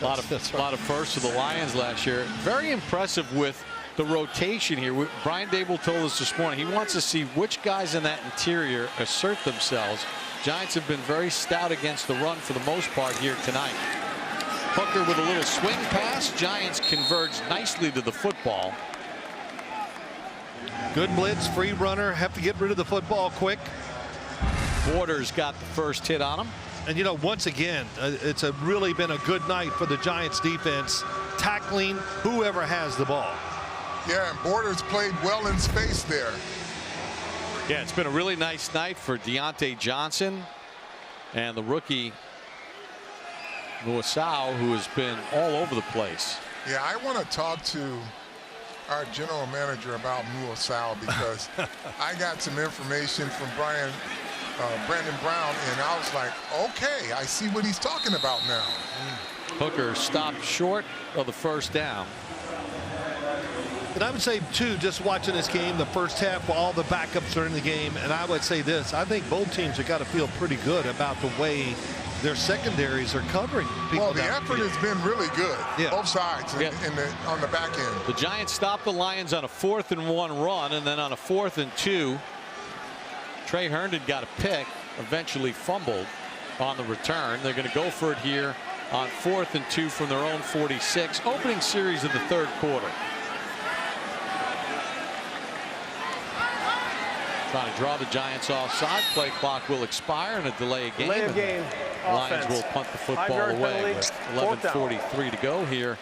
A lot of firsts for the Lions last year. Very impressive with the rotation here. Brian Daboll told us this morning he wants to see which guys in that interior assert themselves. Giants have been very stout against the run for the most part here tonight. Hooker with a little swing pass. Giants converge nicely to the football. Good blitz, free runner. Have to get rid of the football quick. Borders got the first hit on him. And, you know, once again, it's really been a good night for the Giants defense, tackling whoever has the ball. Yeah, and Borders played well in space there. Yeah, it's been a really nice night for Deontay Johnson and the rookie Muasau, who has been all over the place. Yeah, I want to talk to our general manager about Muasau because I got some information from Brandon Brown, and I was like, okay, I see what he's talking about now. Hooker stopped short of the first down. And I would say, too, just watching this game, the first half, while all the backups are in the game, and I would say this, I think both teams have got to feel pretty good about the way their secondaries are covering people. Well, the effort has been really good, both sides on the back end. The Giants stopped the Lions on a 4th and 1 run, and then on a 4th and 2, Trey Herndon got a pick, eventually fumbled on the return. They're going to go for it here on 4th and 2 from their own 46. Opening series of the third quarter. Trying to draw the Giants offside. Play clock will expire and a delay of game. Delay of game. Lions Offense. will punt the football away with 11:43 to go here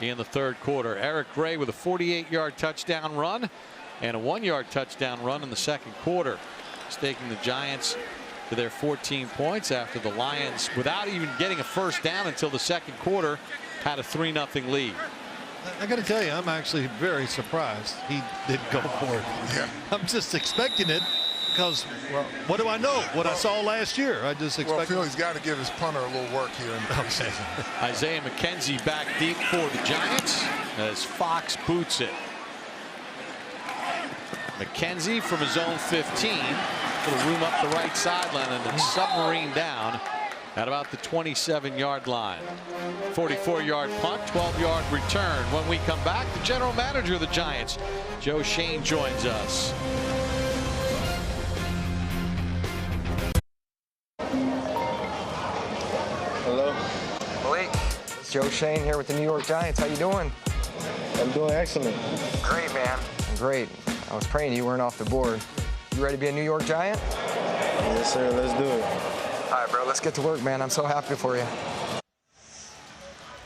in the third quarter. Eric Gray with a 48-yard touchdown run and a 1-yard touchdown run in the second quarter, staking the Giants to their 14 points after the Lions, without even getting a first down until the second quarter, had a 3-0 lead. I got to tell you, I'm actually very surprised he didn't go for it. Yeah. I'm just expecting it because, well, what do I know? What I saw last year. I just expect. Well, Phil, he's got to give his punter a little work here in the preseason. Isaiah McKenzie back deep for the Giants as Fox boots it. McKenzie from his own 15. Little room up the right sideline and then submarine down at about the 27-yard line. 44-yard punt, 12-yard return. When we come back, the general manager of the Giants, Joe Schoen, joins us. Hello. Malik, it's Joe Schoen here with the New York Giants. How you doing? I'm doing excellent. Great, man. Great. I was praying you weren't off the board. You ready to be a New York Giant? Yes, sir. Let's do it. All right, bro. Let's get to work, man. I'm so happy for you.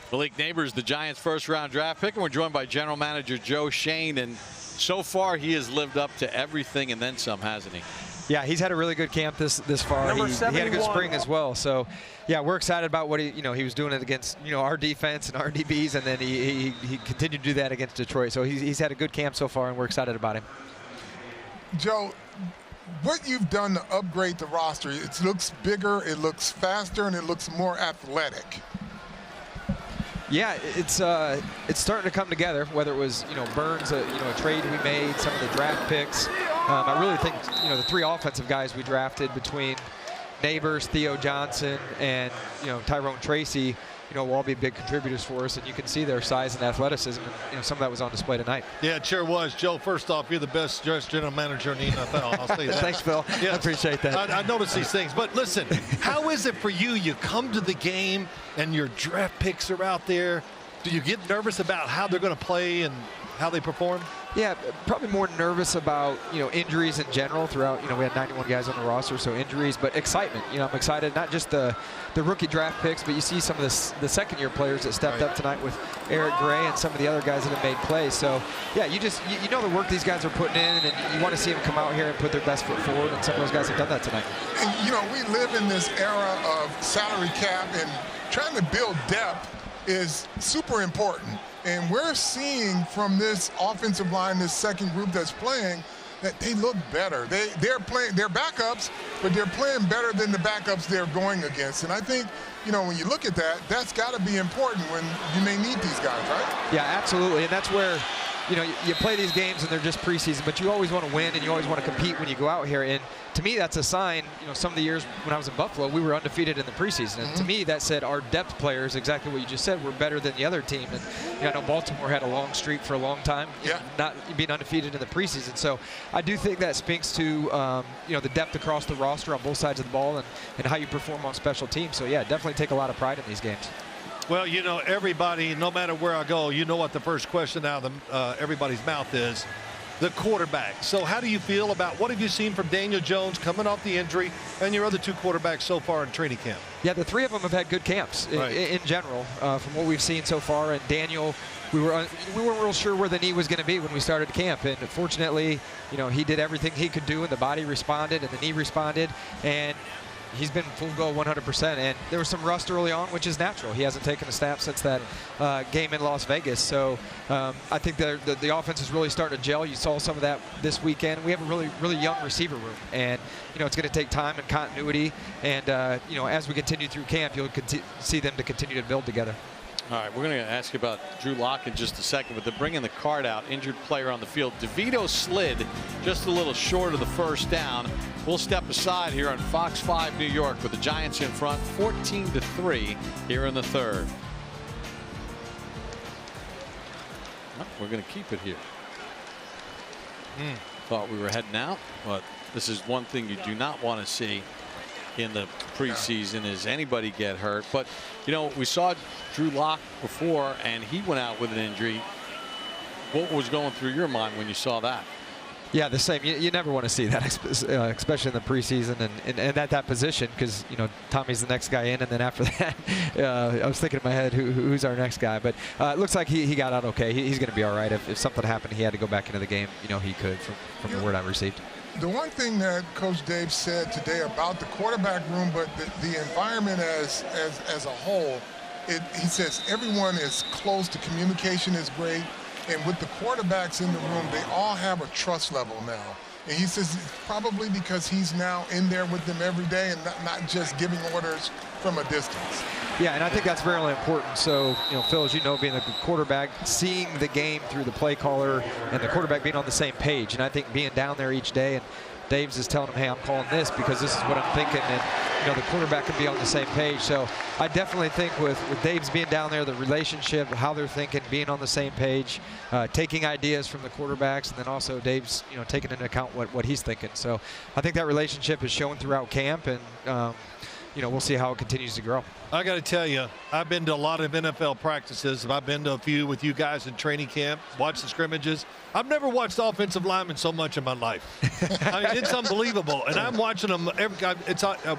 Malik Neighbors, the Giants' first-round draft pick, and we're joined by general manager Joe Schoen. And so far, he has lived up to everything and then some, hasn't he? Yeah, he's had a really good camp this far. He had a good spring as well. So, yeah, we're excited about what he was doing it against our defense and our DBs, and then he continued to do that against Detroit. So he's had a good camp so far, and we're excited about him. Joe, what you've done to upgrade the roster, it looks bigger, it looks faster, and it looks more athletic. Yeah, it's starting to come together. Whether it was Burns, a trade we made, some of the draft picks. I really think the three offensive guys we drafted between Neighbors, Theo Johnson, and Tyrone Tracy, will all be big contributors for us, and you can see their size and athleticism. And, some of that was on display tonight. Yeah, it sure was. Joe, first off, you're the best dressed general manager in the NFL. I'll say that. Thanks, Phil. Yeah. I appreciate that. I notice these things. But listen, how is it for you? You come to the game and your draft picks are out there. Do you get nervous about how they're going to play and how they perform? Yeah, probably more nervous about, injuries in general throughout. We had 91 guys on the roster, so injuries, but excitement. I'm excited, not just the rookie draft picks, but you see some of the second-year players that stepped up tonight with Eric Gray and some of the other guys that have made plays. So, yeah, you know the work these guys are putting in, and you want to see them come out here and put their best foot forward, and some of those guys have done that tonight. And, we live in this era of salary cap, and trying to build depth is super important. And we're seeing from this offensive line, this second group that's playing, that they look better. They're playing, they're backups, but they're playing better than the backups they're going against. And I think, when you look at that, that's got to be important when you may need these guys, right? Yeah, absolutely. And that's where, you play these games and they're just preseason, but you always want to win and you always want to compete when you go out here. And to me, that's a sign. Some of the years when I was in Buffalo, we were undefeated in the preseason. And to me, that said our depth players, exactly what you just said, were better than the other team. And I know Baltimore had a long streak for a long time, not being undefeated in the preseason. So I do think that speaks to the depth across the roster on both sides of the ball and how you perform on special teams. So yeah, definitely take a lot of pride in these games. Well, everybody, no matter where I go, what the first question out of everybody's mouth is, the quarterback. So how do you feel about what have you seen from Daniel Jones coming off the injury and your other two quarterbacks so far in training camp? Yeah, the three of them have had good camps in general from what we've seen so far. And Daniel, we weren't real sure where the knee was going to be when we started camp. And fortunately, he did everything he could do, and the body responded and the knee responded. And he's been full go 100%, and there was some rust early on, which is natural. He hasn't taken a snap since that game in Las Vegas. So I think the offense is really starting to gel. You saw some of that this weekend. We have a really, really young receiver room, and it's going to take time and continuity. And as we continue through camp, you'll see them to continue to build together. All right, we're going to ask you about Drew Lock in just a second, but they're bringing the card out. Injured player on the field. DeVito slid just a little short of the first down. We'll step aside here on Fox 5 New York with the Giants in front 14-3 here in the third. Well, we're going to keep it here. Thought we were heading out, but this is one thing you do not want to see in the preseason is anybody get hurt. But we saw Drew Lock before and he went out with an injury. What was going through your mind when you saw that? Yeah, the same. You never want to see that, especially in the preseason and at that position, because Tommy's the next guy in, and then after that, I was thinking in my head, who's our next guy? But it looks like he got out okay. He's going to be all right. If something happened, he had to go back into the game. He could from the word I received. The one thing that Coach Dave said today about the quarterback room, but the environment as a whole, he says everyone is close. The communication is great. And with the quarterbacks in the room, they all have a trust level now. And he says it's probably because he's now in there with them every day and not just giving orders from a distance. Yeah, and I think that's very important. So, Phil, as you know, being a quarterback, seeing the game through the play caller and the quarterback being on the same page. And I think being down there each day, and Dave's is telling him, hey, I'm calling this because this is what I'm thinking. And, the quarterback can be on the same page. So I definitely think with Dave's being down there, the relationship, how they're thinking, being on the same page, taking ideas from the quarterbacks, and then also Dave's, taking into account what he's thinking. So I think that relationship is shown throughout camp, and, we'll see how it continues to grow. I got to tell you, I've been to a lot of NFL practices. I've been to a few with you guys in training camp, watched the scrimmages. I've never watched offensive linemen so much in my life. I mean, it's unbelievable. And I'm watching them.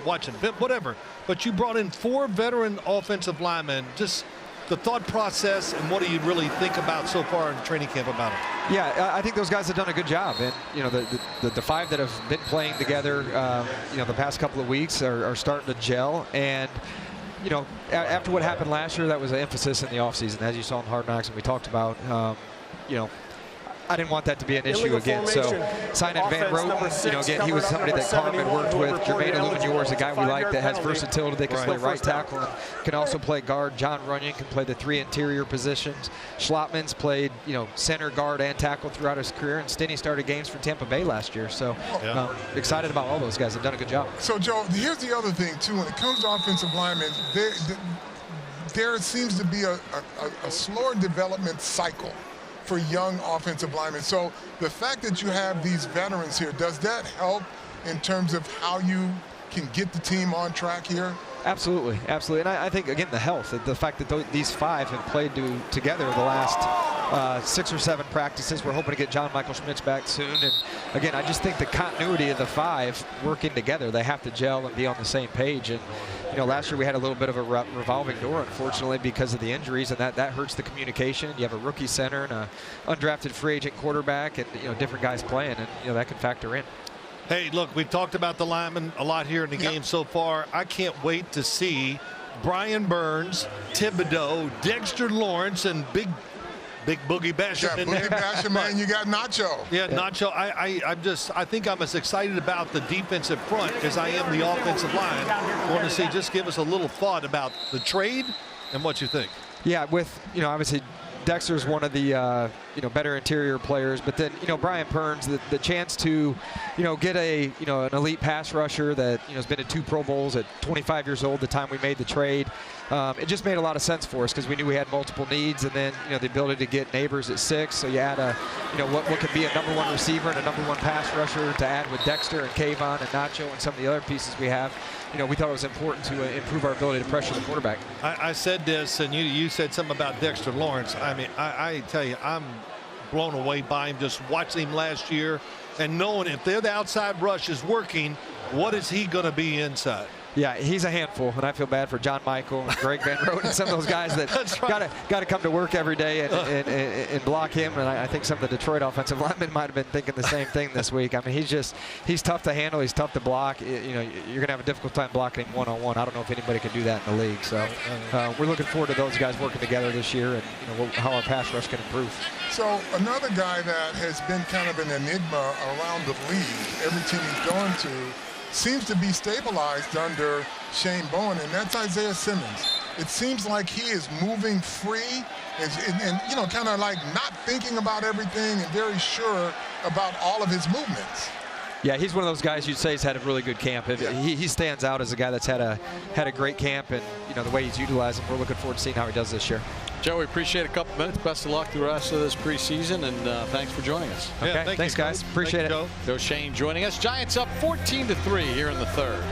Watching whatever. But you brought in 4 veteran offensive linemen. Just the thought process, and what do you really think about so far in training camp about it? Yeah, I think those guys have done a good job. And, the 5 that have been playing together, the past couple of weeks are starting to gel. And, after what happened last year, that was an emphasis in the offseason, as you saw in Hard Knocks and we talked about. I didn't want that to be an issue again. So signing Van Roten, again, he was somebody that Carmen worked with. Jermaine Illuminor is a guy we like that has versatility. They can play right tackle and can also play guard. John Runyon can play the 3 interior positions. Schlotman's played, center, guard, and tackle throughout his career. And Stinney started games for Tampa Bay last year. So excited about all those guys. They've done a good job. So, Joe, here's the other thing, too. When it comes to offensive linemen, there seems to be a slower development cycle for young offensive linemen. So the fact that you have these veterans here, does that help in terms of how you can get the team on track here? Absolutely, absolutely. And I think, again, the health, the fact that these 5 have played together the last 6 or 7 practices. We're hoping to get John Michael Schmitz back soon. And again, I just think the continuity of the 5 working together, they have to gel and be on the same page. And last year we had a little bit of a revolving door, unfortunately, because of the injuries, and that hurts the communication. You have a rookie center and an undrafted free agent quarterback, and different guys playing, and that can factor in. Hey, look, we've talked about the linemen a lot here in the game so far. I can't wait to see Brian Burns, Thibodeau, Dexter Lawrence, and Big Boogie Basham in there. Boogie Basham, man, you got Nacho. Yeah, Nacho. I think I'm as excited about the defensive front as I am the offensive line. I want to see, just give us a little thought about the trade and what you think. Yeah, with, obviously Dexter's one of the better interior players, but then Brian Burns, the chance to get an elite pass rusher that has been in 2 Pro Bowls at 25 years old, the time we made the trade. It just made a lot of sense for us because we knew we had multiple needs, and then the ability to get Neighbors at 6. So you add what could be a #1 receiver and a #1 pass rusher to add with Dexter and Kayvon and Nacho and some of the other pieces we have. We thought it was important to improve our ability to pressure the quarterback. I said this, and you said something about Dexter Lawrence. I mean, I tell you, I'm blown away by him just watching him last year and knowing if the outside rush is working, what is he going to be inside? Yeah, he's a handful, and I feel bad for John Michael and Greg Van Roten and some of those guys that got to come to work every day and block him. And I think some of the Detroit offensive linemen might have been thinking the same thing this week. I mean, he's tough to handle. He's tough to block. You're going to have a difficult time blocking him one-on-one. I don't know if anybody can do that in the league. So we're looking forward to those guys working together this year and how our pass rush can improve. So another guy that has been kind of an enigma around the league, every team he's going to, seems to be stabilized under Shane Bowen, and that's Isaiah Simmons. It seems like he is moving free and kind of like not thinking about everything and very sure about all of his movements. Yeah, he's one of those guys you'd say has had a really good camp. He stands out as a guy that's had a great camp, and the way he's utilized him, we're looking forward to seeing how he does this year. Joe, we appreciate a couple minutes. Best of luck the rest of this preseason, and thanks for joining us. Okay, yeah, thanks, guys. Appreciate it. Joe Shane joining us. Giants up 14-3 here in the 3rd.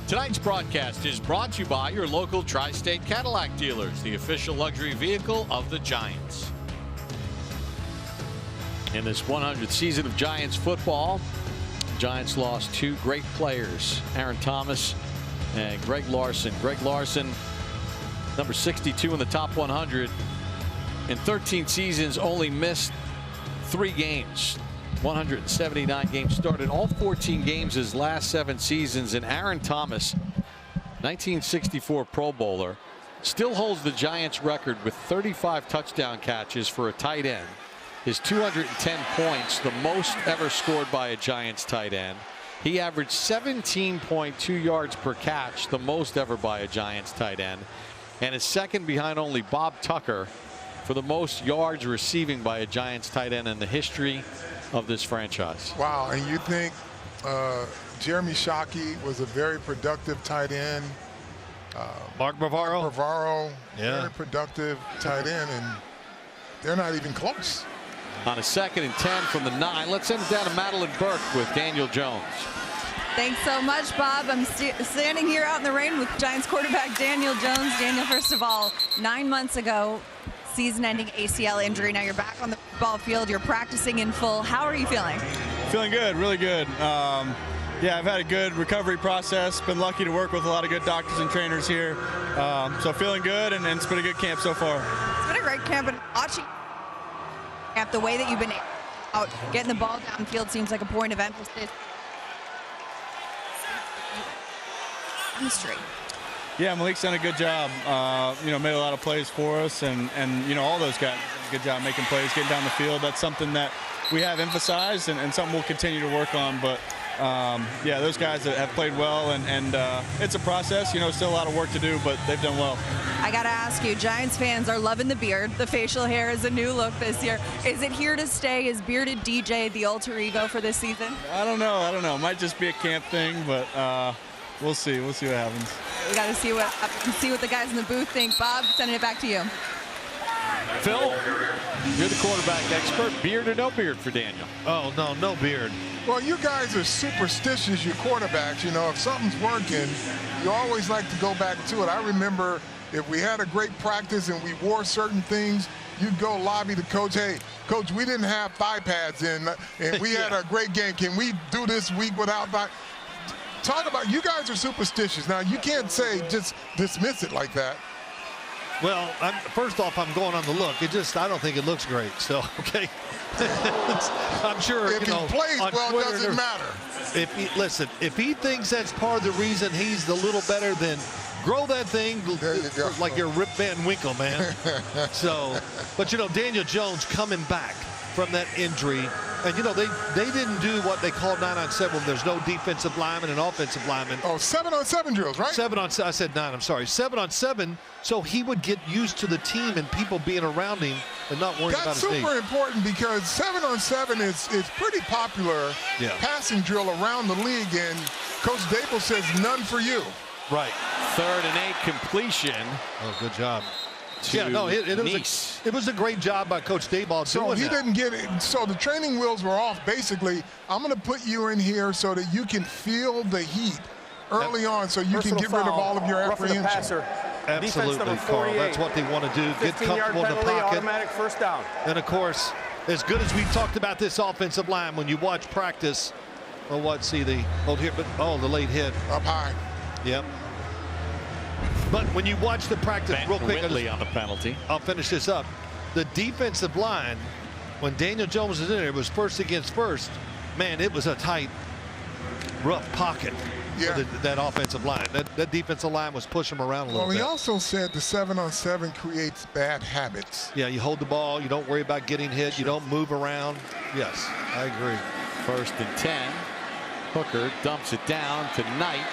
Tonight's broadcast is brought to you by your local Tri-State Cadillac dealers, the official luxury vehicle of the Giants. In this 100th season of Giants football, the Giants lost 2 great players, Aaron Thomas and Greg Larson. Greg Larson, number 62 in the top 100. In 13 seasons, only missed 3 games. 179 games started. All 14 games his last 7 seasons. And Aaron Thomas, 1964 Pro Bowler, still holds the Giants record with 35 touchdown catches for a tight end. His 210 points, the most ever scored by a Giants tight end. He averaged 17.2 yards per catch, the most ever by a Giants tight end, and is second behind only Bob Tucker for the most yards receiving by a Giants tight end in the history of this franchise. Wow, and you think Jeremy Shockey was a very productive tight end. Mark Bavaro. Very productive tight end, and they're not even close. On a 2nd and 10 from the 9. Let's send it down to Madeline Burke with Daniel Jones. Thanks so much, Bob. I'm standing here out in the rain with Giants quarterback Daniel Jones. Daniel, first of all, 9 months ago, season-ending ACL injury. Now you're back on the football field. You're practicing in full. How are you feeling? Feeling good, really good. Yeah, I've had a good recovery process. Been lucky to work with a lot of good doctors and trainers here. So feeling good, and it's been a good camp so far. It's been a great camp, and watching the way that you've been out, getting the ball downfield seems like a point of emphasis. History. Yeah, Malik's done a good job. Made a lot of plays for us, and all those guys did a good job making plays, getting down the field. That's something that we have emphasized and something we'll continue to work on. But yeah, those guys have played well, and it's a process. Still a lot of work to do, but they've done well. I got to ask you, Giants fans are loving the beard. The facial hair is a new look this year. Is it here to stay? Is Bearded DJ the alter ego for this season? I don't know. It might just be a camp thing, but we'll see. We'll see what happens. We got to see what the guys in the booth think. Bob, sending it back to you. Phil, you're the quarterback expert. Beard or no beard for Daniel? Oh, no beard. Well, you guys are superstitious, you quarterbacks. You know, if something's working, you always like to go back to it. I remember if we had a great practice and we wore certain things, you'd go lobby the coach, hey, coach, we didn't have thigh pads in, and we had a great game. Can we do this week without thigh? Talk about, you guys are superstitious. Now, you can't say just dismiss it like that. Well, first off, I'm going on the look. I don't think it looks great. So, okay. I'm sure, if he plays well, it doesn't matter. If he thinks that's part of the reason he's a little better, then grow that thing like you're Rip Van Winkle, man. So, but Daniel Jones coming back from that injury, and they didn't do what they call 9-on-7 when there's no defensive lineman and offensive lineman. Oh, 7-on-7 drills, right? 7-on-7. I said 9. I'm sorry. 7-on-7. So he would get used to the team and people being around him and not worrying about his knee. That's super important because 7-on-7 is pretty popular passing drill around the league, and Coach Dable says none for you. Right. 3rd and 8 completion. Oh, good job. It was a great job by Coach Daboll. So he didn't get it. So the training wheels were off. Basically, I'm going to put you in here so that you can feel the heat early on, so you can get rid of all of your apprehension. Absolutely, Carl. That's what they want to do. Get comfortable in the pocket. Automatic first down. And of course, as good as we talked about this offensive line, when you watch practice, the late hit up high. Yep. But when you watch the practice, real quick, Whitley on the penalty. I'll finish this up. The defensive line, when Daniel Jones was in there, it was first against first. Man, it was a tight, rough pocket for that offensive line. That defensive line was pushing him around a little bit. Well, he also said the 7-on-7 creates bad habits. Yeah, you hold the ball. You don't worry about getting hit. You don't move around. Yes, I agree. 1st and 10. Hooker dumps it down to Knight.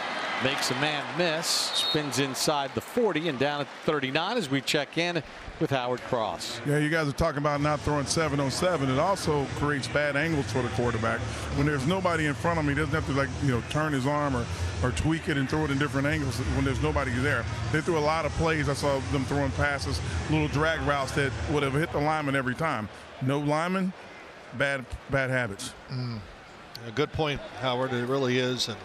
Makes a man miss, spins inside the 40 and down at 39 as we check in with Howard Cross. Yeah, you guys are talking about not throwing 7-on-7. It also creates bad angles for the quarterback. When there's nobody in front of him, he doesn't have to turn his arm or tweak it and throw it in different angles when there's nobody there. They threw a lot of plays. I saw them throwing passes, little drag routes that would have hit the lineman every time. No lineman, bad habits. A good point, Howard. It really is. And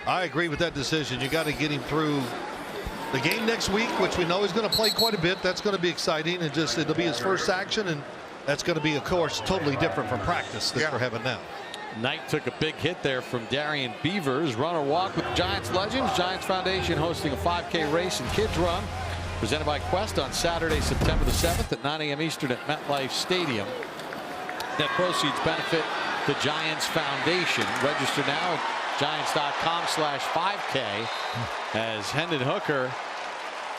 I agree with that decision. You got to get him through the game next week, which we know he's going to play quite a bit. That's going to be exciting. And it'll be his first action, and that's going to be, of course, totally different from practice that we're having now. Knight took a big hit there from Darian Beavers. Run or walk with Giants legends. Giants Foundation hosting a 5K race and kids run presented by Quest on Saturday, September the 7th at 9 a.m. Eastern at MetLife Stadium. Net proceeds benefit the Giants Foundation. Register now at Giants.com/5K as Hendon Hooker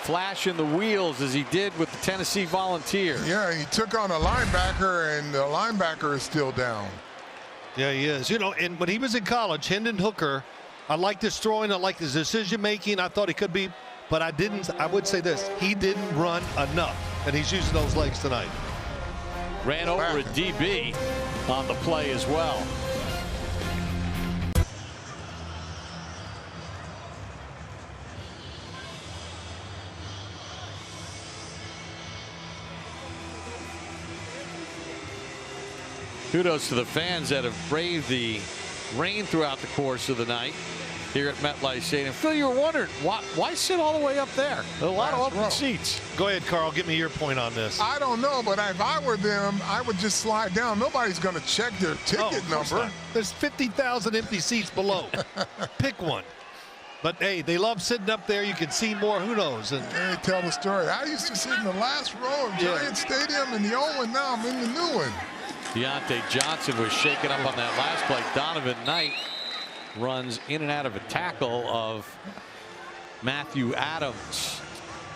flashing the wheels as he did with the Tennessee Volunteers. Yeah, he took on a linebacker, and the linebacker is still down. Yeah, he is. And when he was in college, Hendon Hooker, I liked his throwing, I liked his decision making. I thought he could be, but I would say this, he didn't run enough, and he's using those legs tonight. Ran over a DB on the play as well. Kudos to the fans that have braved the rain throughout the course of the night here at MetLife Stadium. Phil, you were wondering, why sit all the way up there? A lot of open seats. Go ahead, Carl. Give me your point on this. I don't know, but if I were them, I would just slide down. Nobody's going to check their ticket number. There's 50,000 empty seats below. Pick one. But, hey, they love sitting up there. You can see more. Who knows? And they tell the story. I used to sit in the last row of Giant Stadium in the old one. Now I'm in the new one. Deontay Johnson was shaken up on that last play. Donovan Knight runs in and out of a tackle of Matthew Adams.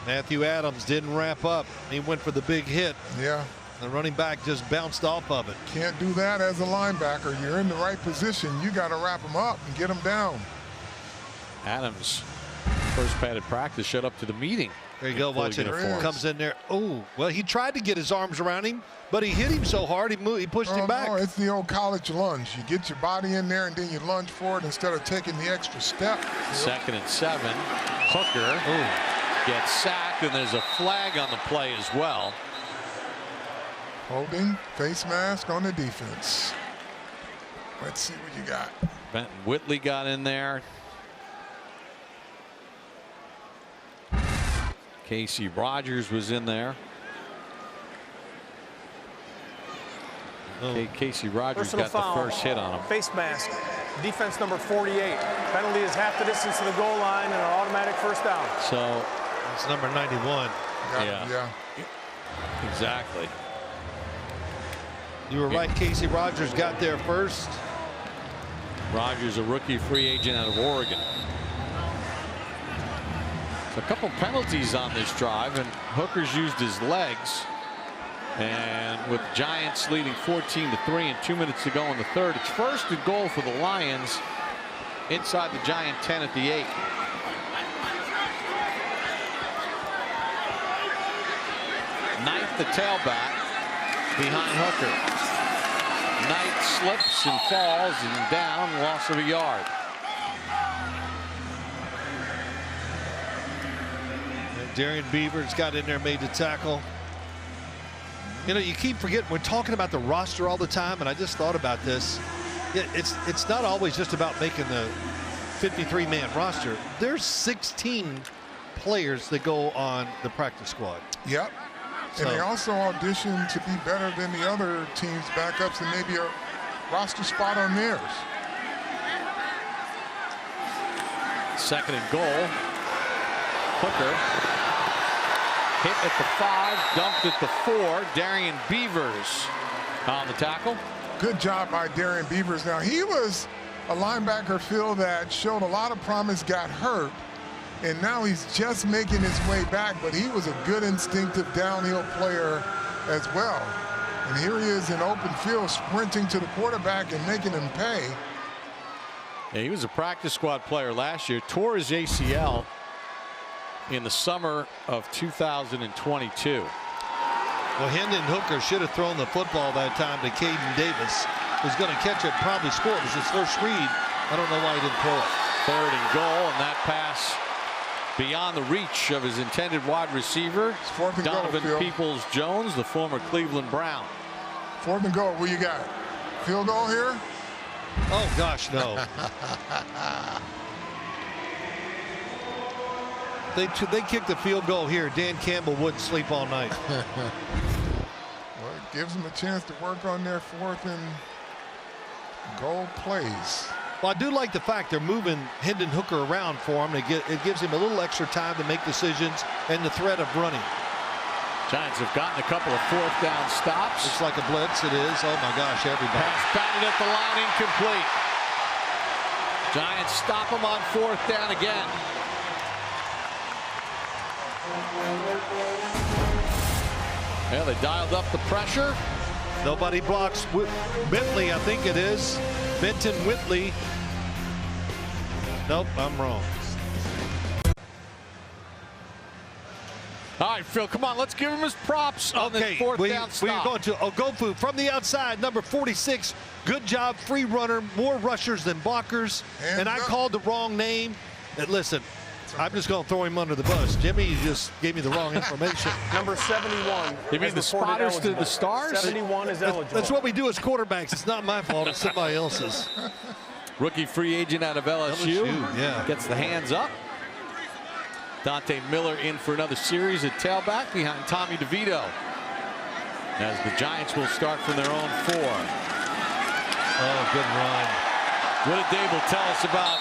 Matthew Adams didn't wrap up. He went for the big hit. Yeah. The running back just bounced off of it. Can't do that as a linebacker. You're in the right position. You got to wrap him up and get him down. Adams, first padded practice, showed up to the meeting. There you go. Watch it. Comes in there. Oh, well, he tried to get his arms around him, but he hit him so hard he pushed him back. No, it's the old college lunge. You get your body in there and then you lunge forward instead of taking the extra step. 2nd and 7. Hooker gets sacked, and there's a flag on the play as well. Holding, face mask on the defense. Let's see what you got. Benton Whitley got in there. Casey Rogers was in there. Casey Rogers Personal got the foul. first hit on him. Face mask. Defense number 48. Penalty is half the distance to the goal line and an automatic first down. So it's number 91. Yeah. Exactly. You were right. Casey Rogers got there first. Rogers, a rookie free agent out of Oregon. So a couple penalties on this drive, and Hooker's used his legs. And with Giants leading 14-3 and 2 minutes to go in the third, it's first and goal for the Lions inside the Giant 10 at the 8. Knight, the tailback, behind Hooker. Knight slips and falls and down, loss of a yard. And Darian Beavers got in there, made the tackle. You know, you keep forgetting we're talking about the roster all the time, and I just thought about this. It's not always just about making the 53-man roster. There's 16 players that go on the practice squad. Yep. So, and they also audition to be better than the other team's backups and maybe a roster spot on theirs. Second and goal. Hooker hit at the 5, dumped at the 4. Darian Beavers on the tackle. Good job by Darian Beavers. Now, he was a linebacker, Phil, that showed a lot of promise, got hurt, and now he's just making his way back, but he was a good instinctive downhill player as well. And here he is in open field sprinting to the quarterback and making him pay. Yeah, he was a practice squad player last year, tore his ACL in the summer of 2022. Well, Hendon Hooker should have thrown the football that time to Caden Davis, who's going to catch it, probably score. It was his first read. I don't know why he didn't throw it. Third and goal, and that pass beyond the reach of his intended wide receiver, Donovan Peoples-Jones, the former Cleveland Brown. Fourth and goal, what you got? Field goal here? Oh, gosh, no. They kicked the field goal here. Dan Campbell wouldn't sleep all night. Well, it gives them a chance to work on their fourth and goal plays. Well, I do like the fact they're moving Hendon Hooker around for him. It gives him a little extra time to make decisions and the threat of running. Giants have gotten a couple of fourth down stops. It's like a blitz. It is. Oh, my gosh, everybody. Pass batted at the line, incomplete. Giants stop him on fourth down again. Yeah, they dialed up the pressure. Nobody blocks Whitley, I think it is. Benton Whitley. Nope, I'm wrong. All right, Phil, come on, let's give him his props on the fourth down stop. We're going to Ogofu from the outside, number 46. Good job, free runner, more rushers than blockers. And I called the wrong name. And listen, I'm just going to throw him under the bus. Jimmy, you just gave me the wrong information. Number 71. You mean the spotters to the stars? 71 is eligible. That's what we do as quarterbacks. It's not my fault. It's somebody else's. Rookie free agent out of LSU. Yeah. Gets the hands up. Dante Miller in for another series at tailback behind Tommy DeVito. As the Giants will start from their own 4. Oh, good run. What did Dable tell us about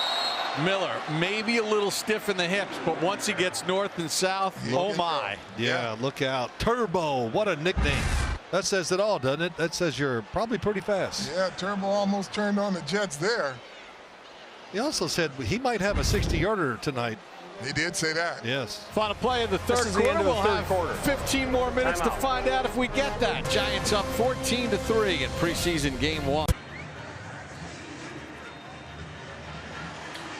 Miller? Maybe a little stiff in the hips, but once he gets north and south, oh my. Yeah, look out. Turbo, what a nickname. That says it all, doesn't it? That says you're probably pretty fast. Yeah, Turbo almost turned on the Jets there. He also said he might have a 60-yarder tonight. He did say that. Yes. Final play of the third quarter. We'll have 15 more minutes to find out if we get that. Giants up 14-3 in preseason game 1.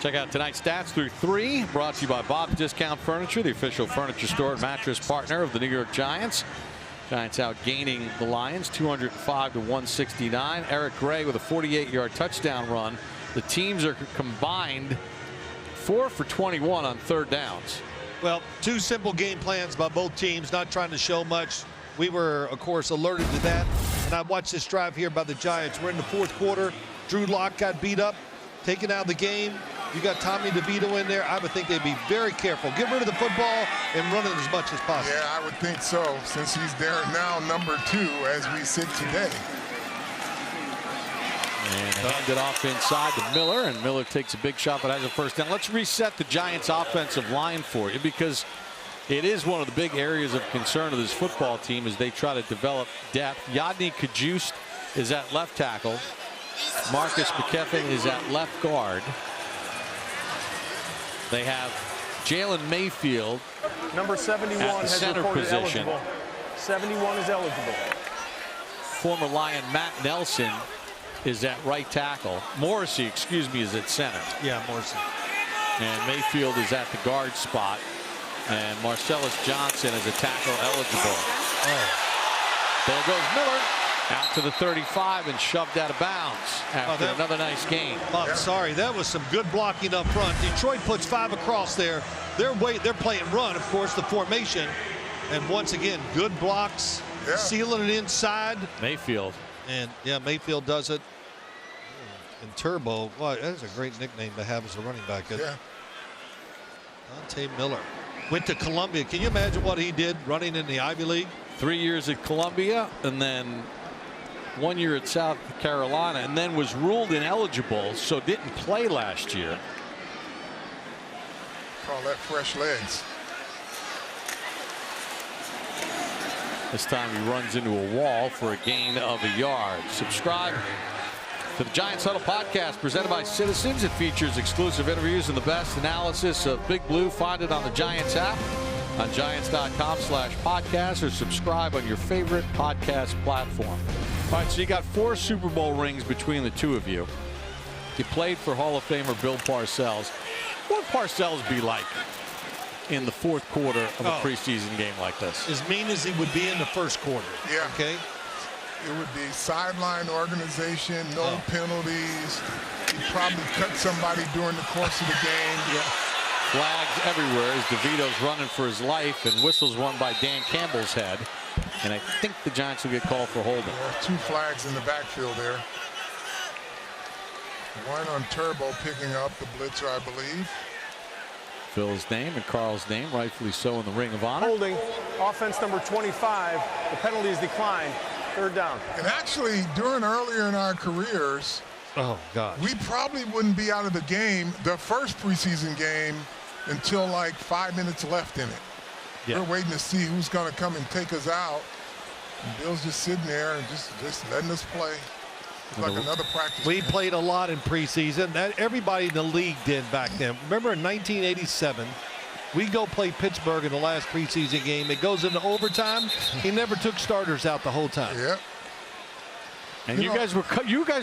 Check out tonight's stats through 3. Brought to you by Bob's Discount Furniture, the official furniture store and mattress partner of the New York Giants. Giants out gaining the Lions 205-169. Eric Gray with a 48-yard touchdown run. The teams are combined 4 for 21 on third downs. Well, 2 simple game plans by both teams, not trying to show much. We were, of course, alerted to that. And I watched this drive here by the Giants. We're in the fourth quarter. Drew Lock got beat up, taken out of the game. You got Tommy DeVito in there. I would think they'd be very careful. Get rid of the football and run it as much as possible. Yeah, I would think so, since he's there now, number 2, as we sit today. And hand it off inside to Miller, and Miller takes a big shot but has a first down. Let's reset the Giants offensive line for you, because it is one of the big areas of concern of this football team as they try to develop depth. Yodny Kajust is at left tackle. Marcus McKeffin is at left guard. They have Jalen Mayfield, number 71, at the has center reported position. eligible. 71 is eligible. Former Lion Matt Nelson is at right tackle. Morrissey, excuse me, is at center. Yeah, Morrissey. And Mayfield is at the guard spot. And Marcellus Johnson is a tackle eligible. There goes Miller out to the 35 and shoved out of bounds after another nice game. Sorry, that was some good blocking up front. Detroit puts 5 across there. They're playing run, of course, the formation. And once again, good blocks, sealing it inside. Mayfield. And yeah, Mayfield does it. And Turbo, well, that's a great nickname to have as a running back. Dante Miller went to Columbia. Can you imagine what he did running in the Ivy League? 3 years at Columbia and then 1 year at South Carolina, and then was ruled ineligible, so didn't play last year. Call that fresh legs. This time he runs into a wall for a gain of a yard. Subscribe to the Giants Huddle podcast presented by Citizens. It features exclusive interviews and the best analysis of Big Blue. Find it on the Giants app, on giants.com/podcast, or subscribe on your favorite podcast platform. All right, so you got 4 Super Bowl rings between the two of you. You played for Hall of Famer Bill Parcells. What would Parcells be like in the fourth quarter of a preseason game like this? As mean as he would be in the first quarter. Yeah. Okay. It would be sideline organization, no penalties. He'd probably cut somebody during the course of the game. Flags everywhere as DeVito's running for his life, and whistles one by Dan Campbell's head. And I think the Giants will get called for holding. 2 flags in the backfield there. One on Turbo picking up the blitzer, I believe. Phil's name and Carl's name, rightfully so, in the Ring of Honor. Holding, offense number 25. The penalty is declined. 3rd down. And actually, earlier in our careers, we probably wouldn't be out of the game, the first preseason game, until like 5 minutes left in it. We're waiting to see who's going to come and take us out. And Bill's just sitting there and just letting us play. It's like another practice. We played a lot in preseason. Everybody in the league did back then. Remember in 1987, we go play Pittsburgh in the last preseason game. It goes into overtime. He never took starters out the whole time. Yep. And you guys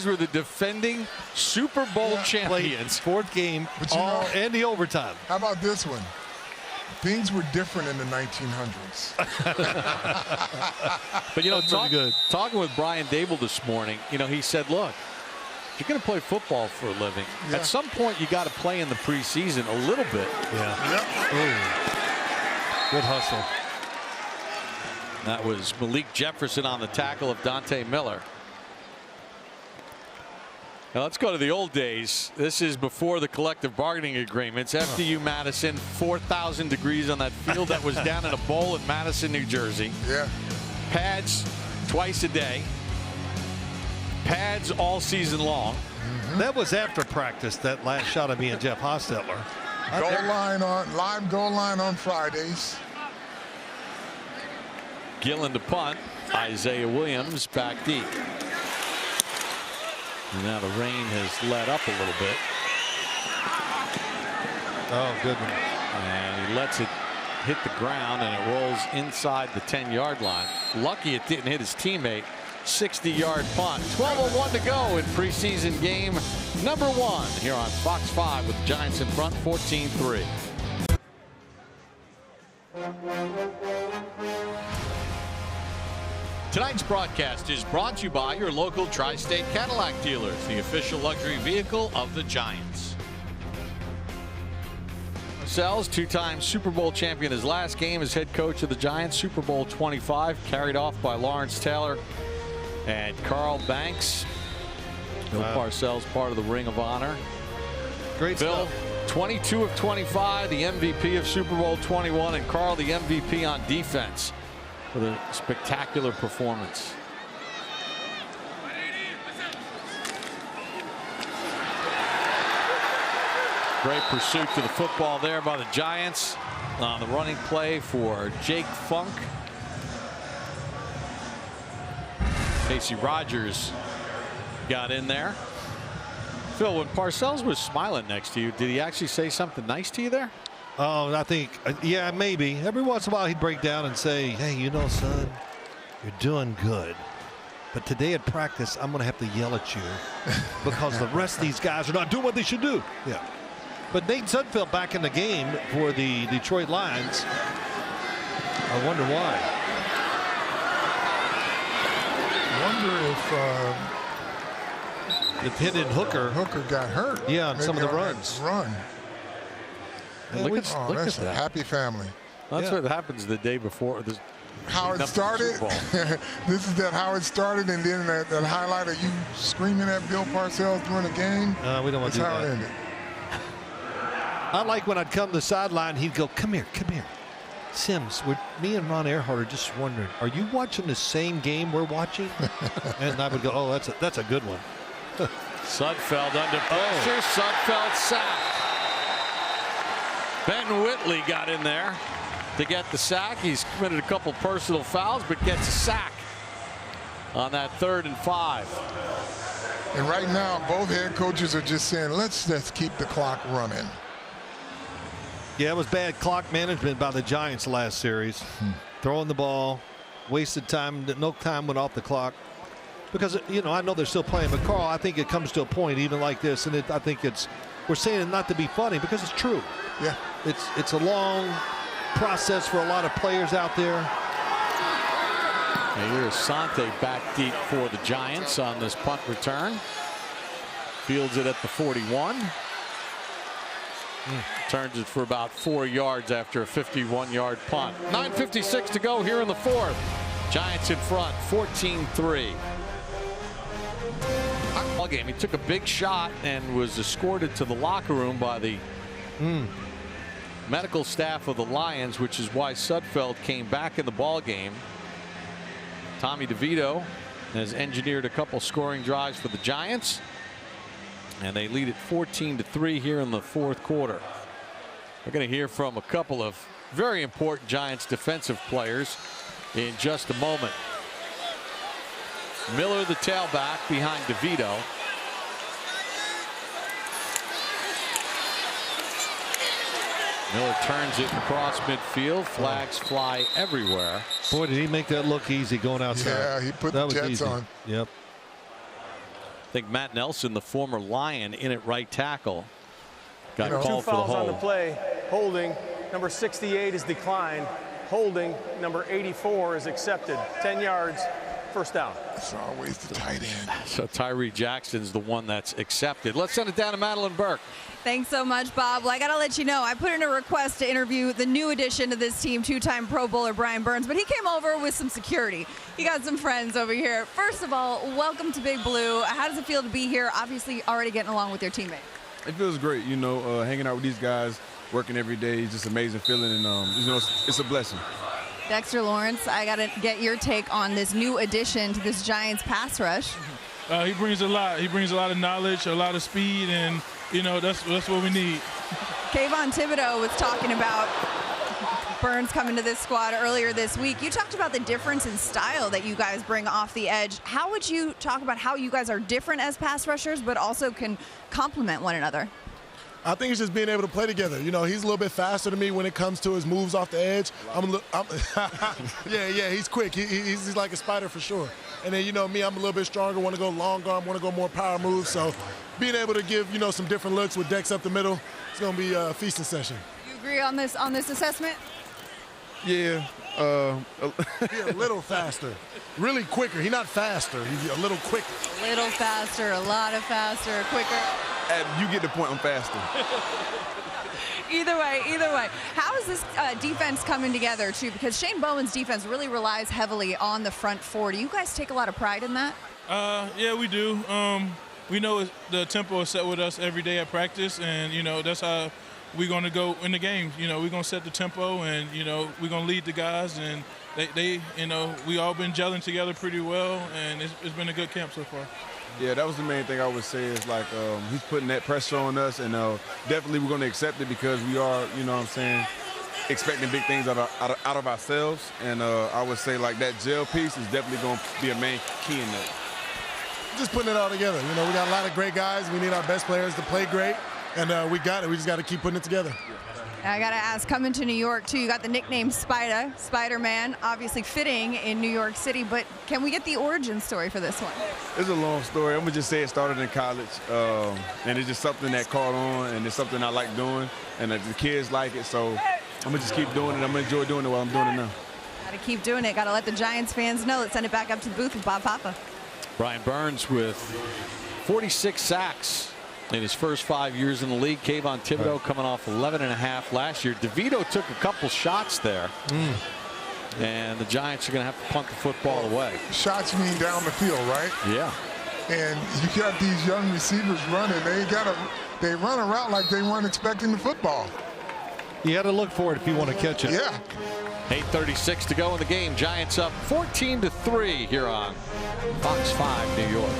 were the defending Super Bowl champions. 4th game, and the overtime. How about this one? Things were different in the 1900s. But talking with Brian Dable this morning, he said, look, if you're going to play football for a living, at some point you got to play in the preseason a little bit. Good hustle. That was Malik Jefferson on the tackle of Dante Miller. Now let's go to the old days. This is before the collective bargaining agreements. FDU Madison, 4,000 degrees on that field that was down in a bowl in Madison, New Jersey. Pads twice a day. Pads all season long. That was after practice, that last shot of me and Jeff Hostetler. Live goal line on Fridays. Gillen to punt. Isaiah Williams back deep. And now the rain has let up a little bit. Oh, good one. And he lets it hit the ground, and it rolls inside the 10-yard line. Lucky it didn't hit his teammate. 60-yard punt. 12:01 to go in preseason game number 1 here on Fox 5 with the Giants in front, 14-3. Tonight's broadcast is brought to you by your local Tri-State Cadillac dealers, the official luxury vehicle of the Giants. Parcells, two-time Super Bowl champion, his last game as head coach of the Giants, Super Bowl 25, carried off by Lawrence Taylor and Carl Banks. Bill Parcells, part of the Ring of Honor. Great Bill, stuff. 22 of 25, the MVP of Super Bowl 21, and Carl, the MVP on defense with a spectacular performance. Great pursuit to the football there by the Giants on the running play for Jake Funk. Casey Rogers got in there. Phil, when Parcells was smiling next to you, did he actually say something nice to you there? Oh, I think, yeah, maybe. Every once in a while he'd break down and say, hey, you know, son, you're doing good. But today at practice, I'm going to have to yell at you because the rest of these guys are not doing what they should do. Yeah. But Nate Sudfeld back in the game for the Detroit Lions. I wonder why. I wonder if the pitted Hooker got hurt. Yeah, on some of the on runs. that run. Look at That's a that. happy family. That's what happens the day before. How it started. This is that how it started, and then that highlight of you screaming at Bill Parcells during the game. We don't want to do That's how that. it ended. I like when I'd come to the sideline, he'd go, come here. Sims, me and Ron Earhart are just wondering, are you watching the same game we're watching? And I would go, oh, that's a good one. Sudfeld under pressure. Sudfeld sacked. Ben Whitley got in there to get the sack. He's committed a couple personal fouls, but gets a sack on that 3rd and 5. And right now, both head coaches are just saying, let's just keep the clock running. Yeah, it was bad clock management by the Giants last series. Throwing the ball, wasted time, no time went off the clock. Because, you know, I know they're still playing, but Carl, I think it comes to a point even like this, and I think we're saying it not to be funny because it's true. Yeah. It's a long process for a lot of players out there. And here's Sante back deep for the Giants on this punt return. Fields it at the 41. Turns it for about 4 yards after a 51-yard punt. 9:56 to go here in the 4th. Giants in front, 14-3. Ball game. He took a big shot and was escorted to the locker room by the medical staff of the Lions, which is why Sudfeld came back in the ball game. Tommy DeVito has engineered a couple scoring drives for the Giants, and they lead it 14-3 here in the 4th quarter. We're going to hear from a couple of very important Giants defensive players in just a moment. Miller, the tailback, behind DeVito. Miller turns it across midfield. Flags fly everywhere. Boy, did he make that look easy going outside. Yeah, he put the Jets on. Yep. I think Matt Nelson, the former Lion, in at right tackle, got called Two for the fouls on the hold. play. Holding, number 68 is declined. Holding, number 84 is accepted. 10 yards, first down. It's always the tight end. So Tyree Jackson's the one that's accepted. Let's send it down to Madeline Burke. Thanks so much, Bob. Well, I got to let you know, I put in a request to interview the new addition to this team, two-time Pro Bowler Brian Burns, but he came over with some security. He got some friends over here. First of all, welcome to Big Blue. How does it feel to be here? Obviously, already getting along with your teammates. It feels great, you know, hanging out with these guys, working every day. It's just an amazing feeling, and, you know, it's a blessing. Dexter Lawrence, I got to get your take on this new addition to this Giants pass rush. He brings a lot. He brings a lot of knowledge, a lot of speed, and, you know, that's what we need. Kayvon Thibodeau was talking about Burns coming to this squad earlier this week. You talked about the difference in style that you guys bring off the edge. How would you talk about how you guys are different as pass rushers, but also can complement one another? I think it's just being able to play together. You know, he's a little bit faster than me when it comes to his moves off the edge. Yeah, he's quick. He's like a spider for sure. And then, you know, me, I'm a little bit stronger, want to go long arm, want to go more power moves. So being able to give, you know, some different looks with Dex up the middle, it's going to be a feasting session. You agree on this assessment? Yeah. Be a little faster. Really quicker. He's not faster. He's a little quicker. A little faster, a lot of faster, quicker. You get the point, I'm faster. Either way. How is this defense coming together, too? Because Shane Bowen's defense really relies heavily on the front four. Do you guys take a lot of pride in that? Yeah, we do. We know the tempo is set with us every day at practice, and, that's how we're going to go in the games. We're going to set the tempo, and, we're going to lead the guys, and they we all been gelling together pretty well, and it's been a good camp so far. Yeah, that was the main thing I would say is like he's putting that pressure on us, and definitely we're going to accept it because we are, expecting big things out of ourselves. And I would say like that gel piece is definitely going to be a main key in that. Just putting it all together. We got a lot of great guys. We need our best players to play great, and we got it. We just got to keep putting it together. I got to ask, coming to New York, too, you got the nickname Spider-Man, obviously fitting in New York City, but can we get the origin story for this one? It's a long story. I'm going to just say it started in college, and it's just something that caught on, and it's something I like doing, and the kids like it, so I'm going to just keep doing it. I'm going to enjoy doing it while I'm doing it now. Got to keep doing it. Got to let the Giants fans know. Let's send it back up to the booth with Bob Papa. Brian Burns with 46 sacks in his first 5 years in the league. Kayvon Thibodeau coming off 11.5 last year. DeVito took a couple shots there. And the Giants are going to have to punt the football away. Shots mean down the field, right? Yeah. And you got these young receivers running. They run a route like they weren't expecting the football. You had to look for it if you want to catch it. Yeah. 8:36 to go in the game. Giants up 14-3 here on Fox 5 New York.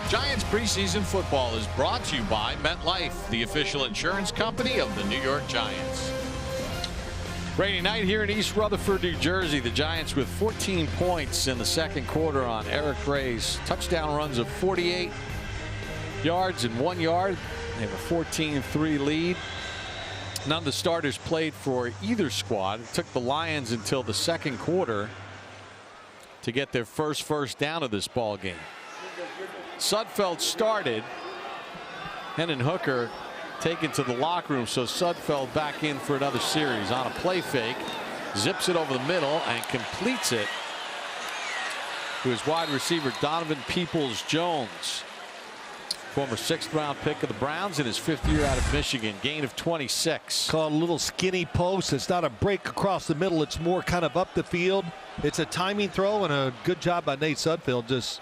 Giants preseason football is brought to you by MetLife, the official insurance company of the New York Giants. Rainy night here in East Rutherford, New Jersey. The Giants with 14 points in the second quarter on Eric Gray's touchdown runs of 48 yards and 1 yard. They have a 14-3 lead. None of the starters played for either squad. It took the Lions until the second quarter to get their first down of this ball game. Sudfeld started. Hendon Hooker taken to the locker room, so Sudfeld back in for another series on a play fake. Zips it over the middle and completes it to his wide receiver Donovan Peoples-Jones. Former 6th round pick of the Browns in his 5th year out of Michigan. Gain of 26. Called a little skinny post. It's not a break across the middle. It's more kind of up the field. It's a timing throw, and a good job by Nate Sudfeld just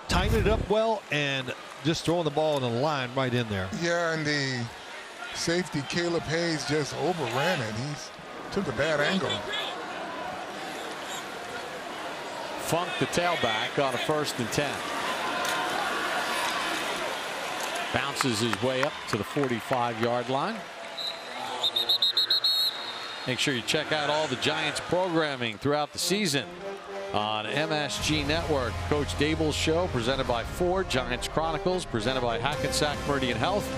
timing it up well and just throwing the ball in the line right in there. Yeah, and the safety Caleb Hayes just overran it. He took a bad angle. Funk, the tailback, on a 1st and 10. Bounces his way up to the 45-yard line. Make sure you check out all the Giants programming throughout the season on MSG Network. Coach Dable's show presented by Ford. Giants Chronicles presented by Hackensack Meridian Health.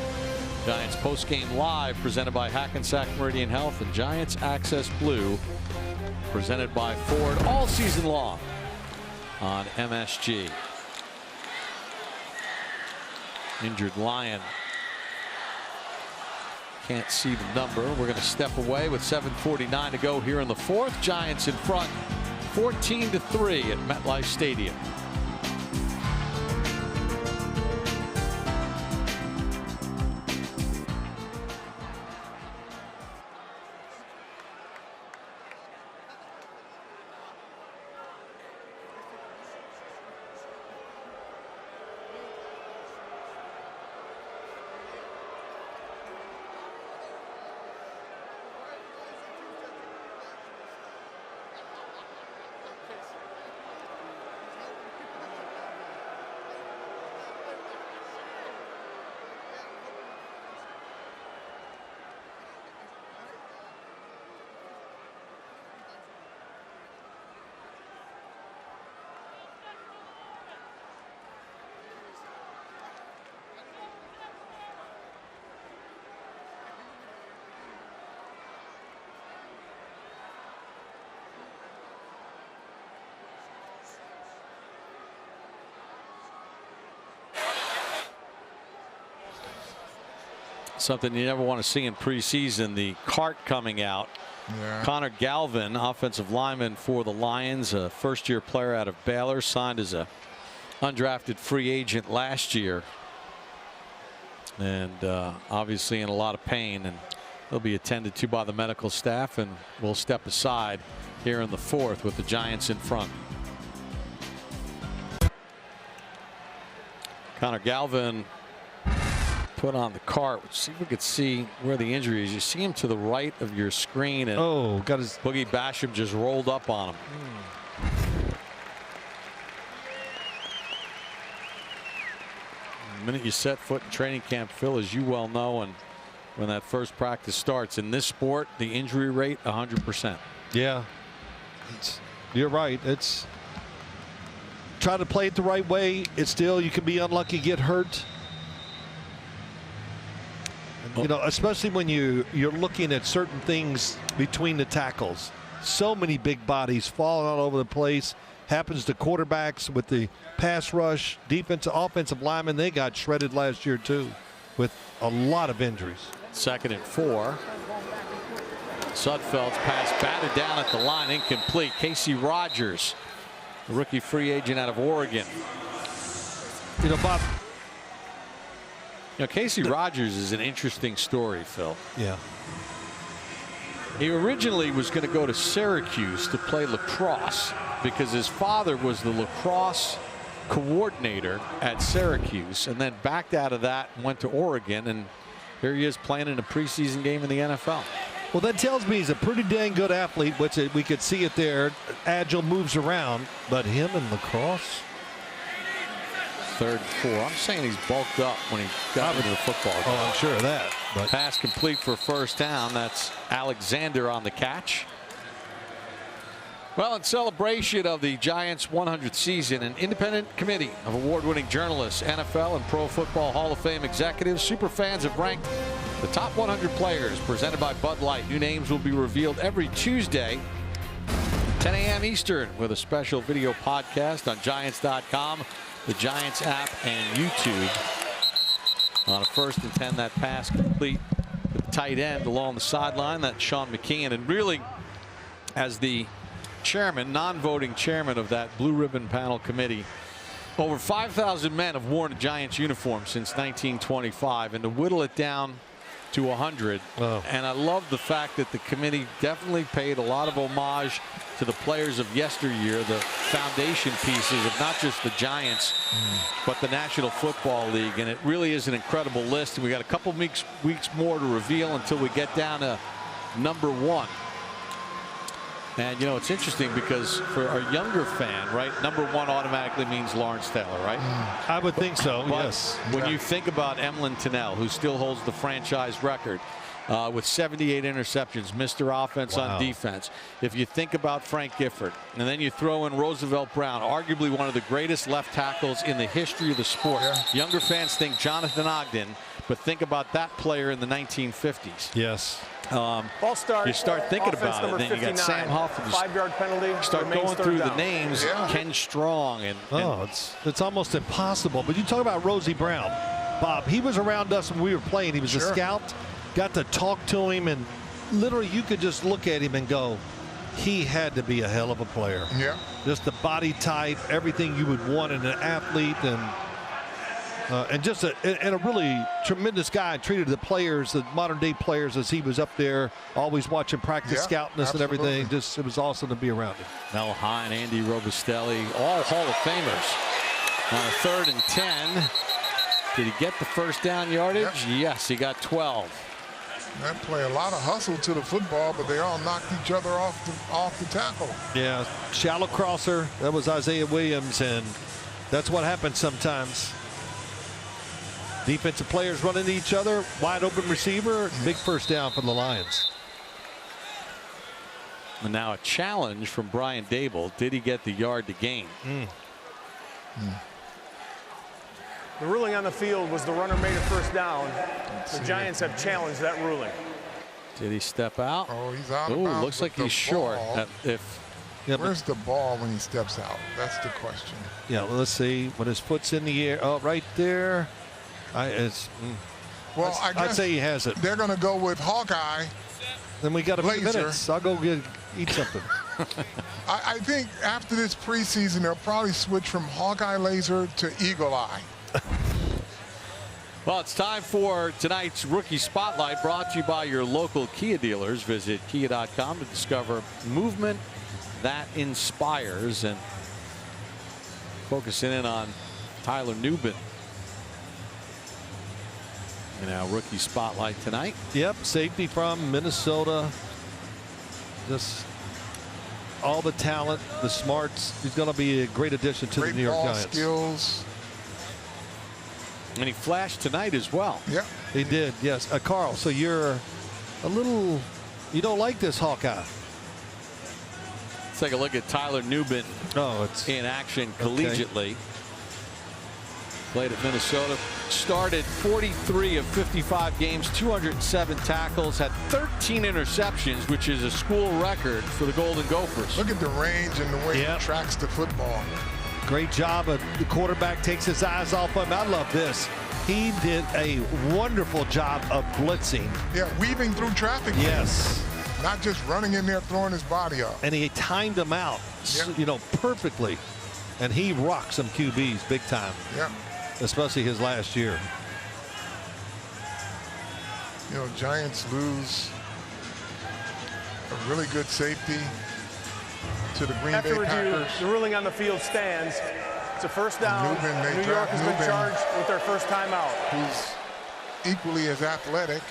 Giants Postgame Live presented by Hackensack Meridian Health. And Giants Access Blue presented by Ford all season long on MSG. Injured Lion. Can't see the number. We're going to step away with 7:49 to go here in the 4th. Giants in front 14-3 at MetLife Stadium. Something you never want to see in preseason, the cart coming out. Yeah. Connor Galvin, offensive lineman for the Lions, a first-year player out of Baylor, signed as a undrafted free agent last year. and obviously in a lot of pain, and he'll be attended to by the medical staff, and we'll step aside here in the fourth with the Giants in front. Connor Galvin put on the cart. Let's see if we could see where the injury is. You see him to the right of your screen, and got his Boogie Basham just rolled up on him. The minute you set foot in training camp, Phil, as you well know, and when that first practice starts in this sport, the injury rate 100%. Yeah, you're right. It's try to play it the right way. It's still, you can be unlucky, get hurt. You know, especially when you're looking at certain things between the tackles. So many big bodies falling all over the place. Happens to quarterbacks with the pass rush, defensive, offensive linemen. They got shredded last year too, with a lot of injuries. 2nd and 4. Sudfeld's pass batted down at the line, incomplete. Casey Rogers, the rookie free agent out of Oregon. You know, Bob. You know, Casey Rogers is an interesting story, Phil. Yeah. He originally was going to go to Syracuse to play lacrosse because his father was the lacrosse coordinator at Syracuse, and then backed out of that and went to Oregon, and here he is playing in a preseason game in the NFL. Well, that tells me he's a pretty dang good athlete, which we could see it there. Agile, moves around, but him in lacrosse. 3rd and 4. I'm saying he's bulked up when he got into the football game. Oh, I'm sure of that. But pass complete for first down. That's Alexander on the catch. Well, in celebration of the Giants' 100th season, an independent committee of award-winning journalists, NFL and Pro Football Hall of Fame executives, superfans have ranked the top 100 players presented by Bud Light. New names will be revealed every Tuesday, 10 a.m. Eastern, with a special video podcast on Giants.com, the Giants app, and YouTube. On a 1st and 10, that pass complete with the tight end along the sideline. That's Sean McKeon. And really, as the chairman, non-voting chairman of that blue ribbon panel committee, over 5,000 men have worn a Giants uniform since 1925, and to whittle it down to 100. And I love the fact that the committee definitely paid a lot of homage to the players of yesteryear, the foundation pieces of not just the Giants, but the National Football League. And it really is an incredible list. And we got a couple weeks more to reveal until we get down to number 1. And, you know, it's interesting because for a younger fan, right, number 1 automatically means Lawrence Taylor, right? I would think so, but yes. When you think about Emlyn Tunnell, who still holds the franchise record with 78 interceptions, Mr. Offense on defense. If you think about Frank Gifford, and then you throw in Roosevelt Brown, arguably one of the greatest left tackles in the history of the sport. Younger fans think Jonathan Ogden, but think about that player in the 1950s. Yes. Ball start. You start thinking about it, and then you got Sam Huff. 5-yard penalty. Start going through the names. Ken Strong and it's almost impossible. But you talk about Rosie Brown, Bob. He was around us when we were playing. He was a scout. Got to talk to him, and literally you could just look at him and go, he had to be a hell of a player. Yeah. Just the body type, everything you would want in an athlete, and just a really tremendous guy. Treated the players, the modern day players, as he was up there, always watching practice, scouting us and everything. Just, it was awesome to be around him. Mel Hine, Andy Robustelli, all Hall of Famers. On a 3rd and 10, did he get the first down yardage? Yes, he got 12. That play a lot of hustle to the football, but they all knocked each other off the tackle. Yeah, shallow crosser. That was Isaiah Williams, and that's what happens sometimes. Defensive players run into each other, wide open receiver, big first down for the Lions. And now a challenge from Brian Dable. Did he get the yard to gain? The ruling on the field was the runner made a first down. The Giants have challenged that ruling. Did he step out? Oh, he's out of bounds. Looks like he's short. Where's the ball when he steps out? That's the question. Yeah, well, let's see. When his foot's in the air, oh, right there. Well, I guess I'd say he has it. They're going to go with Hawkeye. Then we got a few minutes. I'll go eat something. I think after this preseason, they'll probably switch from Hawkeye Laser to Eagle Eye. Well, it's time for tonight's Rookie Spotlight, brought to you by your local Kia dealers. Visit kia.com to discover movement that inspires. And focusing in on Tyler Nubin in our Rookie Spotlight tonight. Yep, safety from Minnesota. Just all the talent, the smarts. He's going to be a great addition to the New York Giants. Skills. And he flashed tonight as well. Yeah, he did. Yes, Carl. So you're a little. You don't like this Hawkeye. Let's take a look at Tyler Nubin. Oh, it's in action collegiately. Played at Minnesota. Started 43 of 55 games, 207 tackles, had 13 interceptions, which is a school record for the Golden Gophers. Look at the range and the way he tracks the football. Great job. The quarterback takes his eyes off him. I love this. He did a wonderful job of blitzing. Yeah, weaving through traffic. Yes. Not just running in there throwing his body up. And he timed him out, you know, perfectly. And he rocked some QBs big time. Yeah. Especially his last year. You know, Giants lose a really good safety to the Green Bay Packers. The ruling on the field stands. It's a first down. New York has been charged with their first timeout. Who's equally as athletic,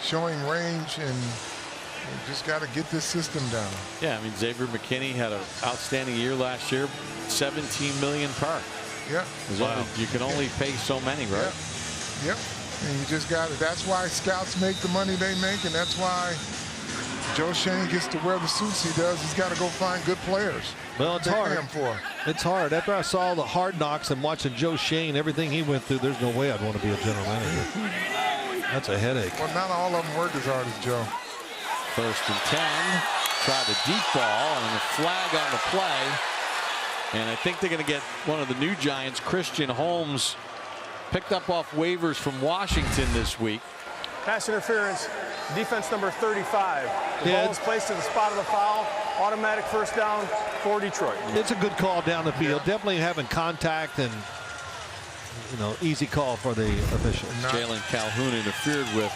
showing range, and we just got to get this system down. Yeah, I mean, Xavier McKinney had an outstanding year last year, $17 million per. Yeah. Wow. You can only pay so many, right? Yep. And you just got it. That's why scouts make the money they make, and that's why Joe Schoen gets to wear the suits he does. He's got to go find good players. Well, it's hard. It's hard. After I saw the Hard Knocks and watching Joe Schoen, everything he went through, there's no way I'd want to be a general manager. That's a headache. Well, not all of them work as hard as Joe. 1st and 10. Try the deep ball and a flag on the play. And I think they're going to get one of the new Giants, Christian Holmes, picked up off waivers from Washington this week. Pass interference, defense number 35. The ball is placed to the spot of the foul. Automatic first down for Detroit. It's a good call down the field. Definitely having contact and, you know, easy call for the officials. Jalen Calhoun interfered with.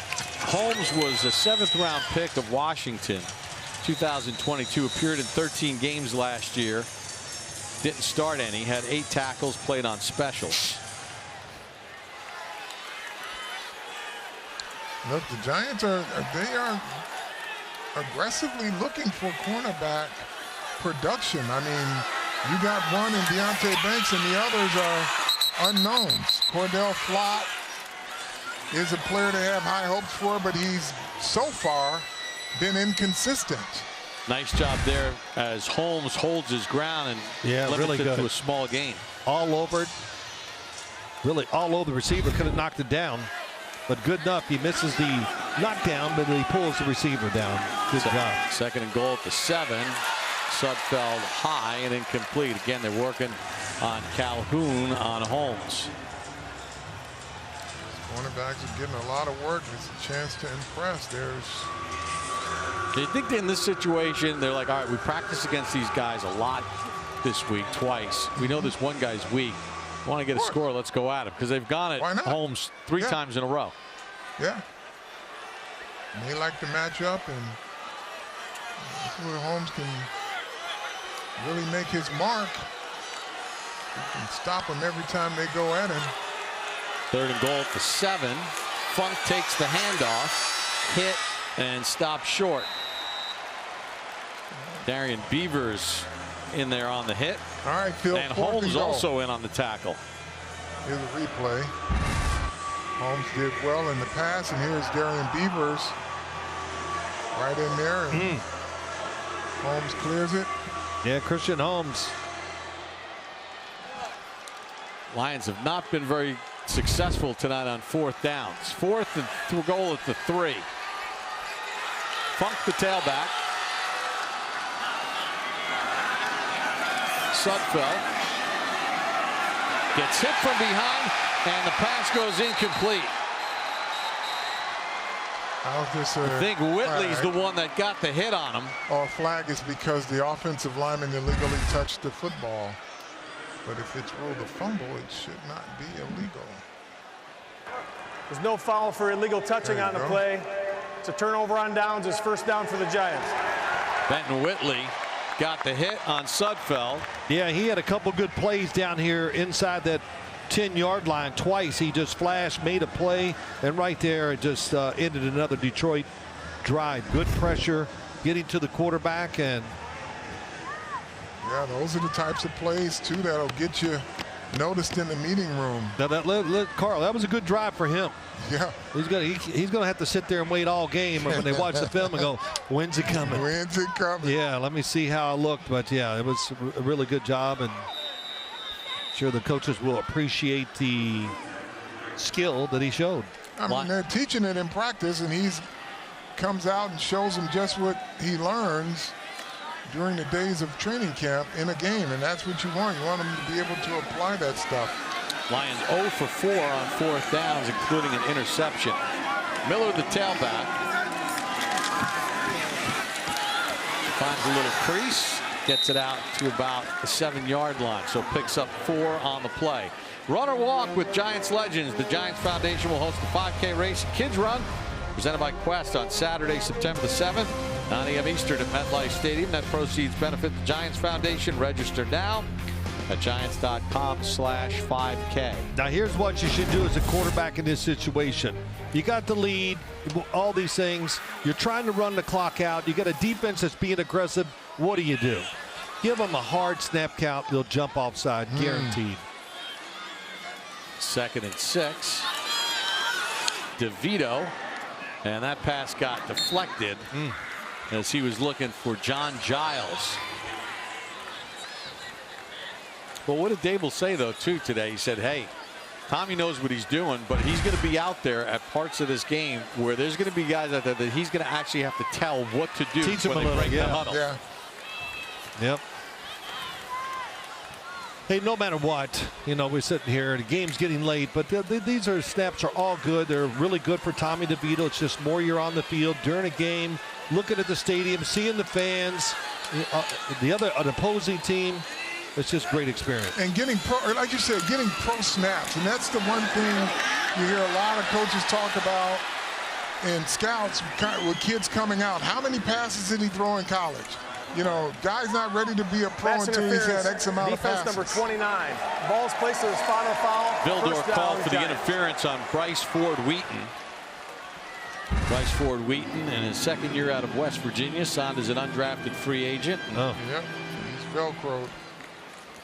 Holmes was a 7th-round pick of Washington, 2022. Appeared in 13 games last year. Didn't start any. Had 8 tackles. Played on specials. Look, the Giants are aggressively looking for cornerback production. I mean, you got one in Deonte Banks, and the others are unknowns. Cordell Flott is a player they have high hopes for, but he's so far been inconsistent. Nice job there as Holmes holds his ground and limits really it to a small gain. All over it. Really all over the receiver. Could have knocked it down. But good enough. He misses the knockdown, but he pulls the receiver down. Good job. 2nd and goal at the 7. Sudfeld high and incomplete. Again, they're working on Calhoun on Holmes. Cornerbacks are getting a lot of work. It's a chance to impress. You think in this situation, they're like, all right, we practice against these guys a lot this week, twice. We know this one guy's weak. Want to get a score, let's go at him, because they've gone at Holmes 3 times in a row. Yeah. And they like to match up, and that's where Holmes can really make his mark. He can stop them every time they go at him. 3rd and goal at the 7. Funk takes the handoff, hit, and stopped short. Darian Beavers in there on the hit. All right, Phil. And Holmes also in on the tackle. Here's a replay. Holmes did well in the pass, and here's Darian Beavers right in there, and Holmes clears it. Yeah, Christian Holmes. Lions have not been very successful tonight on 4th downs. 4th and goal at the 3. Funk the tailback. Sudfeld gets hit from behind, and the pass goes incomplete. How's this? I think Whitley's the one that got the hit on him. Or flag is because the offensive lineman illegally touched the football. But if it's ruled a fumble, it should not be illegal. There's no foul for illegal touching on the play. It's a turnover on downs. It's first down for the Giants. Benton Whitley got the hit on Sudfeld. Yeah, he had a couple good plays down here inside that 10-yard line twice. He just flashed, made a play, and right there it just ended another Detroit drive. Good pressure, getting to the quarterback, and yeah, those are the types of plays too that'll get you noticed in the meeting room. Now Carl, that was a good drive for him. Yeah, he's gonna have to sit there and wait all game when they watch the film and go, when's it coming? When's it coming? Yeah, let me see how I looked, but yeah, it was a really good job, and sure the coaches will appreciate the skill that he showed. I mean, they're teaching it in practice, and he comes out and shows them just what he learns during the days of training camp in a game, and that's what you want. You want them to be able to apply that stuff. Lions 0 for 4 on 4th downs, including an interception. Miller, the tailback, finds a little crease, gets it out to about the 7-yard line, so picks up 4 on the play. Run or walk with Giants legends. The Giants Foundation will host the 5K race and kids run presented by Quest on Saturday, September the 7th, 9 a.m. Eastern at MetLife Stadium. Net proceeds benefit the Giants Foundation. Register now at Giants.com/5K. Now here's what you should do as a quarterback in this situation. You got the lead, all these things. You're trying to run the clock out. You got a defense that's being aggressive. What do? Give them a hard snap count. They'll jump offside, guaranteed. 2nd and 6. DeVito, and that pass got deflected as he was looking for John Giles. But what did Dable say, though, too, today? He said, hey, Tommy knows what he's doing, but he's going to be out there at parts of this game where there's going to be guys out there that he's going to actually have to tell what to do. Teach him when a they little, break the huddle. Yeah. Yep. Hey, no matter what, we're sitting here, the game's getting late, but these snaps are all good. They're really good for Tommy DeVito. It's just more you're on the field during a game, looking at the stadium, seeing the fans, an opposing team. It's just great experience. And getting like you said, getting pro snaps. And that's the one thing you hear a lot of coaches talk about in scouts with kids coming out. How many passes did he throw in college? Guy's not ready to be a pro until he's had X amount of passes. Defense number 29. Ball's placed to his final foul. Vildor called for the interference on Bryce Ford Wheaton. Bryce Ford Wheaton, in his 2nd year out of West Virginia, signed as an undrafted free agent. Yep, he's Velcroed.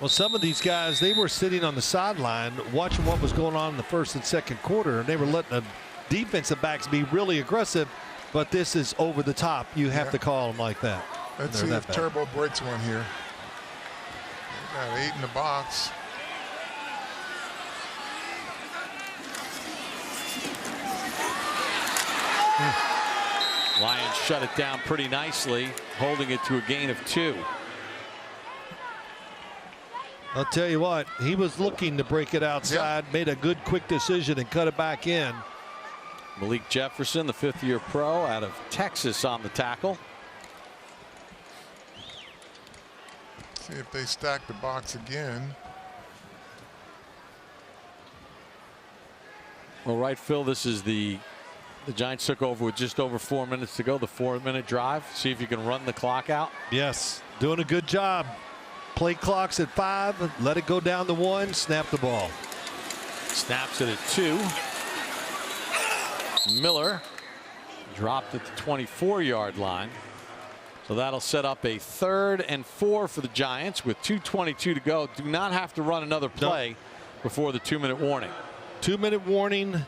Well, some of these guys, they were sitting on the sideline watching what was going on in the 1st and 2nd quarter, and they were letting the defensive backs be really aggressive, but this is over the top. You have to call them like that. Let's see if Turbo breaks one here. Got 8 in the box. Lions shut it down pretty nicely, holding it to a gain of 2. I'll tell you what, he was looking to break it outside, made a good quick decision and cut it back in. Malik Jefferson, the 5th-year pro out of Texas, on the tackle. See if they stack the box again. Well, right, Phil, this is the Giants took over with just over 4 minutes to go, the 4-minute drive. See if you can run the clock out. Yes, doing a good job. Play clock's at 5, let it go down to 1, snap the ball. Snaps it at 2. Miller dropped at the 24-yard line. So that'll set up a 3rd and 4 for the Giants with 2:22 to go. Do not have to run another play before the 2-minute warning. 2-minute warning.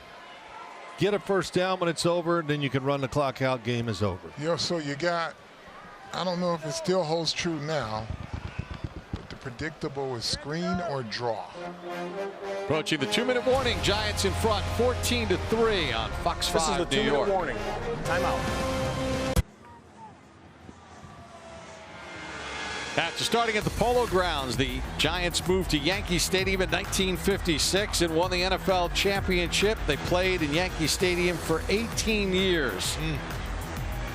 Get a first down when it's over, then you can run the clock out. Game is over. So you got, I don't know if it still holds true now, but the predictable is screen or draw. Approaching the 2-minute warning. Giants in front 14-3 on Fox 5 New York. This is the 2-minute warning. Timeout. After starting at the Polo Grounds, the Giants moved to Yankee Stadium in 1956 and won the NFL championship. They played in Yankee Stadium for 18 years.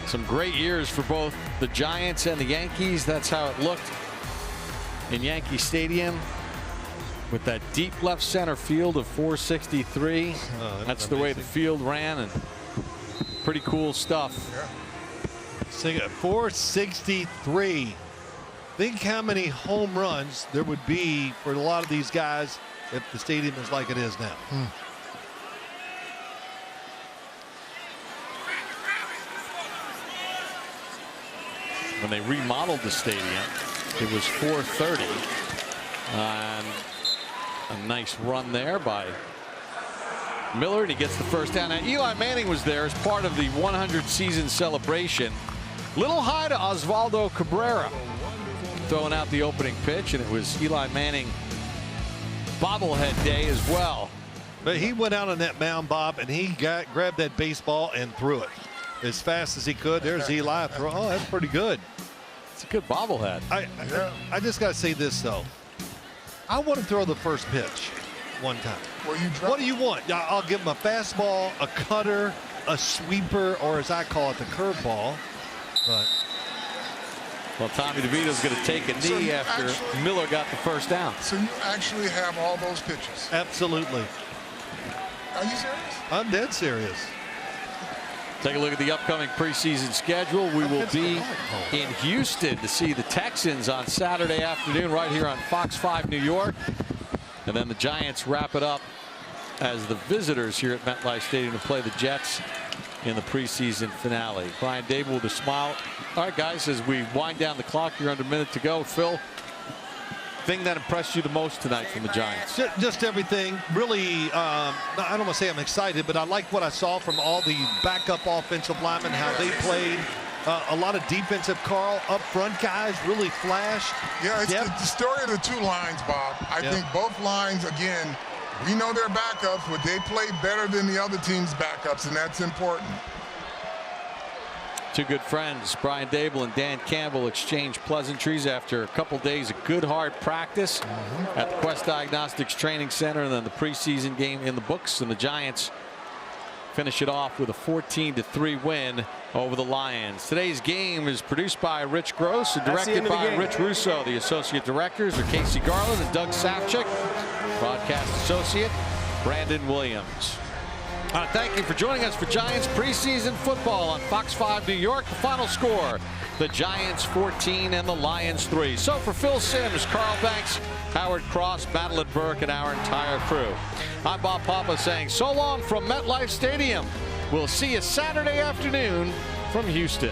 Some great years for both the Giants and the Yankees. That's how it looked in Yankee Stadium. with that deep left center field of 463. That's the way the field ran, and pretty cool stuff. Sing it, 463. Think how many home runs there would be for a lot of these guys if the stadium is like it is now. When they remodeled the stadium, it was 430. And a nice run there by Miller, and he gets the first down. Now, Eli Manning was there as part of the 100 season celebration. Little high to Osvaldo Cabrera, throwing out the opening pitch, and it was Eli Manning bobblehead day as well. But he went out on that mound, Bob, and he grabbed that baseball and threw it as fast as he could. There's Eli. Oh, that's pretty good. It's a good bobblehead. I just got to say this, though. I want to throw the first pitch one time. What do you want? I'll give him a fastball, a cutter, a sweeper, or as I call it, the curveball. But well, Tommy DeVito's going to take a knee after Miller got the first down. So you actually have all those pitches? Absolutely. Are you serious? I'm dead serious. Take a look at the upcoming preseason schedule. We will be in Houston to see the Texans on Saturday afternoon right here on Fox 5 New York. And then the Giants wrap it up as the visitors here at MetLife Stadium to play the Jets in the preseason finale. Brian Daboll with a smile. All right, guys, as we wind down the clock, you're under a minute to go. Phil, thing that impressed you the most tonight from the Giants? Just everything. Really, I don't want to say I'm excited, but I like what I saw from all the backup offensive linemen, how they played. A lot of defensive, Carl, up front guys really flashed. Yeah, it's the story of the two lines, Bob. I think both lines, again, we know they're backups, but they play better than the other team's backups, and that's important. Two good friends, Brian Daboll and Dan Campbell, exchanged pleasantries after a couple days of good hard practice at the Quest Diagnostics Training Center, and then the preseason game in the books, and the Giants finish it off with a 14-3 win over the Lions. Today's game is produced by Rich Gross and directed by Rich Russo. The associate directors are Casey Garland and Doug Savchik. Broadcast associate Brandon Williams. Thank you for joining us for Giants preseason football on Fox 5 New York. The final score, the Giants 14 and the Lions 3. So for Phil Simms, Carl Banks, Howard Cross, Madeline Burke, and our entire crew, I'm Bob Papa saying so long from MetLife Stadium. We'll see you Saturday afternoon from Houston.